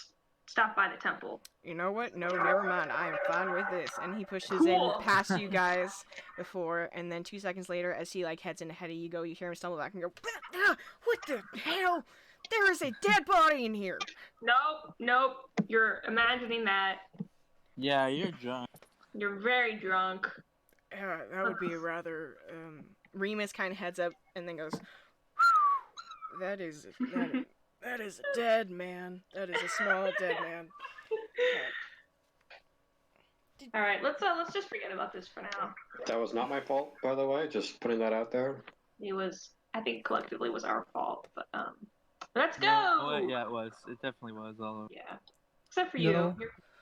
stop by the temple. "You know what? No, never mind. I am fine with this." And he pushes Cool. in past you guys before, and then 2 seconds later, as he like heads in ahead of you, you hear him stumble back and go, "What the hell? There is a dead body in here." Nope. You're imagining that. Yeah, you're drunk. You're very drunk. That would be rather. Remus kind of heads up and then goes, that is a dead man. That is a small dead man. All right, let's just forget about this for now. That was not my fault, by the way. Just putting that out there. It was, I think, collectively was our fault. But let's go. Yeah, it was. It definitely was. All of it. Yeah, except for you. No,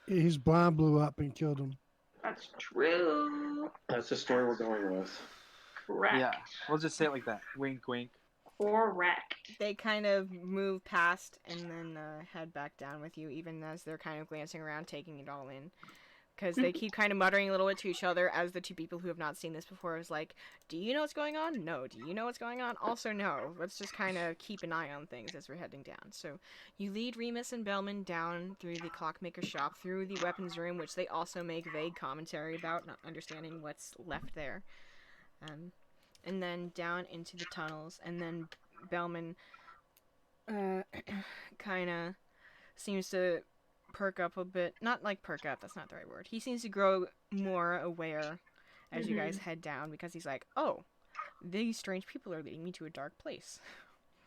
his bomb blew up and killed him. That's true. That's the story we're going with. Correct. Yeah, we'll just say it like that. Wink, wink. Correct. They kind of move past and then head back down with you, even as they're kind of glancing around, taking it all in. Because they keep kind of muttering a little bit to each other as the two people who have not seen this before is like, "Do you know what's going on? No. Do you know what's going on? Also, no. Let's just kind of keep an eye on things as we're heading down." So you lead Remus and Bellman down through the clockmaker shop, through the weapons room, which they also make vague commentary about, not understanding what's left there. And then down into the tunnels, and then Bellman kind of seems to perk up a bit. Not like perk up, that's not the right word. He seems to grow more aware as you guys head down, because he's like, "Oh, these strange people are leading me to a dark place."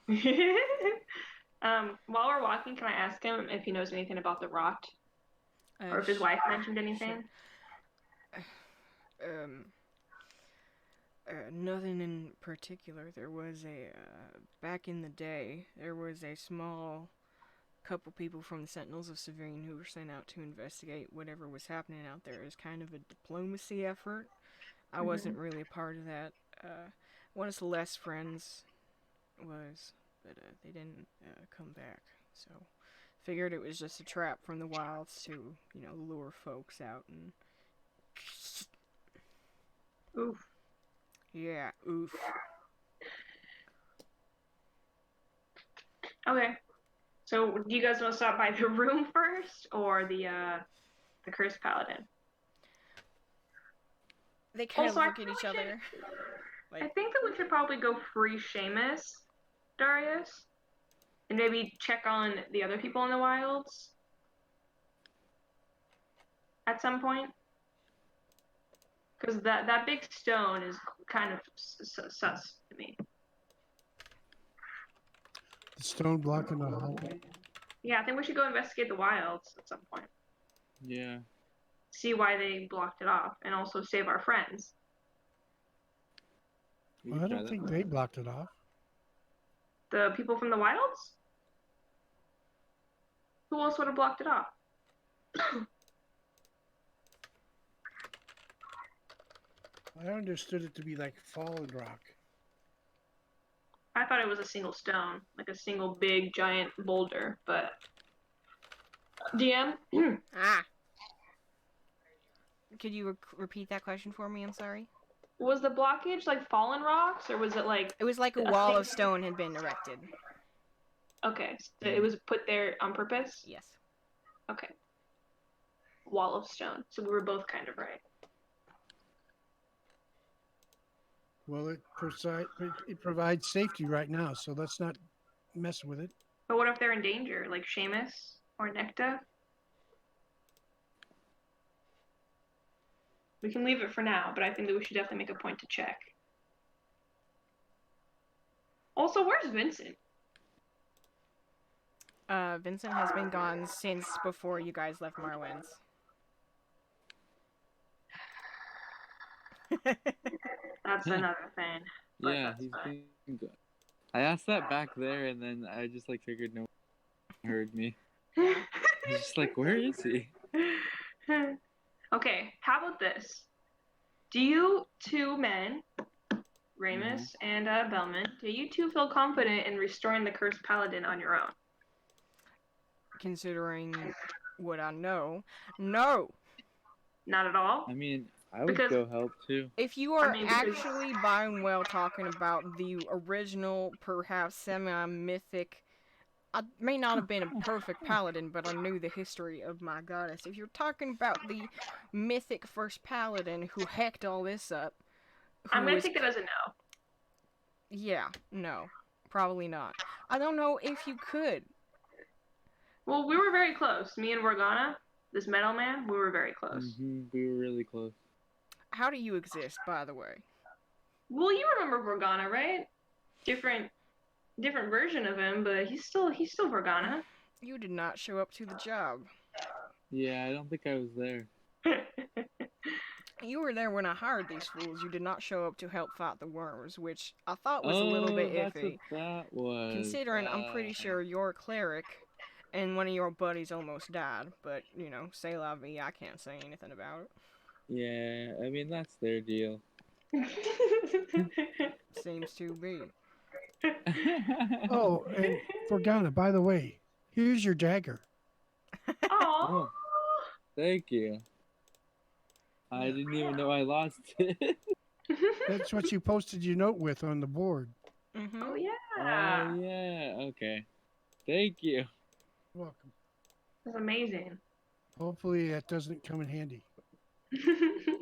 While we're walking, can I ask him if he knows anything about the rot? Or if his wife mentioned anything? Sure. Nothing in particular. There was back in the day, there was a small couple people from the Sentinels of Severine who were sent out to investigate whatever was happening out there as kind of a diplomacy effort. I wasn't really a part of that. One of Celeste's friends was, but they didn't come back. So, figured it was just a trap from the wilds to, lure folks out and... Oof. Yeah, oof. Okay. So, do you guys want to stop by the room first, or the Cursed Paladin? They kind of Also, look at each other. I think that we should probably go free Seamus, Darius, and maybe check on the other people in the wilds at some point. Because that big stone is kind of sus to me. The stone blocking the hole. Yeah, I think we should go investigate the wilds at some point. Yeah. See why they blocked it off, and also save our friends. Well, I don't think they blocked it off. The people from the wilds? Who else would have blocked it off? I understood it to be like fallen rock. I thought it was a single stone, like a single big giant boulder, but DM, Ah. Could you repeat that question for me? I'm sorry. was the blockage like fallen rocks, or was it like It was like a a wall thing? of stone had been erected. Okay, so it was put there on purpose? Yes. Okay. Wall of stone. So we were both kind of right. Well, it provides safety right now, so let's not mess with it. But what if they're in danger, like Seamus or Necta? We can leave it for now, but I think that we should definitely make a point to check. Also, where's Vincent? Vincent has been gone since before you guys left Marwin's. That's another thing. But Yeah, that's he's fine. been good. I asked that back there, and then I just like figured no one heard me. I was just like, where is he? Okay, how about this? Do you two men, Ramus and Bellman, do you two feel confident in restoring the cursed paladin on your own? Considering what I know, no. Not at all? I mean, I would Because- go help too. If you are mean, because- actually by and well talking about the original, perhaps semi-mythic, I may not have been a perfect paladin, but I knew the history of my goddess. If you're talking about the mythic first paladin who hacked all this up, I'm who gonna was take that as a no. yeah, no, probably not. I don't know if you could. Well, we were very close. Me and Morgana, this metal man, we were very close. We were really close. How do you exist, by the way? Well, you remember Morgana, right? Different version of him, but he's still Morgana. You did not show up to the job. Yeah, I don't think I was there. You were there when I hired these fools. You did not show up to help fight the worms, which I thought was a little bit that's iffy. what that was. Considering I'm pretty sure you're a cleric, and one of your buddies almost died. But, you know, say la vie, I can't say anything about it. Yeah, I mean, that's their deal. Seems to be. Oh, and Forgana, by the way, here's your dagger. Aww. Oh, thank you. I didn't even know I lost it. That's what you posted your note with on the board. Mm-hmm. Oh Oh, yeah. yeah, okay. Thank you. You're welcome. That's amazing. Hopefully that doesn't come in handy.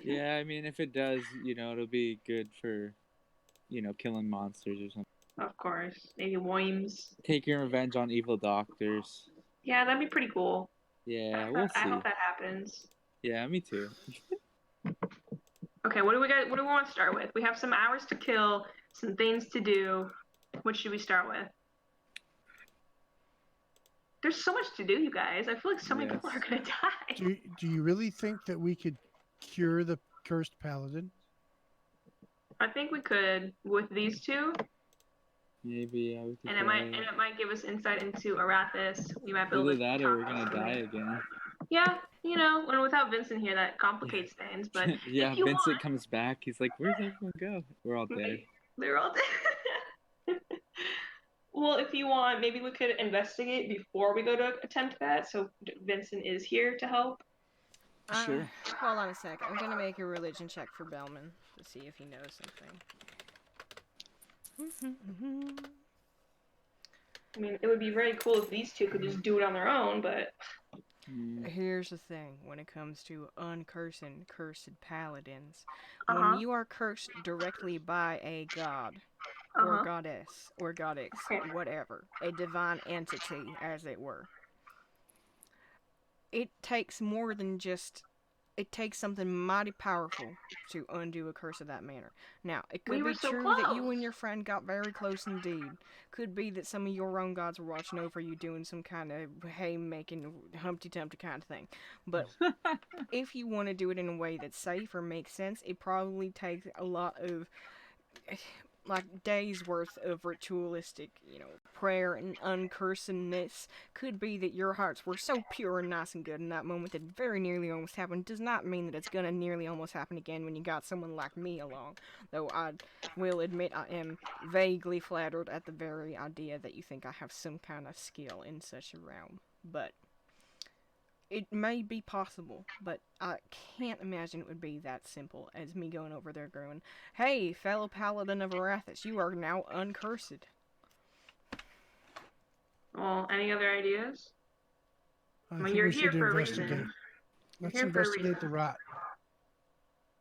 Yeah, I mean, if it does, you know, it'll be good for, you know, killing monsters or something. Of course. Maybe worms. Taking revenge on evil doctors. Yeah, that'd be pretty cool. Yeah, we'll I see. hope that happens. Yeah, me too. Okay, what do we got? What do we want to start with? We have some hours to kill, some things to do. What should we start with? There's so much to do, you guys. I feel like so many people Yes. are gonna die. Do you really think that we could cure the cursed paladin? I think we could with these two, Maybe I would and it might give us insight into Arathis. We might be able Either to that talk or we're about gonna something. die again. Yeah, you know, and without Vincent here, that complicates things. But Yeah, if you Vincent want, comes back. He's like, "Where's everyone go?" We're all dead. they're all dead. Well, if you want, maybe we could investigate before we go to attempt that. So Vincent is here to help. Sure. Hold on a sec. I'm gonna make a religion check for Bellman to see if he knows something. I mean, it would be very cool if these two could just do it on their own, but Mm, Here's the thing: when it comes to uncursing cursed paladins, Uh-huh. when you are cursed directly by a god or uh-huh. goddess or goddess, Okay. whatever, a divine entity, as it were, it takes more than just. It takes something mighty powerful to undo a curse of that manner. Now, it could We were be so true that you close. and your friend got very close indeed. Could be that some of your own gods were watching over you doing some kind of hay-making, Humpty-Dumpty kind of thing. But if you want to do it in a way that's safe or makes sense, it probably takes a lot of like days worth of ritualistic, prayer and uncursedness. Could be that your hearts were so pure and nice and good in that moment that it very nearly almost happened. Does not mean that it's gonna nearly almost happen again when you got someone like me along. Though I will admit I am vaguely flattered at the very idea that you think I have some kind of skill in such a realm. But it may be possible, but I can't imagine it would be that simple as me going over there going, "Hey, fellow paladin of Arathis, you are now uncursed." Well, any other ideas? I mean, think you're we here should for a investigate. reason. Let's here for a investigate the reason. rot.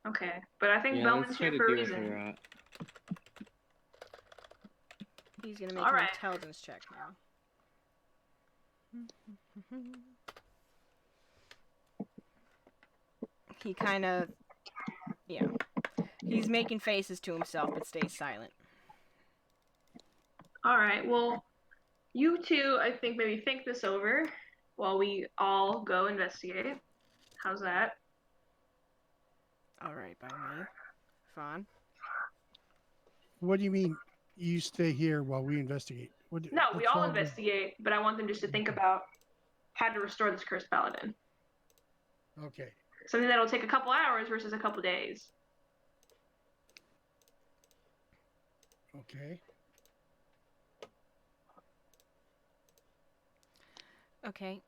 Okay, but I think Yeah, Bowman's let's try here to for a deal with reason. her rot. He's gonna make All an right. intelligence check now. He kind of, yeah. He's making faces to himself, but stays silent. All right. Well, you two, I think maybe think this over while we all go investigate. How's that? All right, by me. Fine. What do you mean? You stay here while we investigate? No, we what's all wrong with- investigate, but I want them just to think about how to restore this cursed paladin. Okay. Something that'll take a couple hours versus a couple days. Okay. Okay.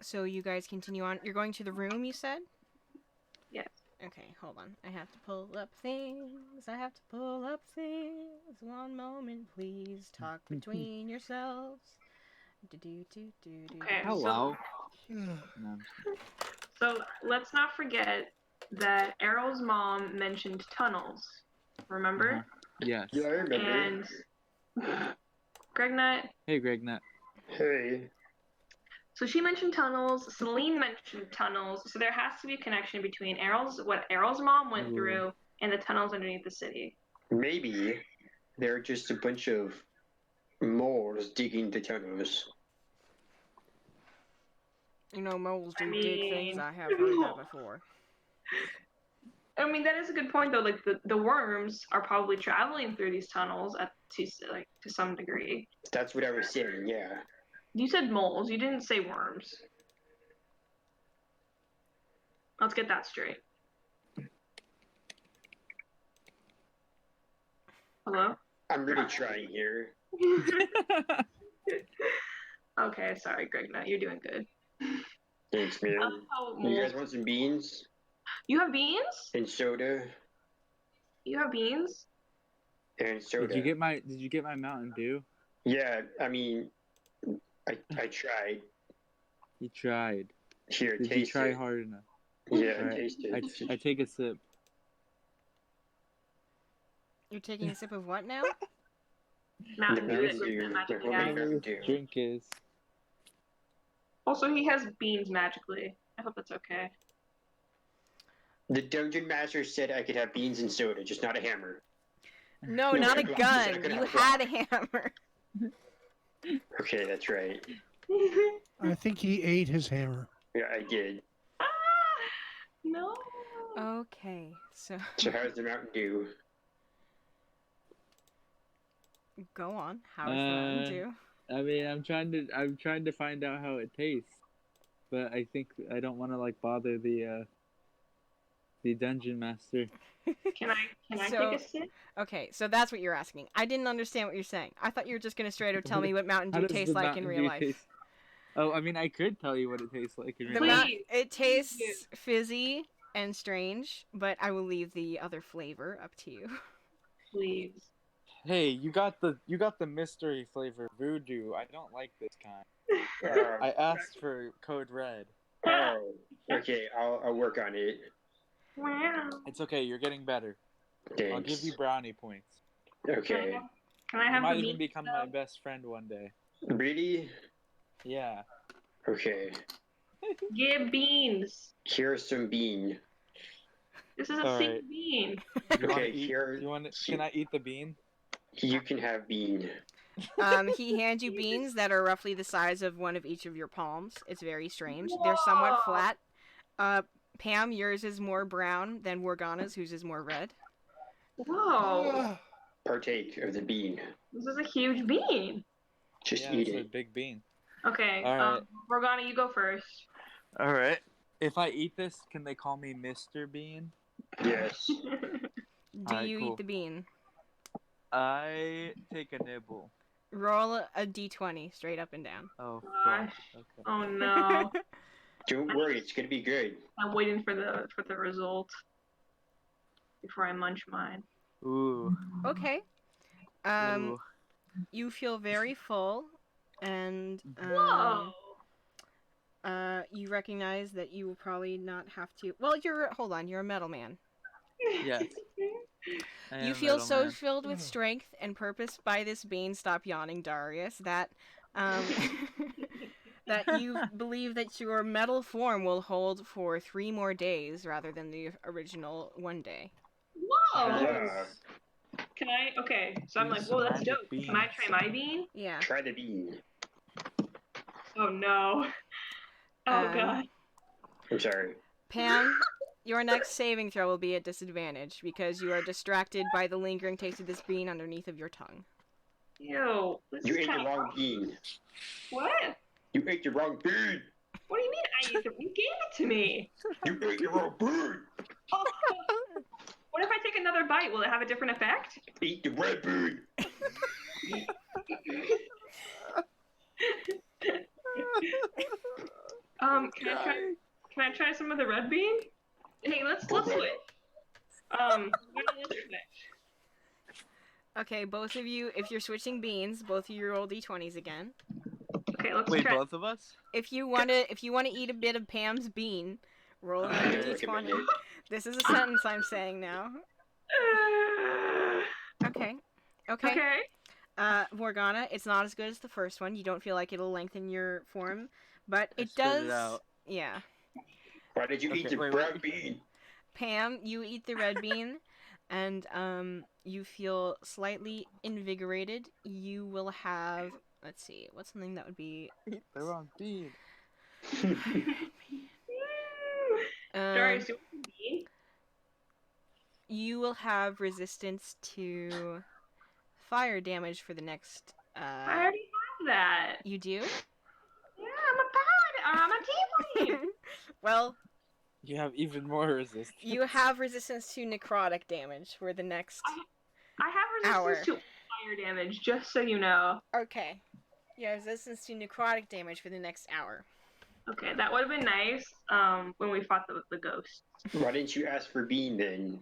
So you guys continue on. You're going to the room, you said? Yes. Okay, hold on. I have to pull up things. I have to pull up things. One moment, please. Talk between yourselves. Okay. Hello. Yeah. No, I'm just- So let's not forget that Errol's mom mentioned tunnels. Remember? Uh-huh. Yes. Yeah, I remember. And Greg Nut. Hey, Greg Nut. Hey. So she mentioned tunnels. Celine mentioned tunnels. So there has to be a connection between what Errol's mom went Ooh. through and the tunnels underneath the city. Maybe they're just a bunch of moles digging the tunnels. You know, moles do I dig mean- things. I have heard that before. I mean, that is a good point, though. Like the worms are probably traveling through these tunnels to some degree. That's what I was saying, yeah. You said moles. You didn't say worms. Let's get that straight. Hello? I'm really trying here. Okay, sorry, Greg. No, you're doing good. Thanks, man. Oh, You guys moles. want some beans You have beans? and soda? You have beans? And soda. Did you get my Mountain Dew? Yeah, I mean, I tried. You tried. Here, Did you taste try it. hard enough? Yeah, All right. taste it. I take a sip. You're taking a sip of what now? Mountain The Dew that Mountain Greg Dew, Nut magically my has. homemade Mountain Dew. Drink is. Also, he has beans magically. I hope that's okay. The dungeon master said I could have beans and soda, just not a hammer. No, No, not I a blocked it. gun. I couldn't You have a had a hammer. Okay, that's right. I think he ate his hammer. Yeah, I did. No. Okay, so So how's the Mountain Dew? go on. How is the Mountain Dew? I mean, I'm trying to find out how it tastes, but I think I don't want to like bother the dungeon master. Can I So- take a sip? Okay, so that's what you're asking. I didn't understand what you're saying. I thought you were just gonna straight up tell me what Mountain How Dew does tastes the like in Mountain real Dew life. taste? Oh, I mean, I could tell you what it tastes like in The real life. Please. it tastes fizzy and strange, but I will leave the other flavor up to you. Please. Hey, you got the mystery flavor voodoo. I don't like this kind. I asked for code red. Oh, okay, I'll work on it. Wow. It's okay. You're getting better. Thanks. I'll give you brownie points. Okay. Can I You have might the even beans? become though? my best friend one day. Really? Yeah. Okay. Give beans. Here's some bean. This is a All single right. bean. You want Okay, to eat? here- Can I eat the bean? You can have bean. He hands you beans that are roughly the size of one of each of your palms. It's very strange. They're somewhat Whoa. flat. Pam, yours is more brown than Morgana's, whose is more red. Whoa. Partake of the bean. This is a huge bean. Just Yeah, eat it's a it. big bean. Okay. All right. Morgana, you go first. All right. If I eat this, can they call me Mr. Bean? Yes. Do Alright, you cool. eat the bean? I take a nibble. Roll a d20 straight up and down. Oh, fuck. Gosh. Okay. Oh no. Don't worry, it's gonna be good. I'm waiting for the result before I munch mine. Ooh. Okay. Ooh. You feel very full, and Whoa! you recognize that you will probably not have to. Well, hold on. You're a metal man. Yes. I You am feel Metal so Man. filled with strength and purpose by this bean. Stop yawning, Darius. That that you believe that your metal form will hold for 3 more days rather than the original 1 day. Whoa! Yeah. Can I? Okay, so I'm Use like, some whoa, that's magic dope. Can I try my bean? Yeah. Try the bean. Oh no. Oh Um, god. I'm sorry. Pam, your next saving throw will be at disadvantage because you are distracted by the lingering taste of this bean underneath of your tongue. Ew. This You is ate the kinda wrong gross. bean. What? You ate the wrong bean. What do you mean I ate the? You gave it to me. You ate the wrong bean. Oh. What if I take another bite? Will it have a different effect? Eat the red bean. Can I try some of the red bean? Hey, let's switch. Let's switch. Okay, both of you, if you're switching beans, both of you roll d20s again. Okay, let's Wait, try. both of us? If you want to eat a bit of Pam's bean, roll another d20. This is a sentence I'm saying now. Okay. Okay. Morgana, it's not as good as the first one. You don't feel like it'll lengthen your form, but I it spit does. it out. Yeah. Why did you eat Okay, the wait, brown what? bean? Pam, you eat the red bean, and you feel slightly invigorated. You will have. Let's see. What's something that would be? Eat the wrong bean. Darius, you want some bean? You will have resistance to fire damage for the next. I already have that. You do? Yeah, I'm a tiefling. Well, You have even more resistance. you have resistance to necrotic damage for the next. I have resistance to fire damage, just so you know. Okay. You have resistance to necrotic damage for the next hour. Okay, that would have been nice. When we fought the ghost. Why didn't you ask for bean then?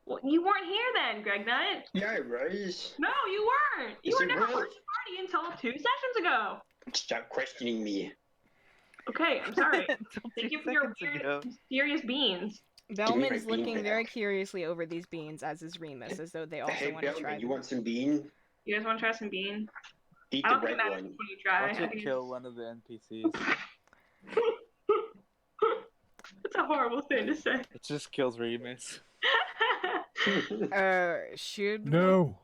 Well, you weren't here then, Greg Nut. Yeah, I was. No, you weren't. You Yes, were I never was. part of the party until 2 sessions ago. Stop questioning me. Okay, I'm sorry. Until Thank 2 you for your seconds weird, ago. mysterious beans. Bellman my is bean looking back. very curiously over these beans, as is Remus, as though they also Hey, want to try Bellman, them. you want some bean? You guys want to try some bean? Eat I the don't think red it matters one. when you try. Watch I it think kill one of the NPCs. It's a horrible thing to say. It just kills Remus. Should No.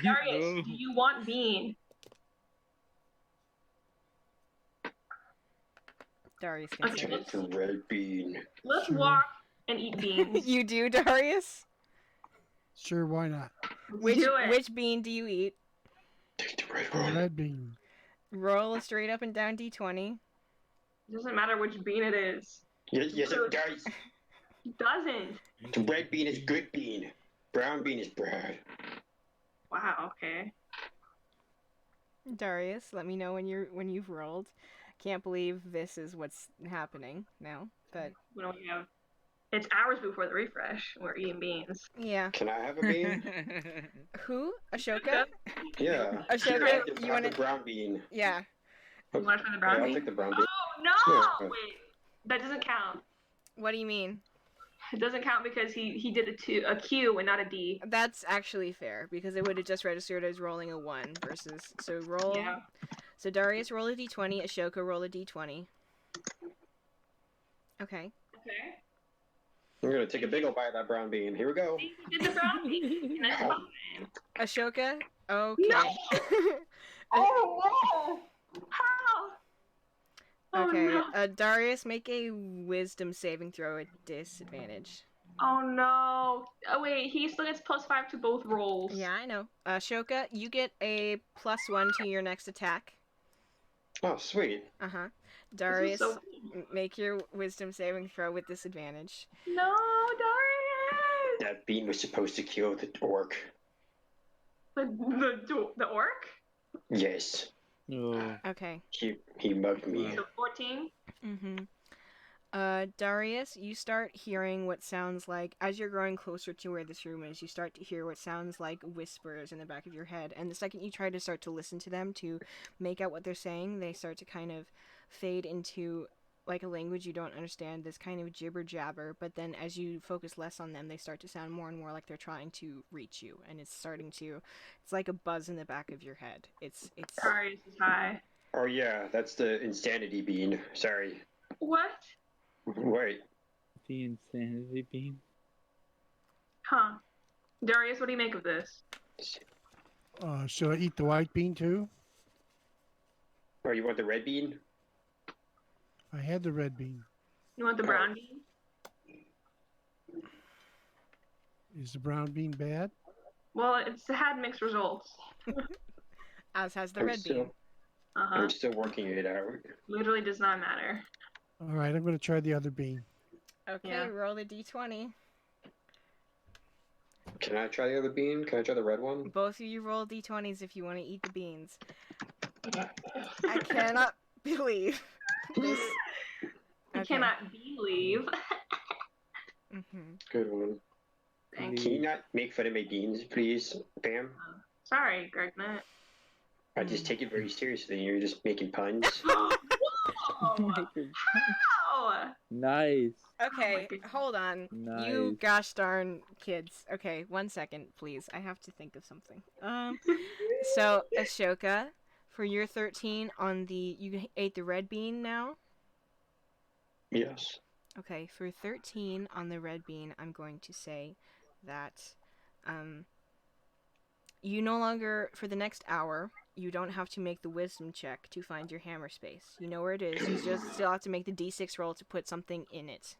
Darius, do you want bean? Darius Okay, considers. Take the red bean. Let's Sure. walk and eat beans. You do, Darius? Sure, why not? Do it. Which bean do you eat? Take the red one. Red bean. Roll a straight up and down d20. It doesn't matter which bean it is. Yes, it does. It doesn't. The red bean is good bean. Brown bean is bad. Wow, okay. Darius, let me know when you've rolled. Can't believe this is what's happening now, but When we have, it's hours before the refresh. We're eating beans. yeah. Can I have a bean? Who? Ashoka? Yeah. Ashoka, Sure, have you the wanna- brown bean. Yeah. You want to try the Yeah, brown I'll bean? take the brown bean. Oh no! Yeah. Wait, that doesn't count. What do you mean? It doesn't count because he did a Q and not a D. That's actually fair because it would have just registered as rolling a 1 versus so roll. Yeah. So Darius roll a d20, Ashoka roll a d20. Okay. Okay. I'm gonna take a big old bite of that brown bean. Here we go. See, he did the brown bean. And that's fine. Ashoka? Okay. No! Oh no! How? Oh, Okay. No. Darius, make a wisdom saving throw at disadvantage. Oh no! Oh wait, he still gets +5 to both rolls. Yeah, I know. Ashoka, you get a +1 to your next attack. Oh, sweet. Uh-huh. This is Darius, so... make your wisdom saving throw with disadvantage. No, Darius! That bean was supposed to kill the orc. The orc? Yes. Oh. Okay. He mugged me. So 14. Mm-hmm. Darius, you start hearing what sounds like, as you're growing closer to where this room is, you start to hear what sounds like whispers in the back of your head. And the second you try to start to listen to them to make out what they're saying, they start to kind of fade into like a language you don't understand, this kind of jibber jabber. But then as you focus less on them, they start to sound more and more like they're trying to reach you. And it's like a buzz in the back of your head. It's. Darius is high. Oh yeah, that's the insanity bean. Sorry. What? Wait. The insanity beam. Huh. Darius, what do you make of this? Should I eat the white bean too? Oh, you want the red bean? I had the red bean. You want the brown bean? Is the brown bean bad? Well, it's had mixed results. As has the I'm red bean. Uh-huh. I'm still working it out. Literally does not matter. All right, I'm going to try the other bean. Okay, Yeah. roll a d20. Can I try the other bean? Can I try the red one? Both of you roll d20s if you want to eat the beans. I cannot believe this. I cannot believe. Mm-hmm. Good one. Thank Can you not make fun of my beans, please, Pam? Sorry, Greg Nut. I just take it very seriously. You're just making puns. Whoa! How? Nice. Okay, goodness. hold on. Nice. You gosh darn kids. Okay, 1 second, please. I have to think of something. So Ashoka, for your 13 on the, you ate the red bean now? Yes. Okay, for 13 on the red bean, I'm going to say that you no longer, for the next hour, you don't have to make the wisdom check to find your hammer space. You know where it is. You just still have to make the d6 roll to put something in it.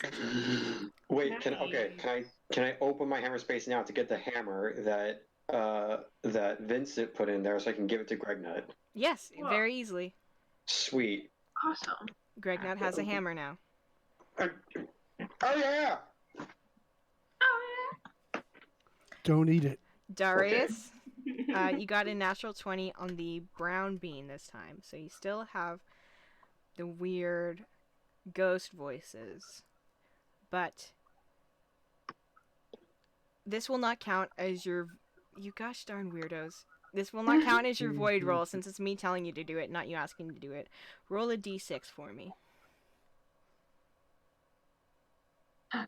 Essentially. Wait, can I open my hammer space now to get the hammer that Vincent put in there so I can give it to Gregnut? Yes, Whoa. very easily. Sweet. Awesome. Gregnut has a hammer now. Oh yeah. Oh, Don't eat it. Darius, you got a natural 20 on the brown bean this time, so you still have the weird ghost voices. But this will not count as your... You gosh darn weirdos. This will not count as your void roll since it's me telling you to do it, not you asking to do it. Roll a d6 for me. yeah.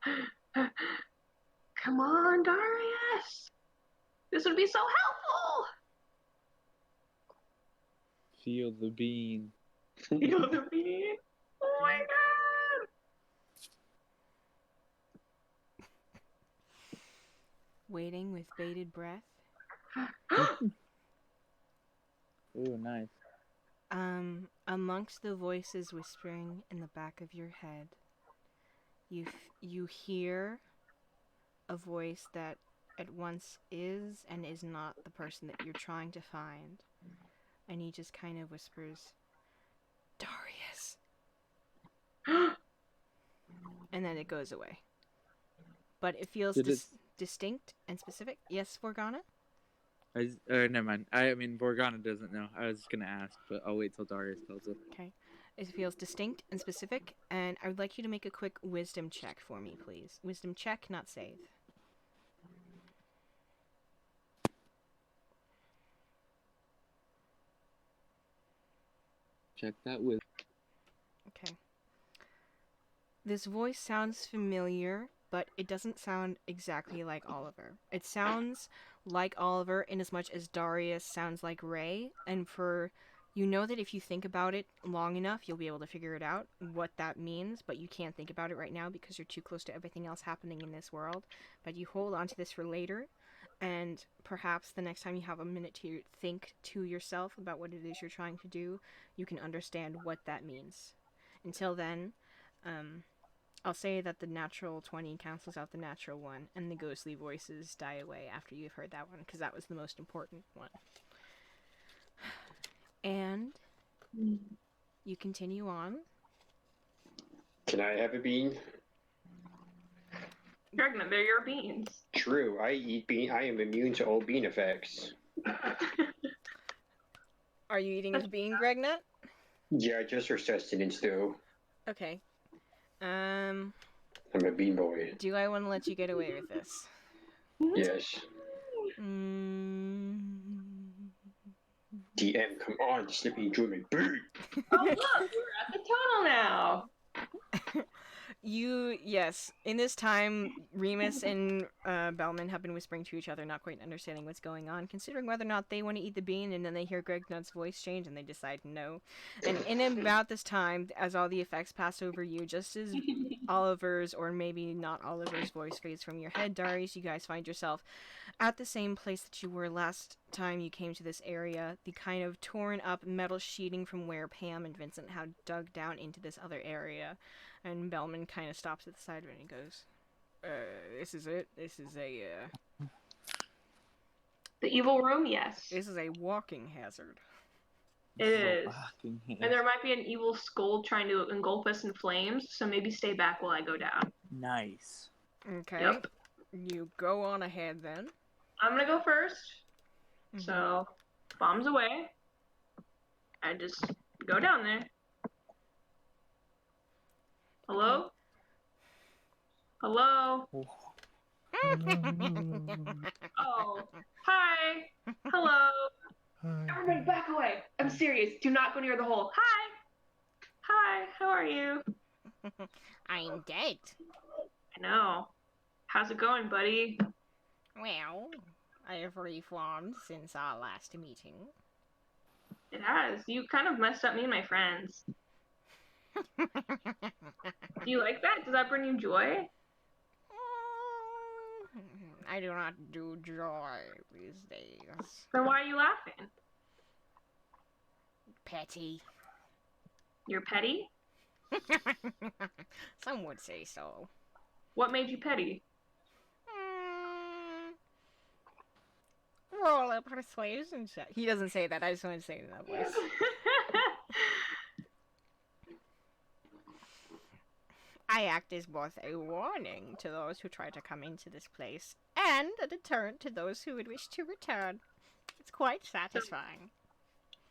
Come on, Darius. This would be so helpful. Feel the bean. Feel the bean. Oh my god. Waiting with bated breath. Ooh, nice. Amongst the voices whispering in the back of your head, you hear a voice that at once is and is not the person that you're trying to find. And he just kind of whispers, Darius. And then it goes away. But it feels distinct and specific. Yes, Morgana? Never mind. I mean, Borgana doesn't know. I was gonna ask, but I'll wait till Darius tells us. Okay. It feels distinct and specific, and I would like you to make a quick wisdom check for me, please. Wisdom check, not save. Check that with. Okay. This voice sounds familiar, but it doesn't sound exactly like Oliver. It sounds like Oliver in as much as Darius sounds like Ray, and you know that if you think about it long enough, you'll be able to figure it out, what that means, but you can't think about it right now because you're too close to everything else happening in this world. But you hold on to this for later, and perhaps the next time you have a minute to think to yourself about what it is you're trying to do, you can understand what that means. Until then, I'll say that the natural 20 cancels out the natural 1, and the ghostly voices die away after you've heard that one, because that was the most important one. And you continue on. Can I have a bean? Pregnant, they're your beans. True, I eat bean. I am immune to all bean effects. Are you eating a bean, Gregnut? Yeah, I just for sustenance though. Okay. I'm a bean boy. Do I want to let you get away with this? Yes. Mm. DM, come on, just let me enjoy my bird. Oh look, we're at the tunnel now. Yes. In this time, Remus and Bellman have been whispering to each other, not quite understanding what's going on, considering whether or not they want to eat the bean, and then they hear Greg Nutt's voice change, and they decide no. And in about this time, as all the effects pass over you, just as Oliver's, or maybe not Oliver's voice fades from your head, Darius, you guys find yourself at the same place that you were last time you came to this area, the kind of torn up metal sheeting from where Pam and Vincent had dug down into this other area. And Bellman kind of stops at the side of it and goes, this is it? This is The evil room, yes. this is a walking hazard. It is. And there might be an evil skull trying to engulf us in flames, so maybe stay back while I go down. Nice. Okay. Yep. You go on ahead then. I'm gonna go 1st. Mhm. So, bombs away. I just go down there. Hello? Hello? Oh, hi. Hello. Everybody back away. I'm serious. Do not go near the hole. Hi. Hi, how are you? I'm dead. I know. How's it going, buddy? Well, I have reformed since our last meeting. It has. You kind of messed up me and my friends. Do you like that? Does that bring you joy? I do not do joy these days. Then why are you laughing? Petty. You're petty? Some would say so. What made you petty? Roll a persuasion check. He doesn't say that. I just want to say it in that voice. I act as both a warning to those who try to come into this place and a deterrent to those who would wish to return. It's quite satisfying.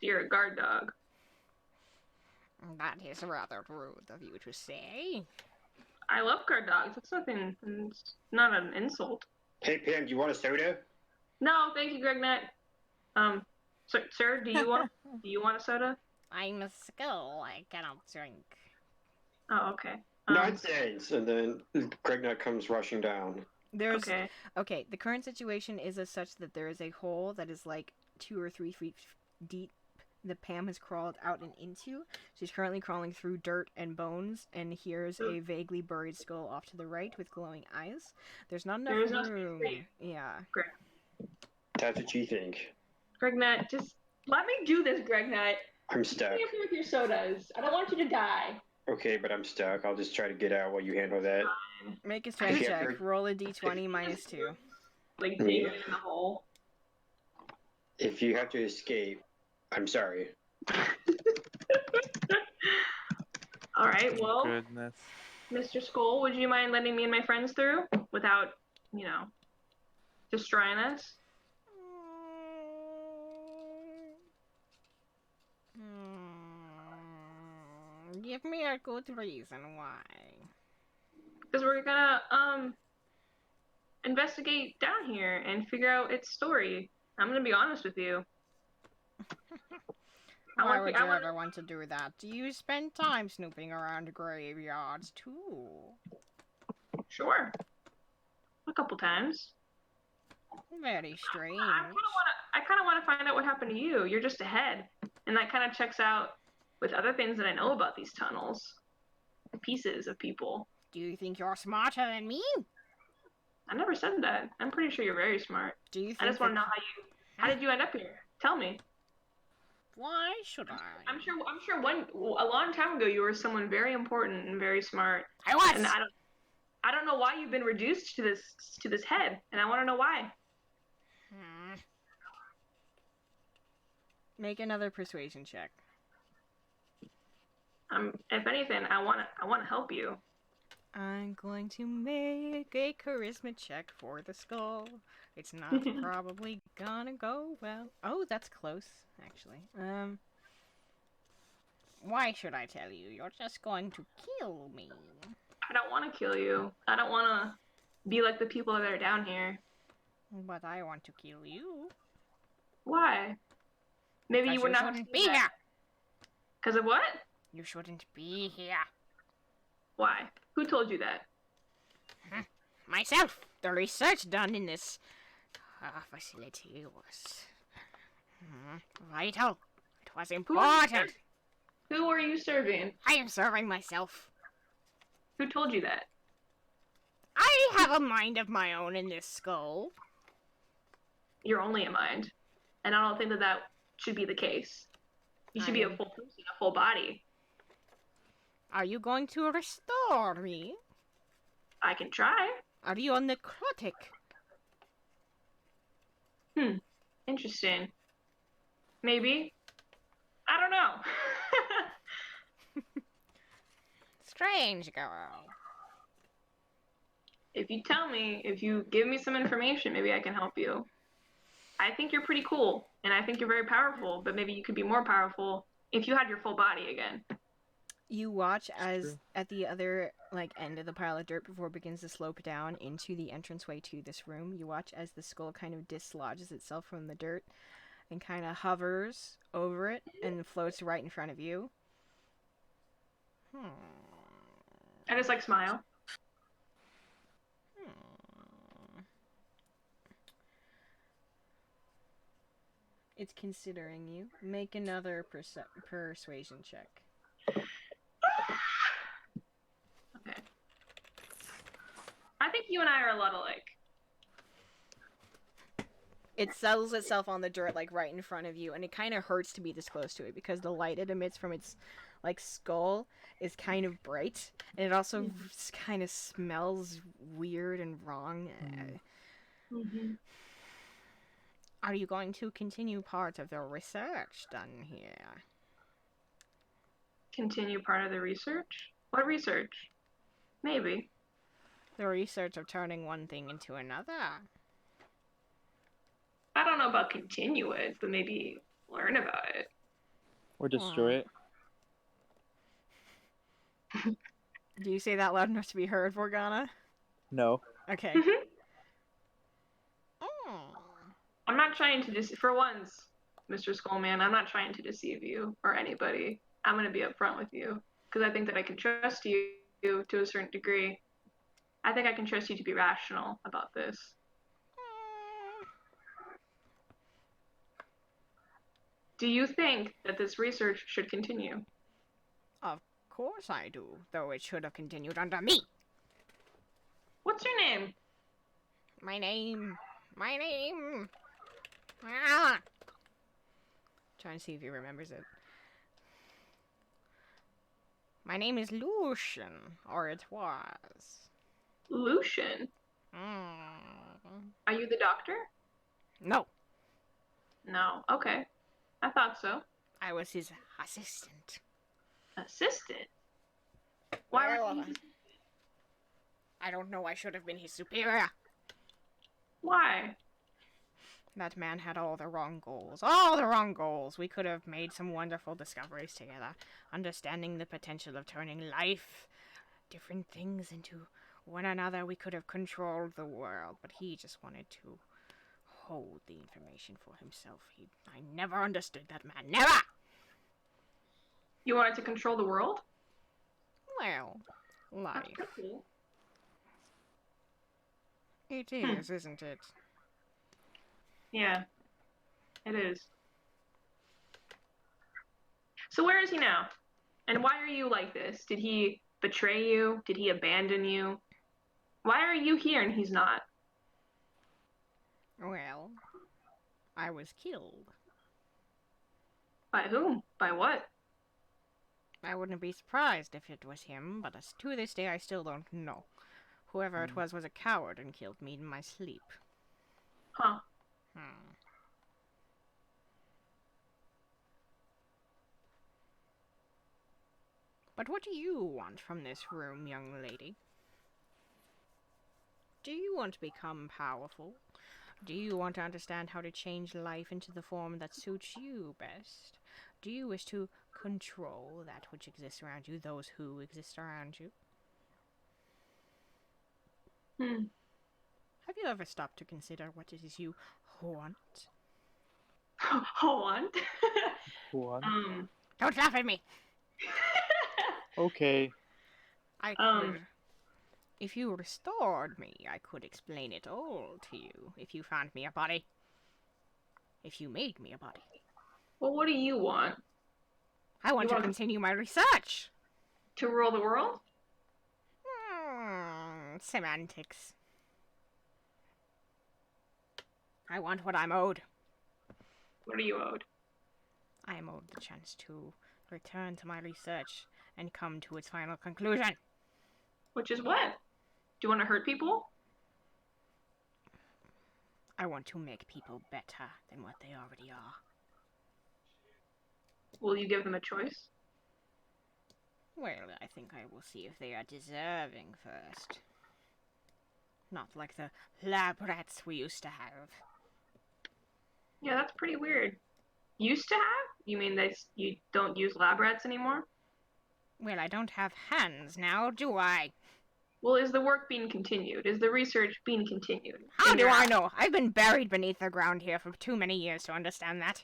You're a guard dog. That is rather rude of you to say. I love guard dogs. That's nothing. It's not an insult. Hey Pam, do you want a soda? No, thank you, Gregnut. Sir, do you want a soda? I'm a skull. I cannot drink. Oh, okay. Nonsense! And then Gregnut comes rushing down. There's Okay. okay. The current situation is as such that there is a hole that is like 2 or 3 feet deep that Pam has crawled out and into. She's currently crawling through dirt and bones, and here's a vaguely buried skull off to the right with glowing eyes. There's not enough There's no space room. for you. Yeah. That's what you think. Gregnut, just let me do this, Gregnut. I'm stuck. Stay up here with your sodas. I don't want you to die. Okay, but I'm stuck. I'll just try to get out while you handle that. Make a strength Yeah, check. you're- Roll a d20 minus 2. Like digging in the hole. If you have to escape, I'm sorry. All right. Well, Goodness. Mr. Skull, would you mind letting me and my friends through without, destroying us? Give me a good reason why. Because we're gonna investigate down here and figure out its story. I'm gonna be honest with you. Why would you ever want to do that? Do you spend time snooping around graveyards too? Sure. A couple times. Very strange. I kind of want to find out what happened to you. You're just ahead, and that kind of checks out with other things that I know about these tunnels. Pieces of people. Do you think you're smarter than me? I never said that. I'm pretty sure you're very smart. Do you think I just want to know how did you end up here? Tell me. Why should I? I'm sure a long time ago you were someone very important and very smart. I was. And I don't know why you've been reduced to this head, and I want to know why. Make another persuasion check. If anything, I want to help you. I'm going to make a charisma check for the skull. It's not probably gonna go well. Oh, that's close, actually. Why should I tell you? You're just going to kill me. I don't want to kill you. I don't want to be like the people that are down here. But I want to kill you. Why? Maybe Because you would not shouldn't be here. Because of what? You shouldn't be here. Why? Who told you that? Myself. The research done in this facility was vital. It was important. Who are you serving? I am serving myself. Who told you that? I have a mind of my own in this skull. You're only a mind. And I don't think that should be the case. You should be a full person, a full body. Are you going to restore me? I can try. Are you a necrotic? Interesting. Maybe. I don't know. Strange girl. If you tell me, if you give me some information, maybe I can help you. I think you're pretty cool, and I think you're very powerful, but maybe you could be more powerful if you had your full body again. You watch as at the other end of the pile of dirt before it begins to slope down into the entranceway to this room. You watch as the skull kind of dislodges itself from the dirt and kind of hovers over it and floats right in front of you. I just smile. It's considering you. Make another persuasion check. Okay. I think you and I are a lot alike. It settles itself on the dirt right in front of you, and it kind of hurts to be this close to it because the light it emits from its skull is kind of bright, and it also kind of smells weird and wrong. Are you going to continue part of the research done here? Continue part of the research? What research? Maybe. The research of turning one thing into another. I don't know about continue it, but maybe learn about it. Or destroy it. Do you say that loud enough to be heard, Morgana? No. Okay. I'm not trying to for once, Mr. Skullman, I'm not trying to deceive you or anybody. I'm going to be upfront with you because I think that I can trust you to a certain degree. I think I can trust you to be rational about this. Do you think that this research should continue? Of course I do, though it should have continued under me. What's your name? My name. Ah! Trying to see if he remembers it. My name is Lucian, or it was. Lucian? Are you the doctor? No. No. Okay. I thought so. I was his assistant. Assistant? Why Well, would he... I don't know. I should have been his superior. Why? That man had all the wrong goals. All the wrong goals. We could have made some wonderful discoveries together. Understanding the potential of turning life, different things into one another. We could have controlled the world. But he just wanted to hold the information for himself. I never understood that man. Never! You wanted to control the world? Well, life. That's cool. It is, isn't it? Yeah, it is. So where is he now? And why are you like this? Did he betray you? Did he abandon you? Why are you here and he's not? Well, I was killed. By whom? By what? I wouldn't be surprised if it was him, but to this day I still don't know. Whoever it was a coward and killed me in my sleep. Huh. But what do you want from this room, young lady? Do you want to become powerful? Do you want to understand how to change life into the form that suits you best? Do you wish to control that which exists around you, those who exist around you? Have you ever stopped to consider what it is you want? Hold on. What? Don't laugh at me! Okay. I could... If you restored me, I could explain it all to you. If you found me a body. If you made me a body. Well, what do you want? I want You to want- continue my research! To rule the world? Semantics. I want what I'm owed. What are you owed? I am owed the chance to return to my research and come to its final conclusion. Which is what? Do you want to hurt people? I want to make people better than what they already are. Will you give them a choice? Well, I think I will see if they are deserving first. Not like the lab rats we used to have. Yeah, that's pretty weird. Used to have? You mean you don't use lab rats anymore? Well, I don't have hands now, do I? Well, is the work being continued? Is the research being continued? How do I know? I've been buried beneath the ground here for too many years to understand that.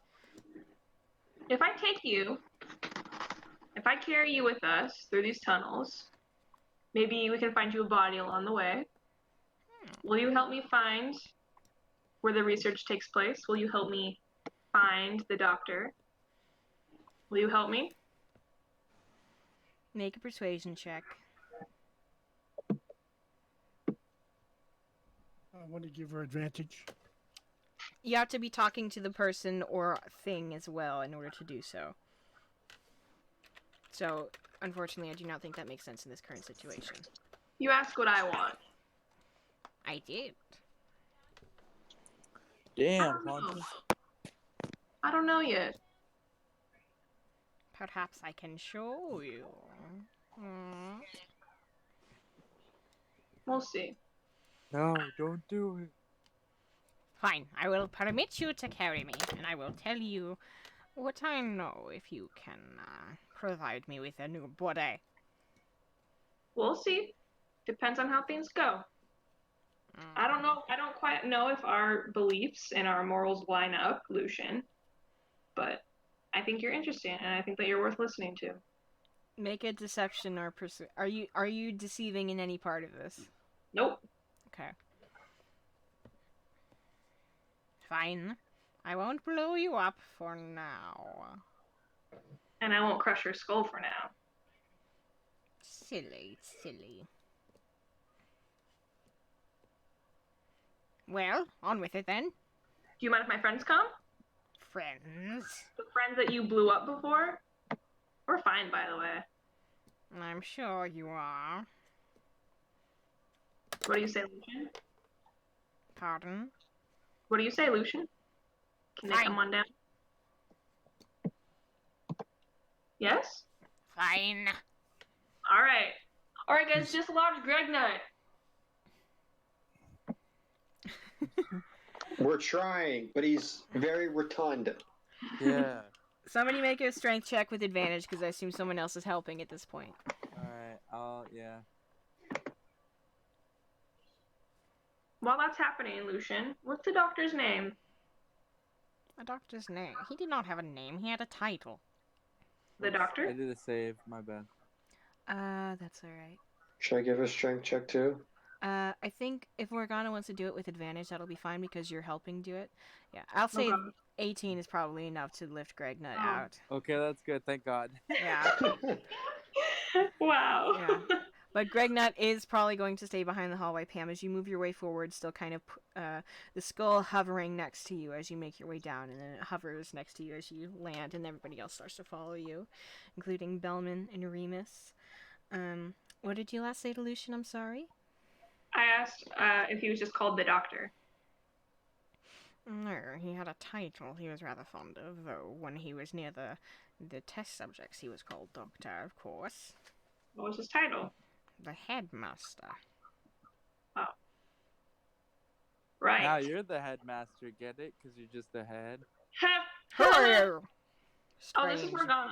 If I take you, if I carry you with us through these tunnels, maybe we can find you a body along the way. Will you help me find where the research takes place? Will you help me find the doctor? Will you help me? Make a persuasion check. I want to give her advantage. You have to be talking to the person or thing as well in order to do so. So, unfortunately, I do not think that makes sense in this current situation. You ask what I want. I did. Damn, I don't know. Pontus. I don't know yet. Perhaps I can show you. We'll see. No, don't do it. Fine, I will permit you to carry me, and I will tell you what I know if you can provide me with a new body. We'll see. Depends on how things go. I don't know. I don't quite know if our beliefs and our morals line up, Lucian. But I think you're interesting, and I think that you're worth listening to. Make a deception or Are you deceiving in any part of this? Nope. Okay. Fine. I won't blow you up for now. And I won't crush your skull for now. Silly, silly. Well, on with it then. Do you mind if my friends come? Friends. The friends that you blew up before? We're fine, by the way. I'm sure you are. What do you say, Lucian? Pardon? What do you say, Lucian? Can they Fine. come on down? Yes? Fine. Alright. Alright, guys, just lodge Greg Nut. We're trying, but he's very rotund. Yeah. Somebody make a strength check with advantage, because I assume someone else is helping at this point. Alright, yeah. While that's happening, Lucian, what's the doctor's name? A doctor's name. He did not have a name, he had a title. The I doctor? did a save, my bad. That's alright. Should I give a strength check too? I think if Morgana wants to do it with advantage, that'll be fine because you're helping do it. Yeah, I'll say Okay. 18 is probably enough to lift Greg Nut Oh. out. Okay, that's good, thank God. Yeah, Wow. Yeah. But Greg Nut is probably going to stay behind the hallway, Pam, as you move your way forward, still kind of the skull hovering next to you as you make your way down, and then it hovers next to you as you land, and everybody else starts to follow you, including Bellman and Remus. What did you last say to Lucian? I'm sorry? I asked if he was just called the doctor. No, he had a title he was rather fond of, though when he was near the test subjects he was called Doctor, of course. What was his title? The headmaster. Right. Now you're the headmaster, get it? Because you're just the head. Ha! Who are you? Oh, this is Morgana.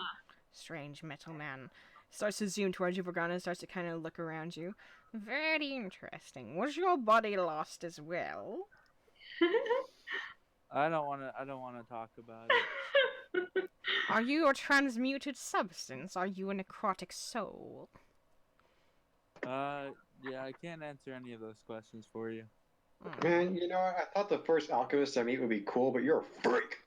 Strange metal man. Starts to zoom towards you, Morgana, and starts to kind of look around you. Very interesting. Was your body lost as well? I don't want to talk about it. Are you a transmuted substance? Are you a necrotic soul? Yeah, I can't answer any of those questions for you. Man, you know, I thought the first alchemist I meet would be cool, but you're a freak.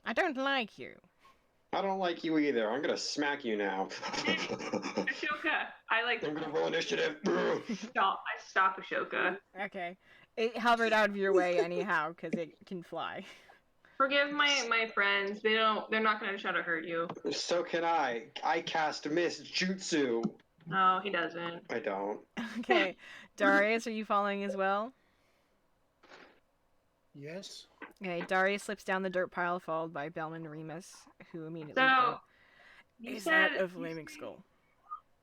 I don't like you. I don't like you either. I'm gonna smack you now. Ashoka. I'm gonna roll initiative. Stop Ashoka. Okay. It hovered out of your way anyhow, because it can fly. Forgive my friends. They're not gonna try to hurt you. So can I. I cast Miss Jutsu. No, he doesn't. I don't. Okay. Darius, are you following as well? Yes. Okay, Darius slips down the dirt pile, followed by Bellman Remus, who immediately So, is that a flaming skull?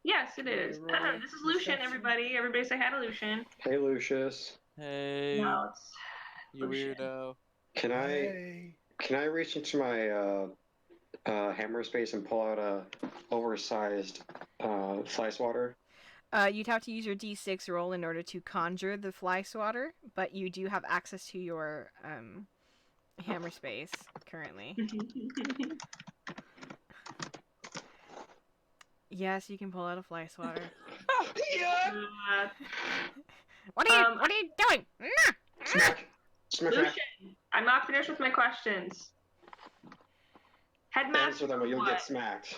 Yes, it is. Okay, roll This is Lucian, perception. everybody. Everybody say hi to Lucian. Hey, Lucius. Hey, No, it's you Lucian. weirdo. Can I reach into my hammer space and pull out a oversized fly swatter? You'd have to use your D6 roll in order to conjure the fly swatter, but you do have access to your hammer space currently. Yes, you can pull out a fly swatter. Yeah. What are you doing? Smack. Smack. Lucian, I'm not finished with my questions. Headmaster. Answer them or you'll get smacked.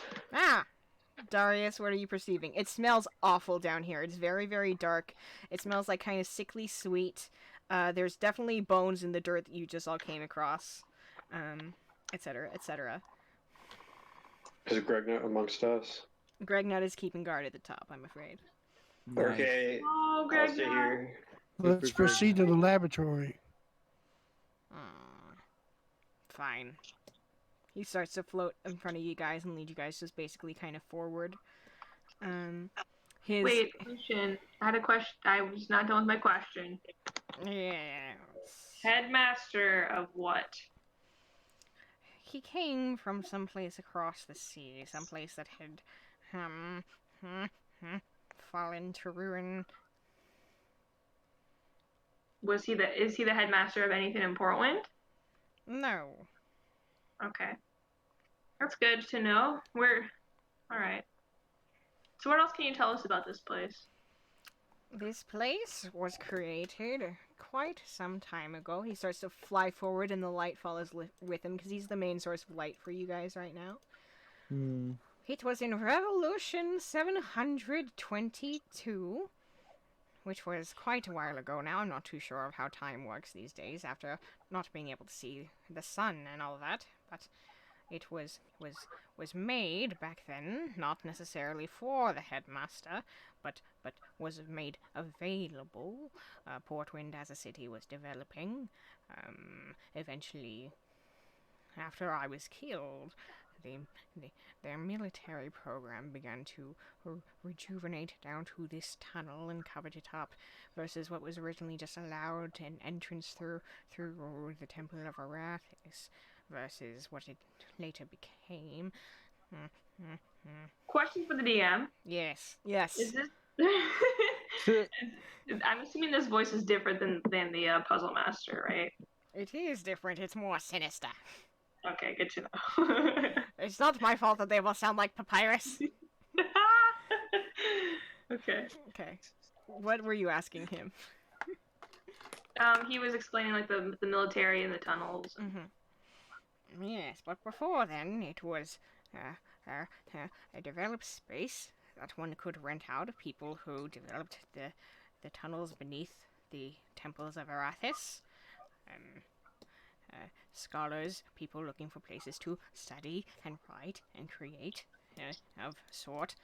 Darius, what are you perceiving? It smells awful down here. It's very, very dark. It smells like kind of sickly sweet. There's definitely bones in the dirt that you just all came across. Etc., etc. Is Greg not amongst us? Gregnut is keeping guard at the top, I'm afraid. Nice. Okay. Oh, I'll stay here. Let's proceed to the laboratory. Fine. He starts to float in front of you guys and lead you guys just basically kind of forward. Wait, Lucian, I had a question. I was not done with my question. Yes. Headmaster of what? He came from someplace across the sea, someplace that had fallen to ruin. Is he the headmaster of anything in Portland? No. Okay. That's good to know. Alright. So what else can you tell us about this place? This place was created quite some time ago. He starts to fly forward and the light follows with him because he's the main source of light for you guys right now. It was in Revolution 722, which was quite a while ago now. I'm not too sure of how time works these days after not being able to see the sun and all that, but it was made back then, not necessarily for the headmaster, but was made available. Portwind as a city was developing. Eventually, after I was killed, their military program began to rejuvenate down to this tunnel and covered it up, versus what was originally just allowed an entrance through the Temple of Arathis, versus what it later became. Question for the DM. Yes. Is this... I'm assuming this voice is different than the Puzzle Master, right? It is different. It's more sinister. Okay, good to know. It's not my fault that they will sound like papyrus. Okay. What were you asking him? He was explaining like the military and the tunnels. Yes, but before then, it was a developed space that one could rent out of people who developed the tunnels beneath the temples of Arathis. Scholars, people looking for places to study and write and create of sort.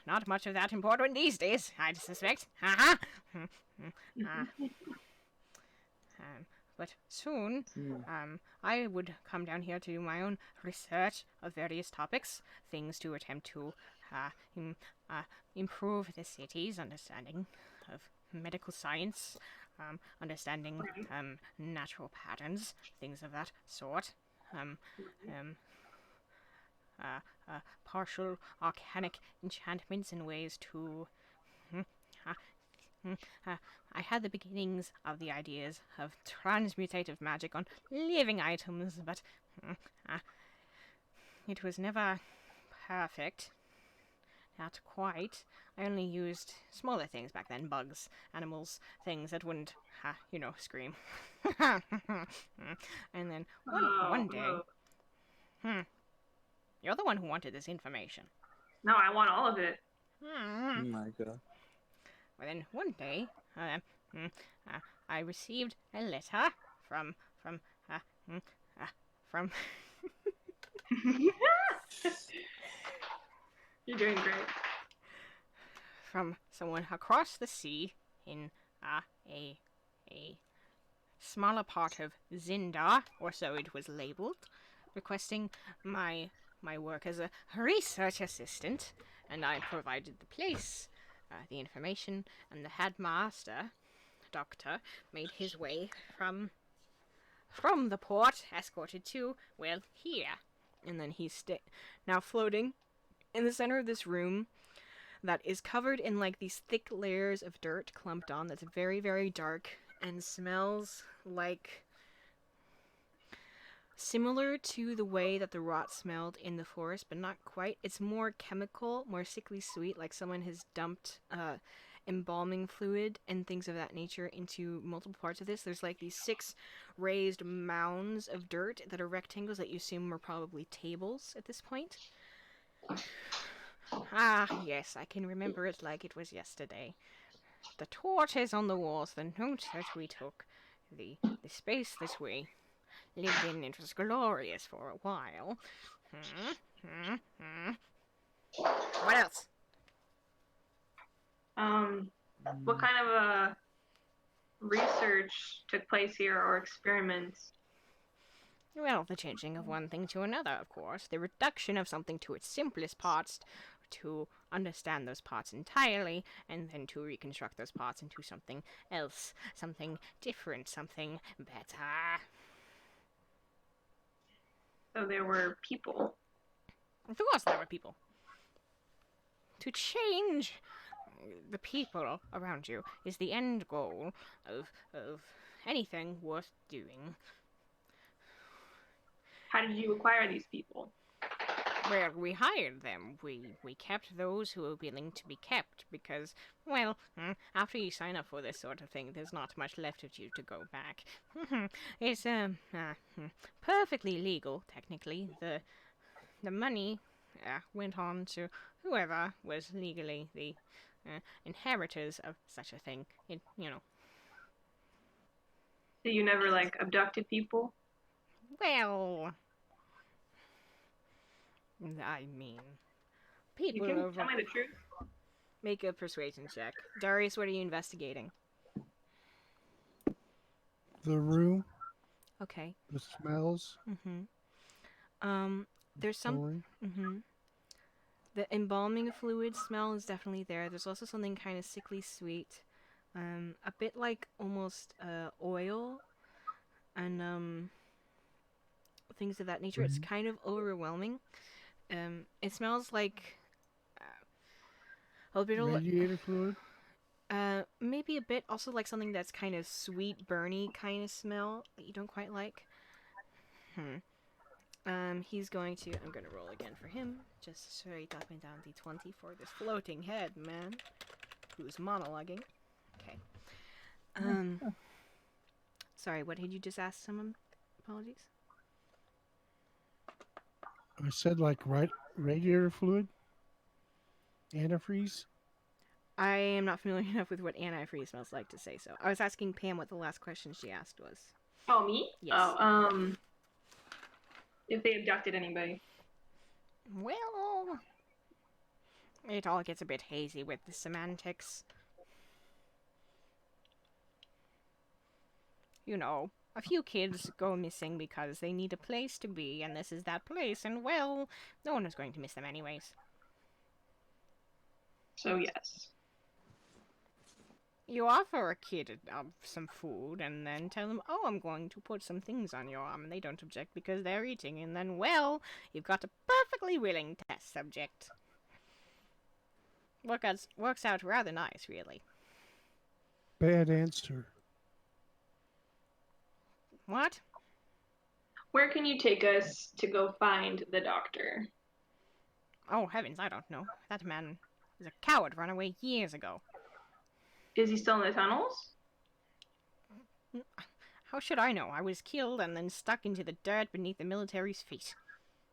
Not much of that important these days, I'd suspect. But soon, I would come down here to do my own research of various topics, things to attempt to improve the city's understanding of medical science, understanding natural patterns, things of that sort. Partial arcanic enchantments and ways to. I had the beginnings of the ideas of transmutative magic on living items, but it was never perfect. Not quite. I only used smaller things back then. Bugs, animals, things that wouldn't, scream. And then one day... You're the one who wanted this information. No, I want all of it. Oh my god. Well, then one day, I received a letter from... You're doing great. From someone across the sea in a smaller part of Zindar, or so it was labeled, requesting my work as a research assistant, and I provided the place, the information, and the headmaster, doctor, made his way from the port, escorted to, well, here. And then he's now floating in the center of this room that is covered in like these thick layers of dirt clumped on, that's very, very dark and smells like similar to the way that the rot smelled in the forest, but not quite. It's more chemical, more sickly sweet, like someone has dumped embalming fluid and things of that nature into multiple parts of this. There's like these 6 raised mounds of dirt that are rectangles that you assume are probably tables at this point. Ah, yes, I can remember it like it was yesterday. The torches on the walls, the notes that we took, the space that we lived in, it was glorious for a while. What else? What kind of research took place here, or experiments? Well, the changing of one thing to another, of course. The reduction of something to its simplest parts, to understand those parts entirely, and then to reconstruct those parts into something else, something different, something better. So there were people. Of course there were people. To change the people around you is the end goal of anything worth doing. How did you acquire these people? Well, we hired them. We kept those who were willing to be kept because, well, after you sign up for this sort of thing, there's not much left of you to go back. It's perfectly legal, technically. The money went on to whoever was legally the inheritors of such a thing. So you never, like, abducted people? Well, I mean, people You can over... tell me the truth. Make a persuasion check. Darius, what are you investigating? The room, Okay. the smells, There's some... story. The embalming fluid smell is definitely there. There's also something kind of sickly sweet. A bit like almost oil and things of that nature. It's kind of overwhelming. It smells like a bit Radiator fluid. maybe a bit also like something that's kind of sweet, burny kind of smell that you don't quite like. He's going to... I'm going to roll again for him. Just straight up and down D20 for this floating head, man. Who's monologuing. Okay. Sorry, what did you just ask someone? Apologies. I said like radiator fluid, antifreeze. I am not familiar enough with what antifreeze smells like to say so. I was asking Pam what the last question she asked was. Oh, me? Yes. Oh, if they abducted anybody. Well, it all gets a bit hazy with the semantics. You know, a few kids go missing because they need a place to be, and this is that place, and well, no one is going to miss them anyways. So, yes. You offer a kid some food and then tell them, oh, I'm going to put some things on your arm, and they don't object because they're eating, and then, well, you've got a perfectly willing test subject. Works out rather nice, really. Bad answer. What? Where can you take us to go find the doctor? Oh, heavens, I don't know. That man was a coward, run away years ago. Is he still in the tunnels? How should I know? I was killed and then stuck into the dirt beneath the military's feet.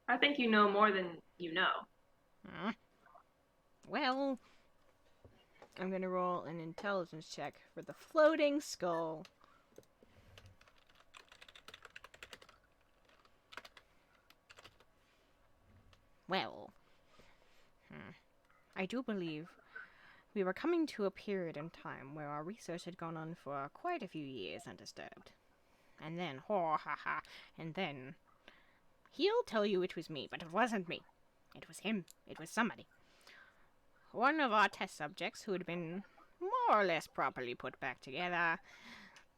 I think you know more than you know. Well, I'm gonna roll an intelligence check for the floating skull. Well, I do believe we were coming to a period in time where our research had gone on for quite a few years undisturbed. And then, and then, he'll tell you it was me, but it wasn't me. It was him. It was somebody. One of our test subjects, who had been more or less properly put back together,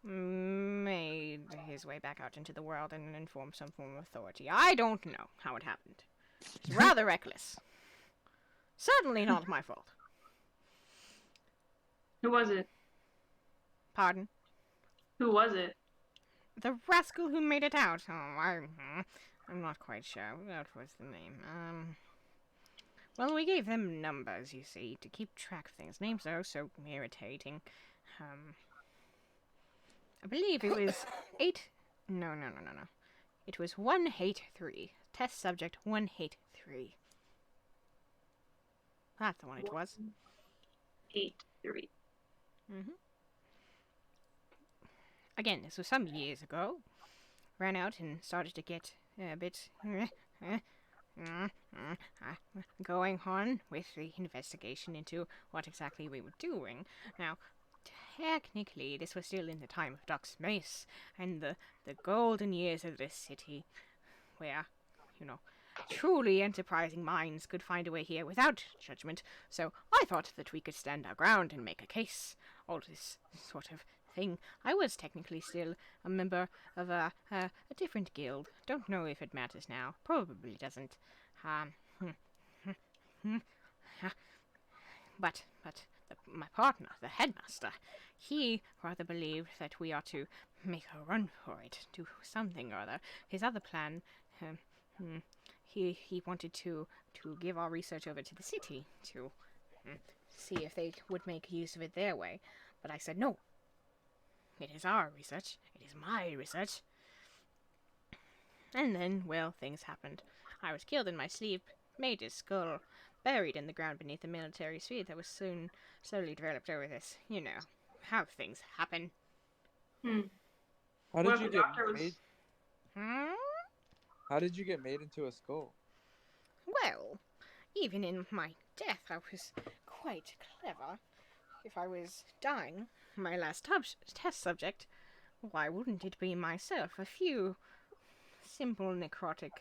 made his way back out into the world and informed some form of authority. I don't know how it happened. It's rather reckless. Certainly not my fault. Who was it? Pardon? Who was it? The rascal who made it out. Oh, I'm not quite sure. What was the name? Well, we gave them numbers, you see, to keep track of things. Names are so irritating. I believe it was 8... No. It was 183. Test subject 183. That's the one it was. 183. Again, this was some years ago. Ran out and started to get a bit going on with the investigation into what exactly we were doing. Now, technically, this was still in the time of Doc's Mace and the golden years of this city, where, truly enterprising minds could find a way here without judgment. So I thought that we could stand our ground and make a case. All this sort of thing. I was technically still a member of a different guild. Don't know if it matters now. Probably doesn't. But my partner, the headmaster, he rather believed that we ought to make a run for it, do something or other. His other plan, he wanted to give our research over to the city to see if they would make use of it their way. But I said no. It is our research. It is my research. And then, well, things happened. I was killed in my sleep, made his skull, buried in the ground beneath the military suite that was soon slowly developed over this. You know, how things happen. How did you get made? Hmm? How did you get made into a skull? Well, even in my death, I was quite clever. If I was dying, my last test subject, why wouldn't it be myself? A few simple necrotic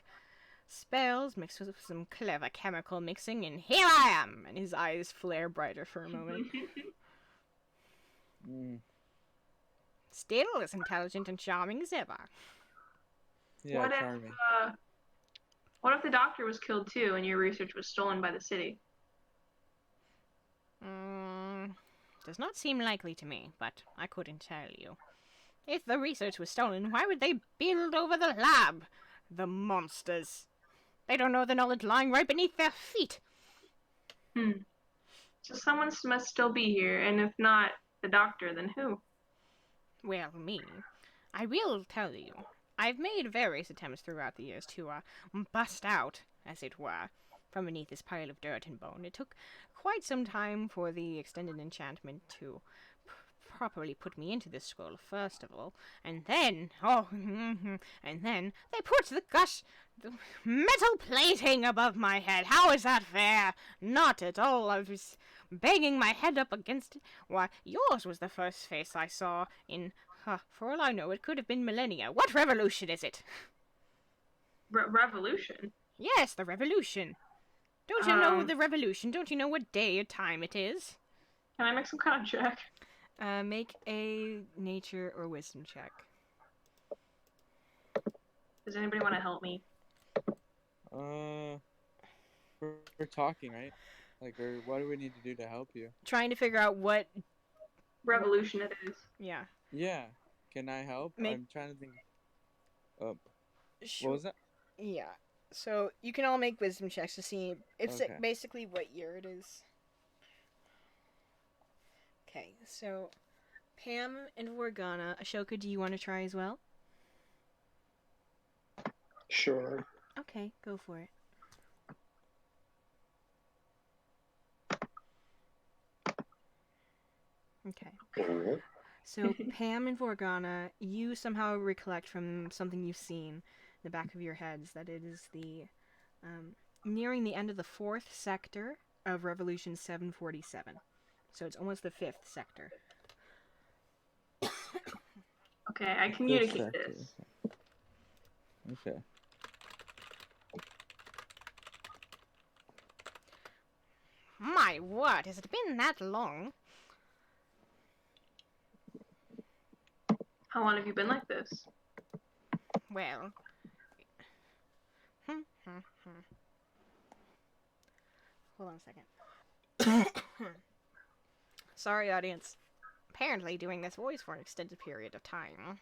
spells mixed with some clever chemical mixing, and here I am! And his eyes flare brighter for a moment. Still as intelligent and charming as ever. Yeah, charming. What if the doctor was killed too and your research was stolen by the city? Does not seem likely to me, but I couldn't tell you. If the research was stolen, why would they build over the lab? The monsters. They don't know the knowledge lying right beneath their feet. So someone must still be here, and if not the doctor, then who? Well, me. I will tell you. I've made various attempts throughout the years to bust out, as it were, from beneath this pile of dirt and bone. It took quite some time for the extended enchantment to properly put me into this scroll, first of all, and then, and then they put the metal plating above my head. How is that fair? Not at all. I was banging my head up against it. Why, yours was the first face I saw in, for all I know, it could have been millennia. What revolution is it? Revolution? Yes, the revolution. Don't you know the revolution? Don't you know what day or time it is? Can I make some kind of check? Make a nature or wisdom check. Does anybody want to help me? We're talking, right? Like, or what do we need to do to help you? Trying to figure out what. Revolution it is. Yeah. Yeah. Can I help? I'm trying to think. What was that? Yeah. So you can all make wisdom checks to see if Okay. basically what year it is. Okay, so Pam and Morgana, Ashoka, do you want to try as well? Sure. Okay, go for it. Okay. Mhm. So Pam and Morgana, you somehow recollect from something you've seen in the back of your heads that it is the nearing the end of the 4th sector of Revolution 747. So it's almost the 5th sector. Okay, I communicate this. Okay. My word, has it been that long? How long have you been like this? Well. Hold on a second. Sorry, audience. Apparently doing this voice for an extended period of time.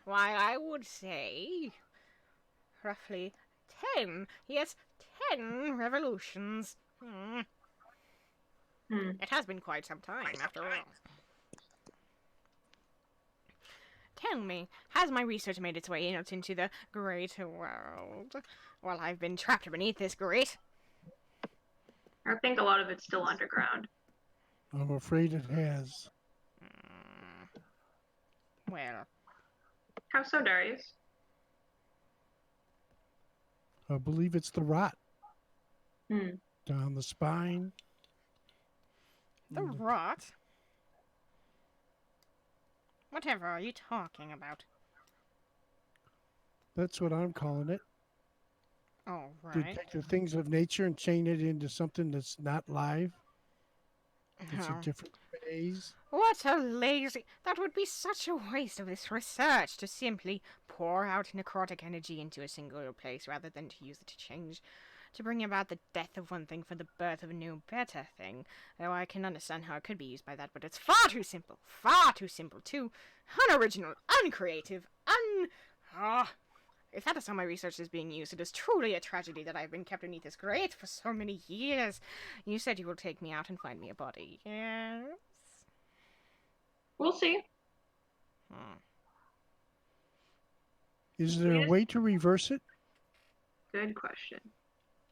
Why, I would say roughly 10. Yes, 10 revolutions. It has been quite some time, after all. Tell me, has my research made its way out into the greater world? While I've been trapped beneath this grate? I think a lot of it's still underground. I'm afraid it has. Well. How so, Darius? I believe it's the rot. Hmm. Down the spine. The rot? Whatever are you talking about? That's what I'm calling it. All To right. take the things of nature and chain it into something that's not live. It's a different phase. What a lazy... That would be such a waste of this research to simply pour out necrotic energy into a single place rather than to use it to change... to bring about the death of one thing for the birth of a new, better thing. Though I can understand how it could be used by that, but it's far too simple, too unoriginal, uncreative, If that is how my research is being used, it is truly a tragedy that I have been kept beneath this grate for so many years. You said you will take me out and find me a body, yes? We'll see. Is there a way to reverse it? Good question.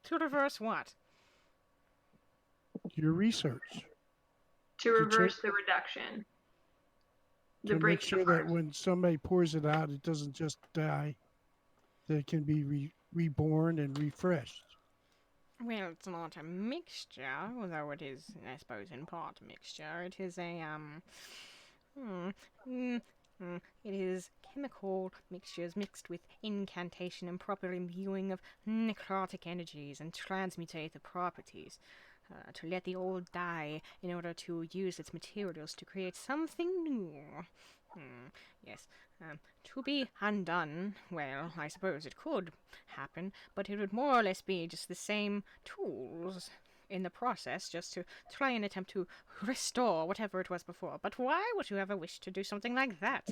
To reverse what? Your research. To reverse the reduction. To make sure that when somebody pours it out, it doesn't just die. That it can be reborn and refreshed. Well, it's not a mixture, although it is, I suppose, in part a mixture. It is a, it is chemical mixtures mixed with incantation and proper imbuing of necrotic energies and transmutative properties. To let the old die in order to use its materials to create something new. Yes, to be undone, well, I suppose it could happen, but it would more or less be just the same tools in the process, just to try and attempt to restore whatever it was before. But why would you ever wish to do something like that?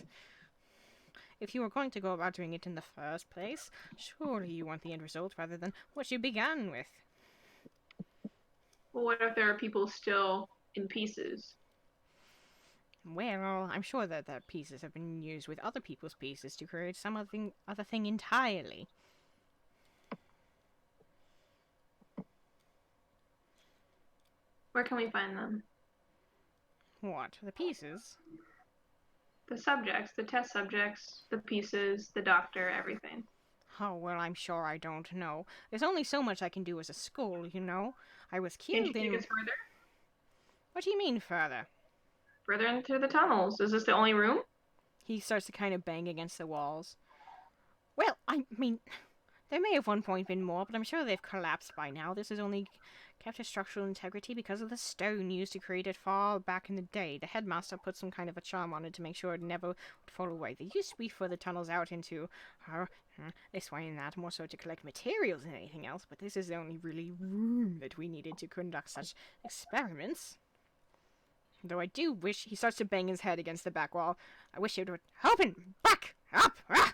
If you were going to go about doing it in the first place, surely you want the end result rather than what you began with. Well, what if there are people still in pieces? Well, I'm sure that the pieces have been used with other people's pieces to create some other thing entirely. Where can we find them? What? The pieces? The subjects, the test subjects, the pieces, the doctor, everything. Oh, well, I'm sure I don't know. There's only so much I can do as a school, you know. I was Can't killed you in... take us further? What do you mean, further? Further into the tunnels. Is this the only room? He starts to kind of bang against the walls. Well, I mean... There may have one point been more, but I'm sure they've collapsed by now. This has only kept its structural integrity because of the stone used to create it far back in the day. The headmaster put some kind of a charm on it to make sure it never would fall away. They used to be for the tunnels out into this way and that, more so to collect materials than anything else, but this is the only really room that we needed to conduct such experiments. Though I do wish he starts to bang his head against the back wall. I wish it would open back up. Ah!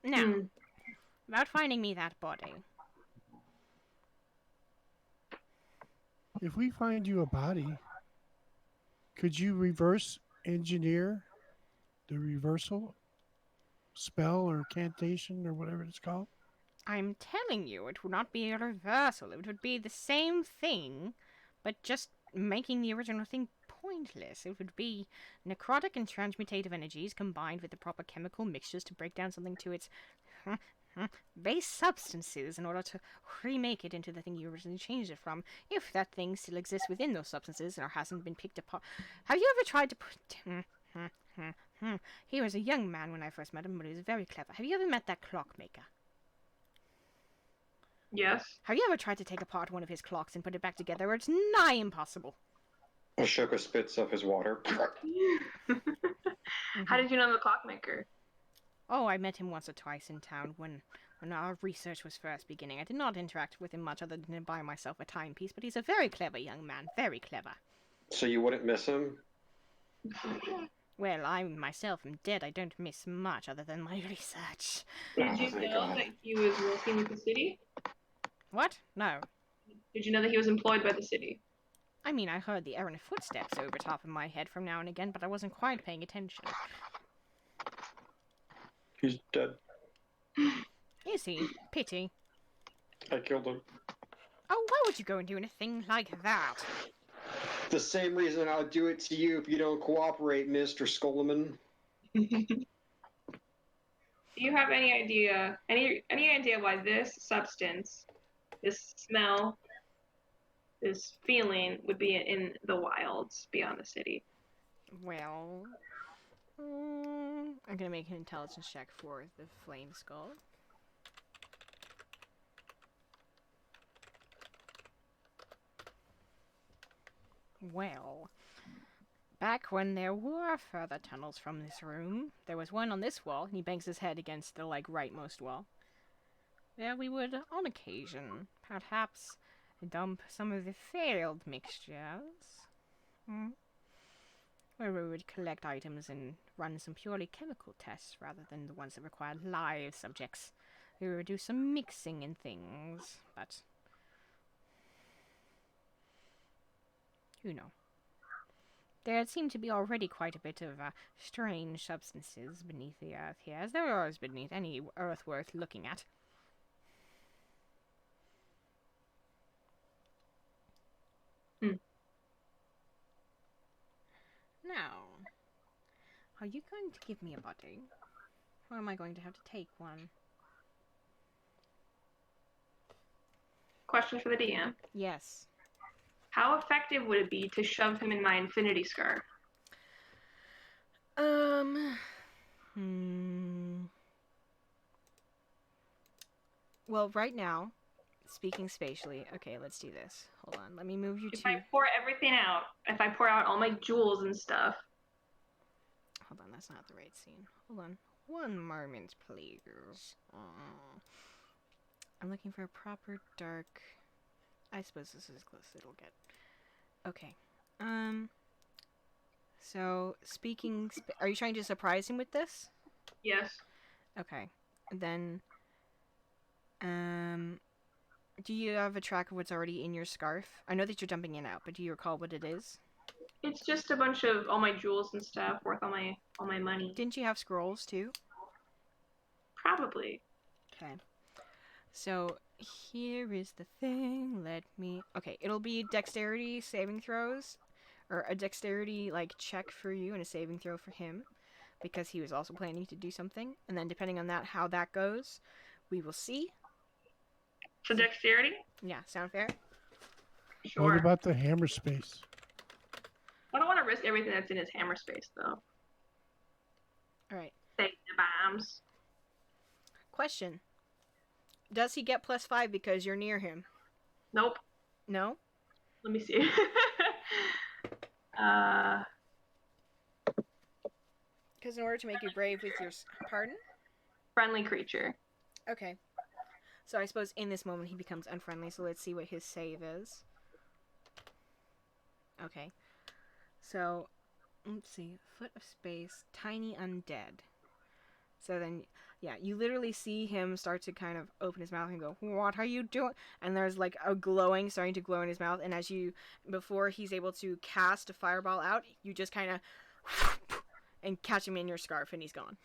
Now, about finding me that body. If we find you a body, could you reverse engineer the reversal spell or cantation or whatever it's called? I'm telling you, it would not be a reversal. It would be the same thing, but just making the original thing pointless. It would be necrotic and transmutative energies combined with the proper chemical mixtures to break down something to its base substances in order to remake it into the thing you originally changed it from, if that thing still exists within those substances or hasn't been picked apart. Have you ever tried to put... He was a young man when I first met him, but he was very clever. Have you ever met that clockmaker? Yes. Have you ever tried to take apart one of his clocks and put it back together? It's nigh impossible. Ashoka spits up his water. How did you know the clockmaker? Oh, I met him once or twice in town when our research was first beginning. I did not interact with him much other than to buy myself a timepiece, but he's a very clever young man. Very clever. So you wouldn't miss him? Well, I myself am dead. I don't miss much other than my research. Did you know that he was working with the city? What? No. Did you know that he was employed by the city? I mean, I heard the errant footsteps over top of my head from now and again, but I wasn't quite paying attention. He's dead. Is he? Pity. I killed him. Oh, why would you go and do anything like that? The same reason I'll do it to you if you don't cooperate, Mr. Skolman. Do you have any idea why this substance, this smell, this feeling would be in the wilds beyond the city? Well, I'm gonna make an intelligence check for the flame skull. Well, back when there were further tunnels from this room, there was one on this wall, and he bangs his head against the, rightmost wall. There we would, on occasion, perhaps dump some of the failed mixtures. Where we would collect items and run some purely chemical tests rather than the ones that required live subjects. We would do some mixing and things, but... you know. There seemed to be already quite a bit of strange substances beneath the earth here, as there are beneath any earth worth looking at. Now, are you going to give me a body? Or am I going to have to take one? Question for the DM. Yes. How effective would it be to shove him in my infinity scarf? Well, right now, speaking spatially, okay, let's do this. Hold on, let me move you If to... I pour everything out, if I pour out all my jewels and stuff. Hold on, that's not the right scene. Hold on. One moment, please. I'm looking for a proper dark... I suppose this is as close as it'll get. Okay. So, speaking... are you trying to surprise him with this? Yes. Okay. Then... do you have a track of what's already in your scarf? I know that you're jumping in and out, but do you recall what it is? It's just a bunch of all my jewels and stuff worth all my money. Didn't you have scrolls, too? Probably. Okay. So, here is the thing. Let me... okay, it'll be dexterity saving throws. Or a dexterity, check for you and a saving throw for him. Because he was also planning to do something. And then depending on that, how that goes, we will see. So dexterity? Yeah, sound fair? Sure. What about the hammer space? I don't want to risk everything that's in his hammer space, though. Alright. Take the bombs. Question: does he get +5 because you're near him? Nope. No. Let me see. uh, Because in order to make you brave with your pardon. friendly creature. Okay. So I suppose in this moment he becomes unfriendly. So let's see what his save is. Okay. So let's see. Foot of space, tiny undead. So then, yeah, you literally see him start to kind of open his mouth and go, "What are you doing?" And there's like a glowing, starting to glow in his mouth. And as you, before he's able to cast a fireball out, you just kind of and catch him in your scarf, and he's gone.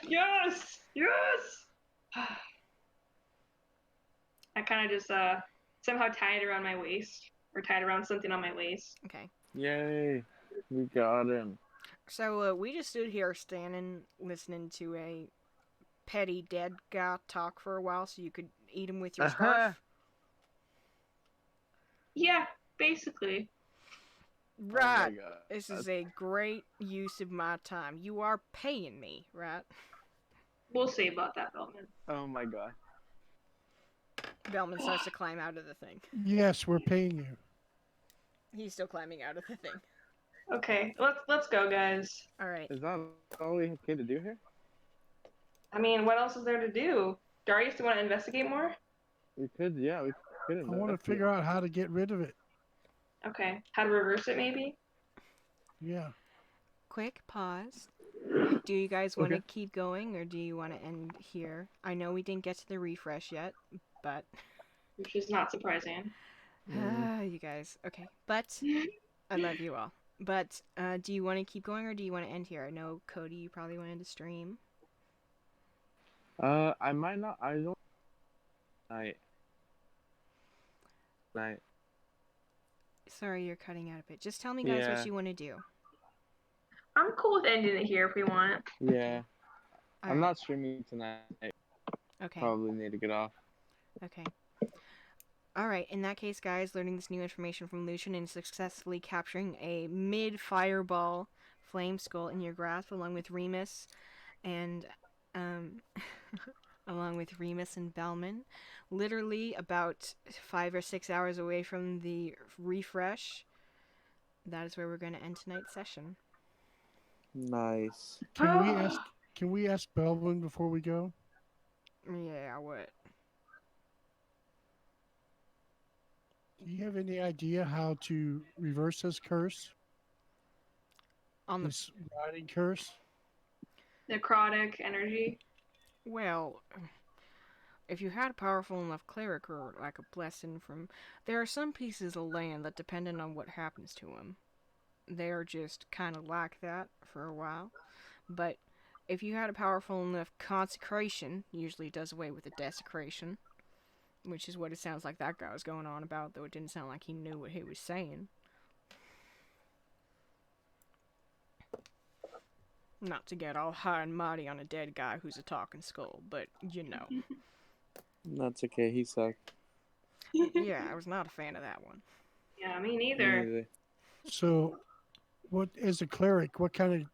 Yes! Yes! I kind of just somehow tied it around my waist, or tied around something on my waist. Okay. Yay! We got him. So we just stood here standing, listening to a petty dead guy talk for a while, so you could eat him with your scarf. Yeah, basically. Right. Oh my God. This is a great use of my time. You are paying me, right? We'll see about that, Bellman. Oh my God. Bellman starts to climb out of the thing. Yes, we're paying you. He's still climbing out of the thing. Okay, let's go, guys. All right. Is that all we have to do here? I mean, what else is there to do? Darius, do you want to investigate more? We could, yeah, we could. I want to figure out how to get rid of it. Okay, how to reverse it, maybe? Yeah. Quick pause. Do you guys want to keep going, or do you want to end here? I know we didn't get to the refresh yet, but... Which is not surprising. You guys. Okay. But I love you all. But do you want to keep going, or do you want to end here? I know, Cody, you probably wanted to stream. I might not. I don't. Night. Sorry, you're cutting out a bit. Just tell me, guys, what you want to do. I'm cool with ending it here if we want. Yeah. All I'm right. not streaming tonight. Okay. Probably need to get off. Okay. Alright, in that case, guys, learning this new information from Lucian and successfully capturing a mid-fireball flame skull in your grasp along with Remus and, Bellman. Literally about 5 or 6 hours away from the refresh. That is where we're going to end tonight's session. Nice. Can we ask Belvin before we go? Yeah, what? Do you have any idea how to reverse this curse? This riding curse? Necrotic energy. Well, if you had a powerful enough cleric or like a blessing from... There are some pieces of land that, depending on what happens to them, they're just kind of like that for a while. But if you had a powerful enough consecration, usually it does away with the desecration, which is what it sounds like that guy was going on about, though it didn't sound like he knew what he was saying. Not to get all high and mighty on a dead guy who's a talking skull, but you know. That's okay. He sucked. Yeah, I was not a fan of that one. Yeah, me neither. So, what as a cleric? What kind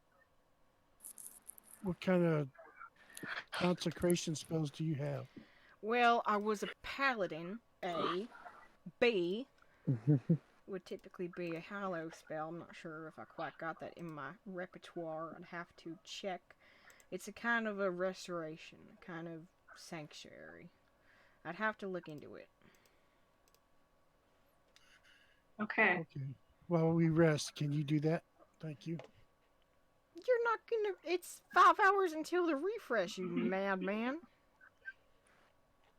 of consecration spells do you have? Well, I was a paladin, A. B would typically be a hallow spell. I'm not sure if I quite got that in my repertoire. I'd have to check. It's a kind of a restoration, a kind of sanctuary. I'd have to look into it. Okay. While we rest, can you do that? Thank you. You're not gonna... It's 5 hours until the refresh, you madman.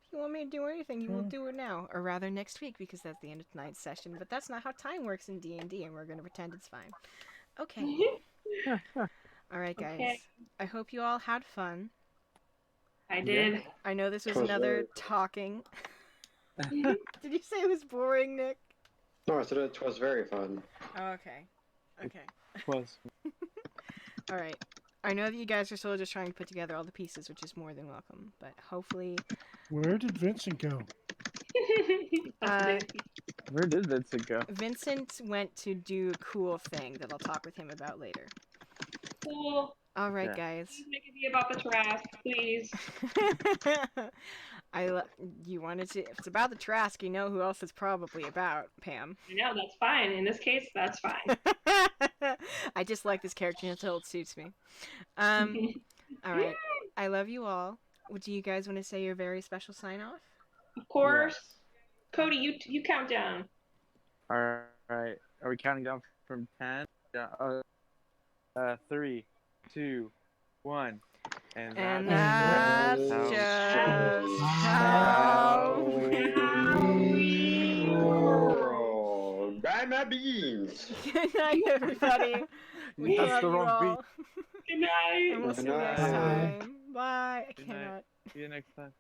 If you want me to do anything, you will do it now. Or rather, next week, because that's the end of tonight's session. But that's not how time works in D&D, and we're gonna pretend it's fine. Okay. Alright, guys. Okay. I hope you all had fun. I did. Yeah. I know this was For another sure. talking. Did you say it was boring, Nick? No, I said it was very fun. Okay. Okay. Plus, Alright. I know that you guys are still just trying to put together all the pieces, which is more than welcome. But hopefully... Where did Vincent go? where did Vincent go? Vincent went to do a cool thing that I'll talk with him about later. Cool. All right, Okay. guys. Please make it be about the Trask, please. You wanted to. If it's about the Trask, you know who else it's probably about, Pam. I know, that's fine. In this case, that's fine. I just like this character until it suits me. All right. I love you all. Do you guys want to say your very special sign off? Of course. Cody, you count down. All right. Are we counting down from 10? Yeah. 3, 2, 1. And that's that's how- just How how we we roll. Buy my beans. Good night, everybody. We That's love the you wrong all. beat. Good night. And we'll see you next Bye. time. Bye. I Good night. cannot. See you next time.